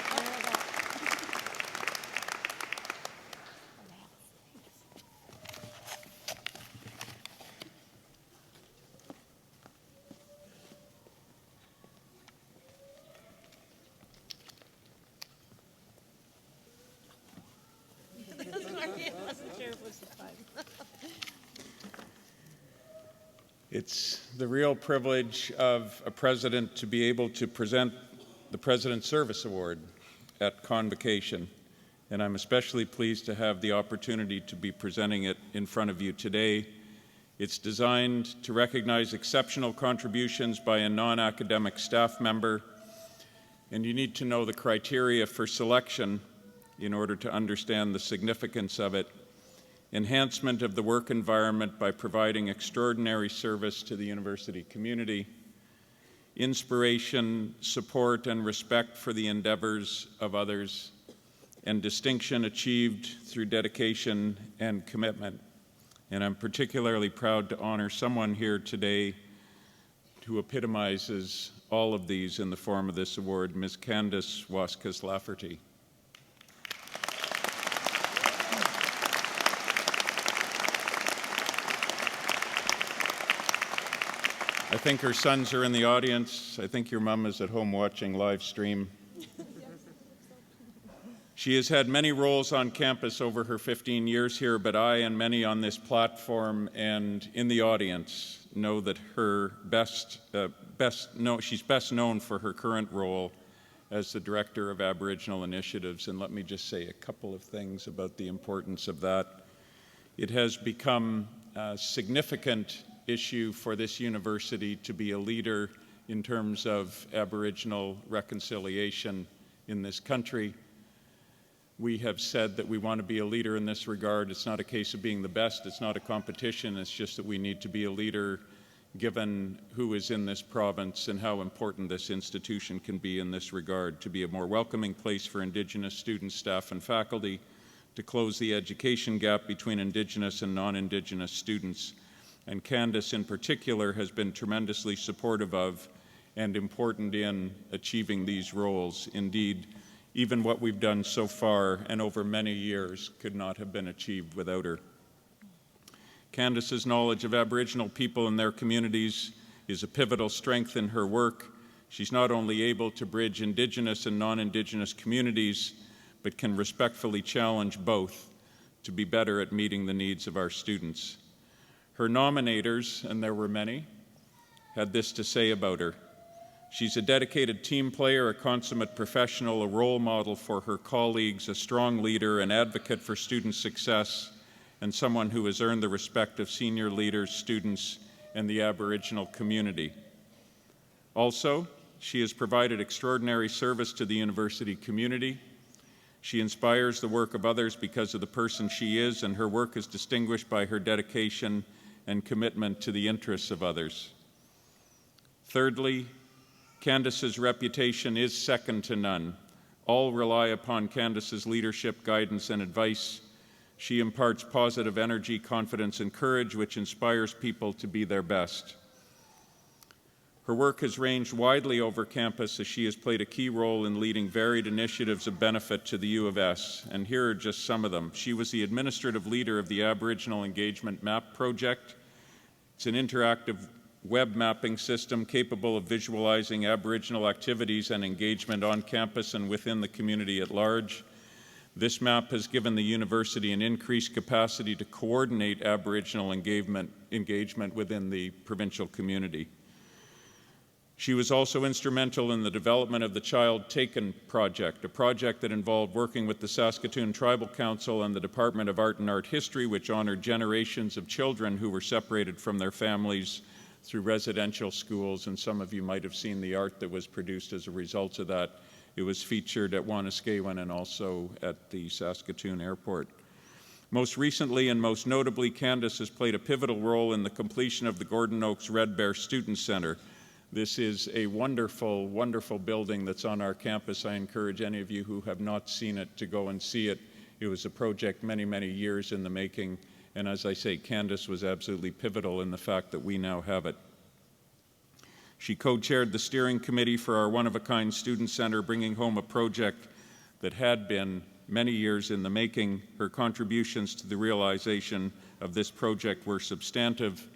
Speaker 7: It's the real privilege of a president to be able to present the President's Service Award at Convocation, and I'm especially pleased to have the opportunity to be presenting it in front of you today. It's designed to recognize exceptional contributions by a non-academic staff member, and you need to know the criteria for selection in order to understand the significance of it. Enhancement of the work environment by providing extraordinary service to the university community, inspiration, support, and respect for the endeavors of others, and distinction achieved through dedication and commitment. And I'm particularly proud to honor someone here today who epitomizes all of these in the form of this award, Ms. Candace Waskas-Lafferty. I think her sons are in the audience. I think your mom is at home watching live stream. She has had many roles on campus over her 15 years here, but I and many on this platform and in the audience know that she's best known for her current role as the Director of Aboriginal Initiatives. And let me just say a couple of things about the importance of that. It has become a significant issue for this university to be a leader in terms of Aboriginal reconciliation in this country. We have said that we want to be a leader in this regard. It's not a case of being the best. It's not a competition. It's just that we need to be a leader given who is in this province and how important this institution can be in this regard, to be a more welcoming place for Indigenous students, staff, and faculty, to close the education gap between Indigenous and non-Indigenous students. And Candace in particular has been tremendously supportive of and important in achieving these roles. Indeed, even what we've done so far and over many years could not have been achieved without her. Candace's knowledge of Aboriginal people and their communities is a pivotal strength in her work. She's not only able to bridge Indigenous and non-Indigenous communities, but can respectfully challenge both to be better at meeting the needs of our students. Her nominators, and there were many, had this to say about her. She's a dedicated team player, a consummate professional, a role model for her colleagues, a strong leader, an advocate for student success, and someone who has earned the respect of senior leaders, students, and the Aboriginal community. Also, she has provided extraordinary service to the university community. She inspires the work of others because of the person she is, and her work is distinguished by her dedication and commitment to the interests of others. Thirdly, Candace's reputation is second to none. All rely upon Candace's leadership, guidance, and advice. She imparts positive energy, confidence, and courage, which inspires people to be their best. Her work has ranged widely over campus as she has played a key role in leading varied initiatives of benefit to the U of S, and here are just some of them. She was the administrative leader of the Aboriginal Engagement Map Project. It's an interactive web mapping system capable of visualizing Aboriginal activities and engagement on campus and within the community at large. This map has given the university an increased capacity to coordinate Aboriginal engagement within the provincial community. She was also instrumental in the development of the Child Taken project, a project that involved working with the Saskatoon Tribal Council and the Department of Art and Art History, which honored generations of children who were separated from their families through residential schools, and some of you might have seen the art that was produced as a result of that. It was featured at Wanuskewin and also at the Saskatoon Airport. Most recently and most notably, Candace has played a pivotal role in the completion of the Gordon Oaks Red Bear Student Center. This is a wonderful, wonderful building that's on our campus. I encourage any of you who have not seen it to go and see it. It was a project many, many years in the making, and as I say, Candace was absolutely pivotal in the fact that we now have it. She co-chaired the steering committee for our one-of-a-kind student center, bringing home a project that had been many years in the making. Her contributions to the realization of this project were substantive.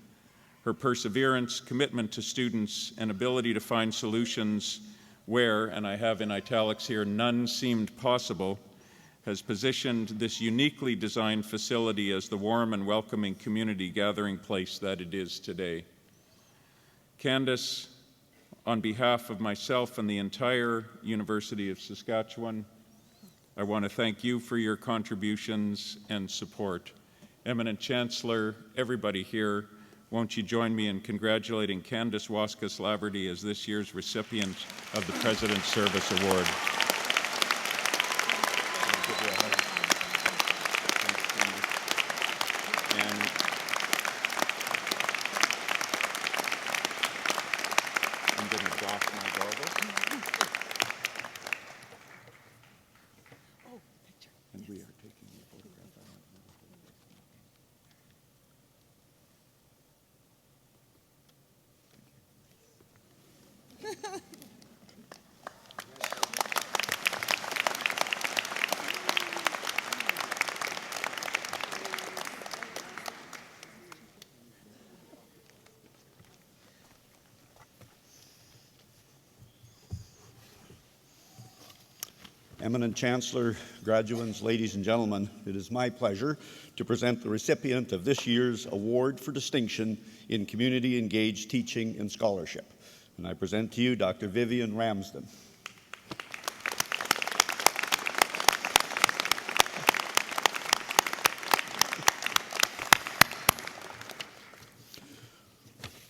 Speaker 7: Her perseverance, commitment to students, and ability to find solutions where, and I have in italics here, none seemed possible, has positioned this uniquely designed facility as the warm and welcoming community gathering place that it is today. Candace, on behalf of myself and the entire University of Saskatchewan, I want to thank you for your contributions and support. Eminent Chancellor, everybody here, won't you join me in congratulating Candace Waskas-Laverty as this year's recipient of the President's Service Award. And I'm going to doff my goggles. Oh, picture. And we are taking a photograph.
Speaker 13: Eminent Chancellor, graduates, ladies and gentlemen, it is my pleasure to present the recipient of this year's Award for Distinction in Community Engaged Teaching and Scholarship. And I present to you Dr. Vivian Ramsden.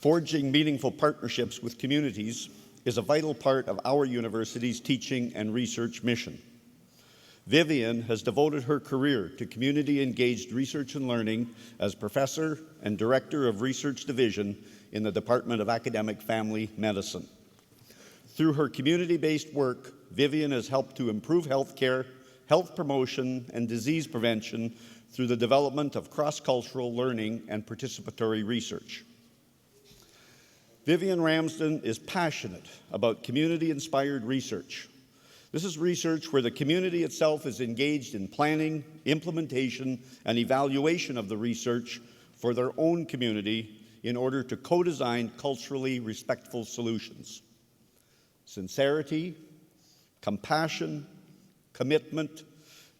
Speaker 13: Forging meaningful partnerships with communities is a vital part of our university's teaching and research mission. Vivian has devoted her career to community-engaged research and learning as professor and director of research division in the Department of Academic Family Medicine. Through her community-based work, Vivian has helped to improve healthcare, health promotion, and disease prevention through the development of cross-cultural learning and participatory research. Vivian Ramsden is passionate about community-inspired research. This is research where the community itself is engaged in planning, implementation, and evaluation of the research for their own community in order to co-design culturally respectful solutions. Sincerity, compassion, commitment,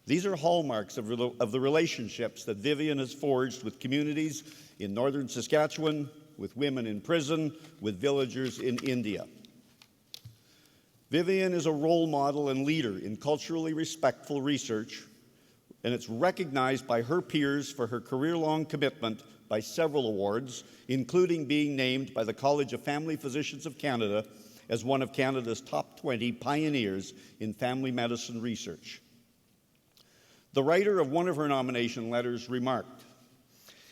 Speaker 13: these are hallmarks of the relationships that Vivian has forged with communities in northern Saskatchewan, with women in prison, with villagers in India. Vivian is a role model and leader in culturally respectful research, and it's recognized by her peers for her career-long commitment by several awards, including being named by the College of Family Physicians of Canada as one of Canada's top 20 pioneers in family medicine research. The writer of one of her nomination letters remarked,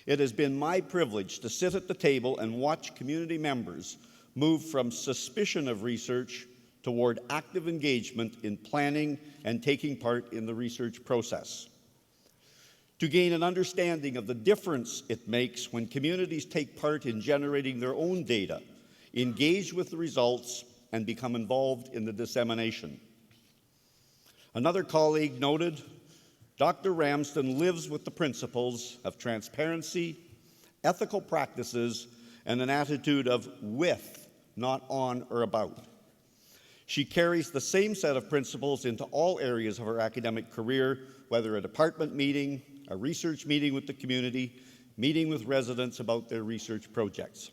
Speaker 13: "It has been my privilege to sit at the table and watch community members move from suspicion of research toward active engagement in planning and taking part in the research process. To gain an understanding of the difference it makes when communities take part in generating their own data, engage with the results, and become involved in the dissemination." Another colleague noted, "Dr. Ramsden lives with the principles of transparency, ethical practices, and an attitude of with, not on or about. She carries the same set of principles into all areas of her academic career, whether a department meeting, a research meeting with the community, meeting with residents about their research projects.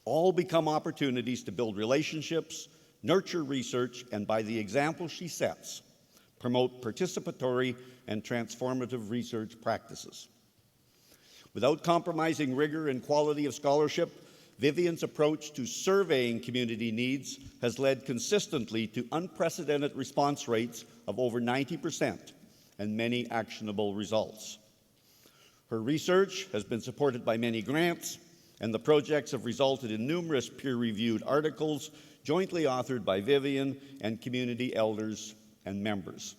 Speaker 13: All become opportunities to build relationships, nurture research, and by the example she sets, promote participatory and transformative research practices. Without compromising rigor and quality of scholarship, Vivian's approach to surveying community needs has led consistently to unprecedented response rates of over 90% and many actionable results. Her research has been supported by many grants, and the projects have resulted in numerous peer-reviewed articles jointly authored by Vivian and community elders and members.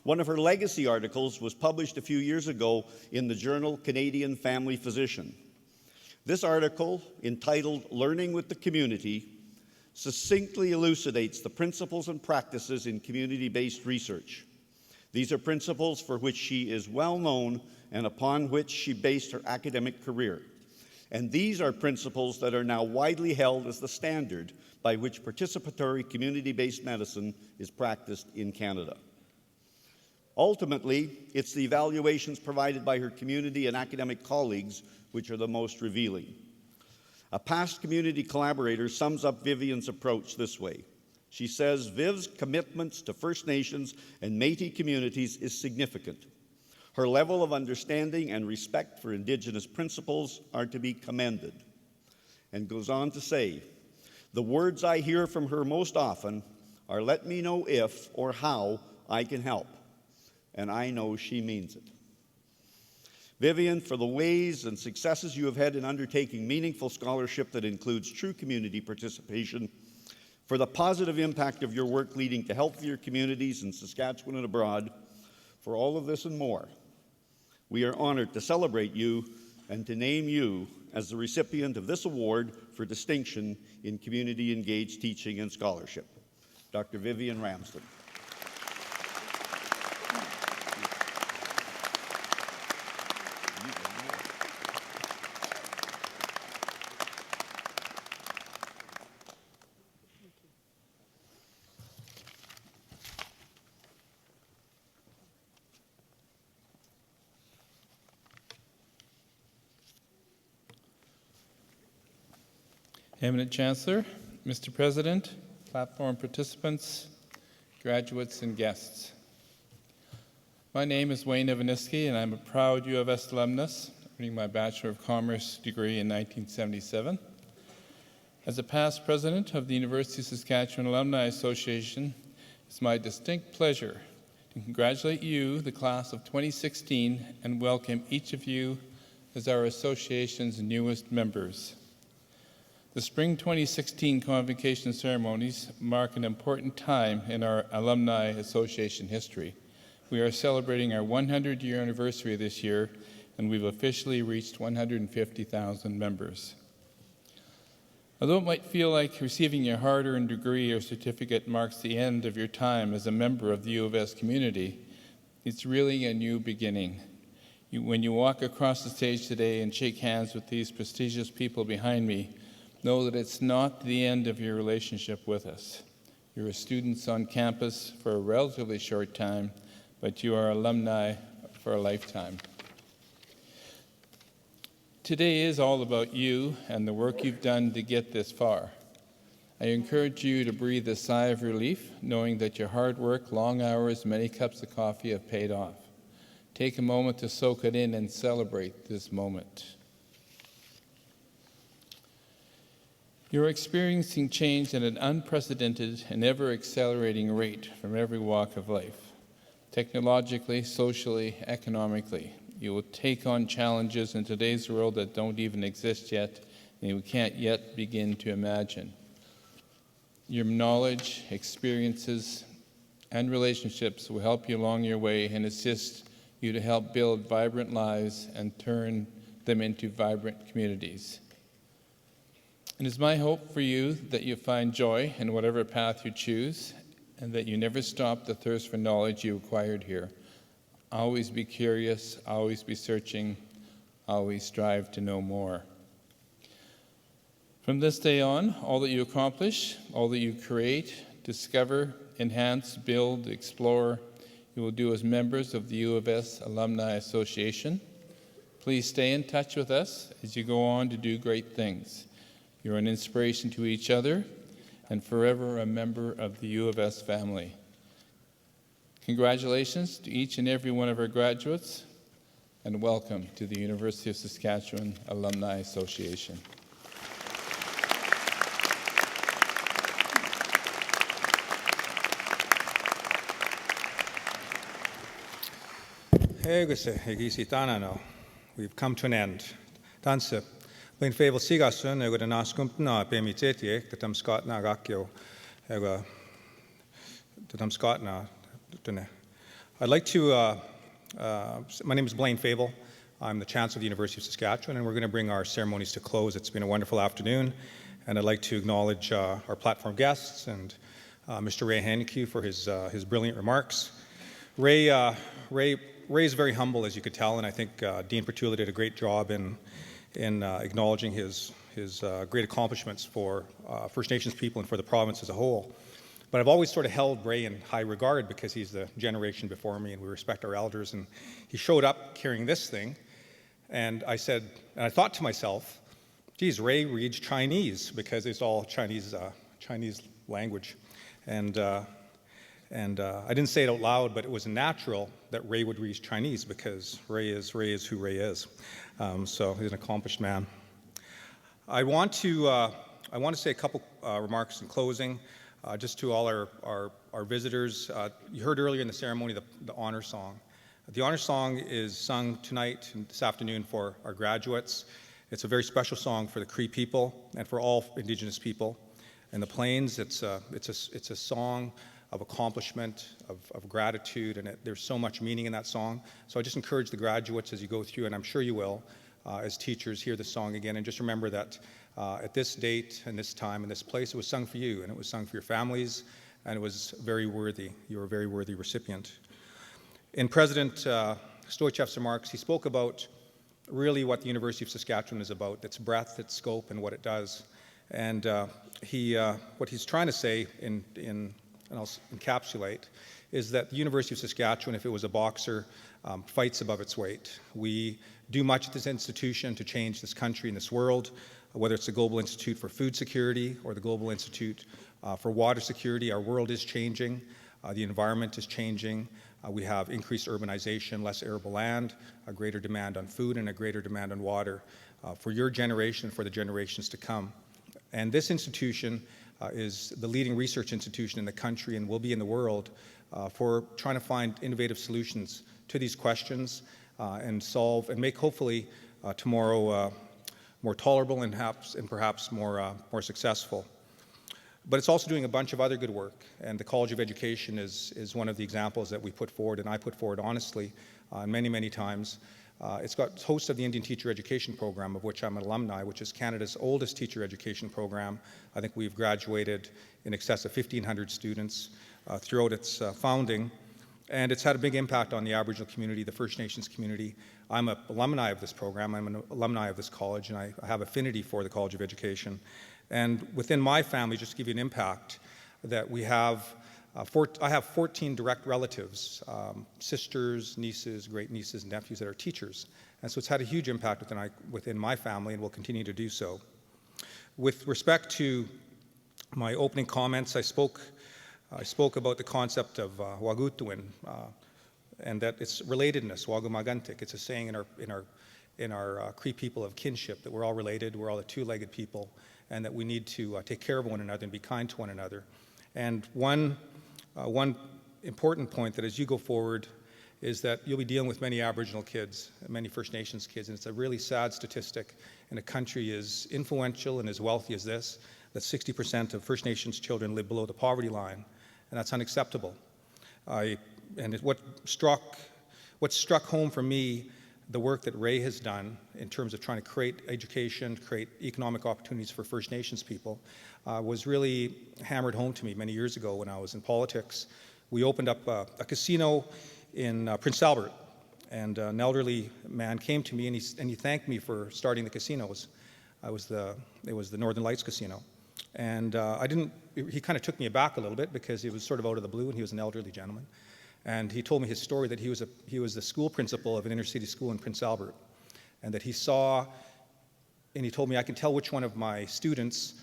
Speaker 13: One of her legacy articles was published a few years ago in the journal Canadian Family Physician. This article, entitled Learning with the Community, succinctly elucidates the principles and practices in community-based research. These are principles for which she is well known and upon which she based her academic career. And these are principles that are now widely held as the standard by which participatory community-based medicine is practiced in Canada. Ultimately, it's the evaluations provided by her community and academic colleagues which are the most revealing. A past community collaborator sums up Vivian's approach this way. She says, Viv's commitments to First Nations and Métis communities is significant. Her level of understanding and respect for Indigenous principles are to be commended. And goes on to say, the words I hear from her most often are, let me know if or how I can help. And I know she means it. Vivian, for the ways and successes you have had in undertaking meaningful scholarship that includes true community participation, for the positive impact of your work leading to healthier communities in Saskatchewan and abroad, for all of this and more, we are honored to celebrate you and to name you as the recipient of this award for distinction in community-engaged teaching and scholarship. Dr. Vivian Ramsden.
Speaker 14: Eminent Chancellor, Mr. President, platform participants, graduates, and guests. My name is Ray Ahenakew, and I'm a proud U of S alumnus, earning my Bachelor of Commerce degree in 1977. As a past president of the University of Saskatchewan Alumni Association, it's my distinct pleasure to congratulate you, the class of 2016, and welcome each of you as our association's newest members. The Spring 2016 Convocation ceremonies mark an important time in our Alumni Association history. We are celebrating our 100-year anniversary this year, and we've officially reached 150,000 members. Although it might feel like receiving your hard-earned degree or certificate marks the end of your time as a member of the U of S community, it's really a new beginning. When you walk across the stage today and shake hands with these prestigious people behind me, know that it's not the end of your relationship with us. You're students on campus for a relatively short time, but you are alumni for a lifetime. Today is all about you and the work you've done to get this far. I encourage you to breathe a sigh of relief, knowing that your hard work, long hours, many cups of coffee have paid off. Take a moment to soak it in and celebrate this moment. You're experiencing change at an unprecedented and ever-accelerating rate from every walk of life. Technologically, socially, economically, you will take on challenges in today's world that don't even exist yet, and you can't yet begin to imagine. Your knowledge, experiences, and relationships will help you along your way and assist you to help build vibrant lives and turn them into vibrant communities. It is my hope for you that you find joy in whatever path you choose, and that you never stop the thirst for knowledge you acquired here. Always be curious, always be searching, always strive to know more. From this day on, all that you accomplish, all that you create, discover, enhance, build, explore, you will do as members of the U of S Alumni Association. Please stay in touch with us as you go on to do great things. You're an inspiration to each other and forever a member of the U of S family. Congratulations to each and every one of our graduates, and welcome to the University of Saskatchewan Alumni Association.
Speaker 5: We've come to an end. Danse. Blain Favel Sigasun, I would an askumpna, Bemitetie, that I'm Scott Nagakyo, that I'm Scott na. I'd like to, my name is Blain Favel. I'm the Chancellor of the University of Saskatchewan, and we're going to bring our ceremonies to close. It's been a wonderful afternoon, and I'd like to acknowledge our platform guests and Mr. Ray Ahenakew for his brilliant remarks. Ray is very humble, as you could tell, and I think Dean Petula did a great job in acknowledging his great accomplishments for First Nations people and for the province as a whole. But I've always sort of held Ray in high regard because he's the generation before me and we respect our elders. And he showed up carrying this thing, and I thought to myself, geez, Ray reads Chinese because it's all Chinese language. And I didn't say it out loud, but it was natural that Ray would read Chinese because Ray is who Ray is. So he's an accomplished man. I want to say a couple remarks in closing, just to all our visitors. You heard earlier in the ceremony the honor song. The honor song is sung tonight and this afternoon for our graduates. It's a very special song for the Cree people and for all Indigenous people in the Plains. It's a song of accomplishment, of gratitude, and there's so much meaning in that song. So I just encourage the graduates as you go through, and I'm sure you will, as teachers, hear the song again, and just remember that at this date and this time and this place, it was sung for you, and it was sung for your families, and it was very worthy. You were a very worthy recipient. In President Stoichev's remarks, he spoke about really what the University of Saskatchewan is about, its breadth, its scope, and what it does. And what he's trying to say and I'll encapsulate, is that the University of Saskatchewan, if it was a boxer, fights above its weight. We do much at this institution to change this country and this world, whether it's the Global Institute for Food Security or the Global Institute for Water Security. Our world is changing. The environment is changing. We have increased urbanization, less arable land, a greater demand on food, and a greater demand on water for your generation, for the generations to come. And this institution is the leading research institution in the country and will be in the world for trying to find innovative solutions to these questions and solve and make hopefully tomorrow more tolerable and perhaps more successful. But it's also doing a bunch of other good work, and the College of Education is one of the examples that we put forward, and I put forward honestly many, many times. It's host of the Indian Teacher Education Program, of which I'm an alumni, which is Canada's oldest teacher education program. I think we've graduated in excess of 1,500 students throughout its founding, and it's had a big impact on the Aboriginal community, the First Nations community. I'm an alumni of this program. I'm an alumni of this college, and I have affinity for the College of Education. And within my family, just to give you an impact, that we have I have 14 direct relatives, sisters, nieces, great-nieces, and nephews that are teachers. And so it's had a huge impact within my family and will continue to do so. With respect to my opening comments, I spoke about the concept of wagutuin and that its relatedness, wagumagantik. It's a saying in our Cree people of kinship that we're all related, we're all a two-legged people, and that we need to take care of one another and be kind to one another. And one important point that as you go forward is that you'll be dealing with many Aboriginal kids, many First Nations kids, and it's a really sad statistic in a country as influential and as wealthy as this, that 60% of First Nations children live below the poverty line, and that's unacceptable. What struck home for me, the work that Ray has done in terms of trying to create education, create economic opportunities for First Nations people, was really hammered home to me many years ago when I was in politics. We opened up a casino in Prince Albert, and an elderly man came to me and he thanked me for starting the casinos. It was the Northern Lights Casino. And he kind of took me aback a little bit because he was sort of out of the blue and he was an elderly gentleman. And he told me his story that he was the school principal of an inner city school in Prince Albert, and that he saw he told me, I can tell which one of my students'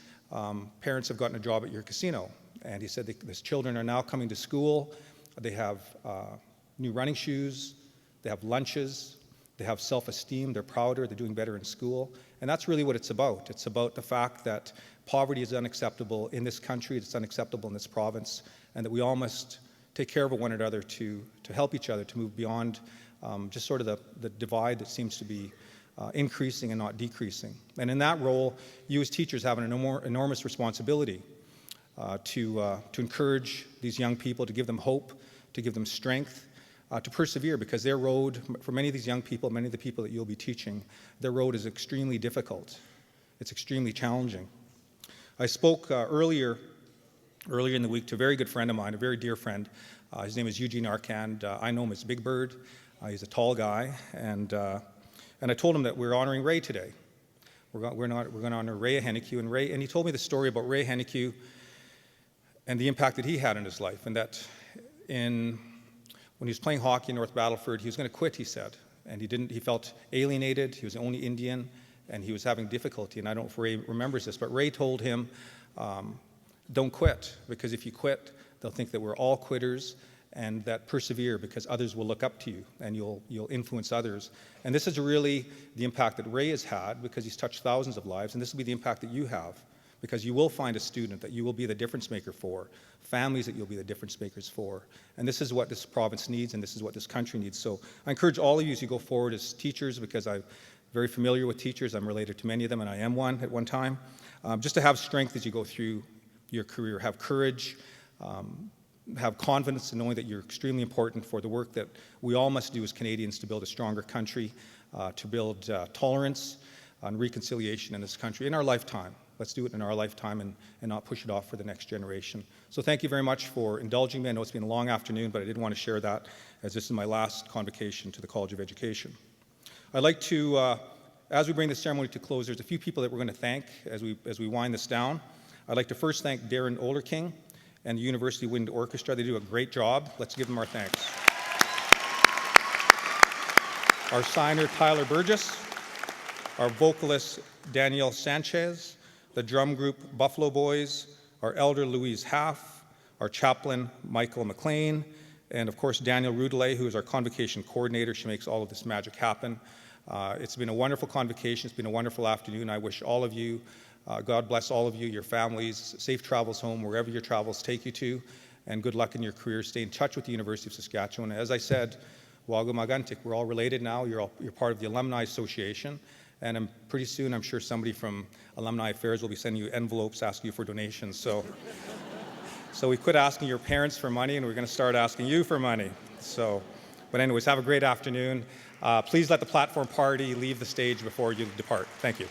Speaker 5: parents have gotten a job at your casino. And he said, these children are now coming to school. They have new running shoes. They have lunches. They have self-esteem. They're prouder. They're doing better in school. And that's really what it's about. It's about the fact that poverty is unacceptable in this country. It's unacceptable in this province. And that we all must take care of one another to help each other to move beyond just sort of the divide that seems to be increasing and not decreasing. And in that role, you as teachers have an enormous responsibility to encourage these young people, to give them hope, to give them strength, to persevere, because their road, for many of these young people, many of the people that you'll be teaching, their road is extremely difficult. It's extremely challenging. I spoke earlier in the week to a very good friend of mine, a very dear friend. His name is Eugene Arcand. I know him as Big Bird. He's a tall guy, and I told him that we're honoring Ray today. We're going to honor Ray Ahenakew, and he told me the story about Ray Ahenakew and the impact that he had in his life, and that when he was playing hockey in North Battleford, he was going to quit, he said, and he felt alienated. He was the only Indian, and he was having difficulty, and I don't know if Ray remembers this, but Ray told him, don't quit, because if you quit, they'll think that we're all quitters, and that persevere, because others will look up to you, and you'll influence others. And this is really the impact that Ray has had, because he's touched thousands of lives, and this will be the impact that you have, because you will find a student that you will be the difference maker for, families that you'll be the difference makers for. And this is what this province needs, and this is what this country needs. So I encourage all of you as you go forward as teachers, because I'm very familiar with teachers. I'm related to many of them, and I am one at one time. Just to have strength as you go through your career, have courage, have confidence in knowing that you're extremely important for the work that we all must do as Canadians to build a stronger country, to build tolerance and reconciliation in this country in our lifetime. Let's do it in our lifetime and not push it off for the next generation. So thank you very much for indulging me. I know it's been a long afternoon, but I did want to share that as this is my last convocation to the College of Education. I'd like to, as we bring this ceremony to close, there's a few people that we're going to thank as we wind this down. I'd like to first thank Darren Olderking and the University Wind Orchestra. They do a great job. Let's give them our thanks. Our signer, Tyler Burgess. Our vocalist, Danielle Sanchez. The drum group, Buffalo Boys. Our elder, Louise Half. Our chaplain, Michael McLean. And of course, Daniel Rudelet, who is our convocation coordinator. She makes all of this magic happen. It's been a wonderful convocation. It's been a wonderful afternoon. I wish all of you, God bless all of you, your families, safe travels home, wherever your travels take you to, and good luck in your careers. Stay in touch with the University of Saskatchewan. As I said, Wago Magantik, we're all related now. You're part of the Alumni Association, and pretty soon I'm sure somebody from Alumni Affairs will be sending you envelopes asking you for donations. So we quit asking your parents for money, and we're going to start asking you for money. But anyways, have a great afternoon. Please let the platform party leave the stage before you depart. Thank you.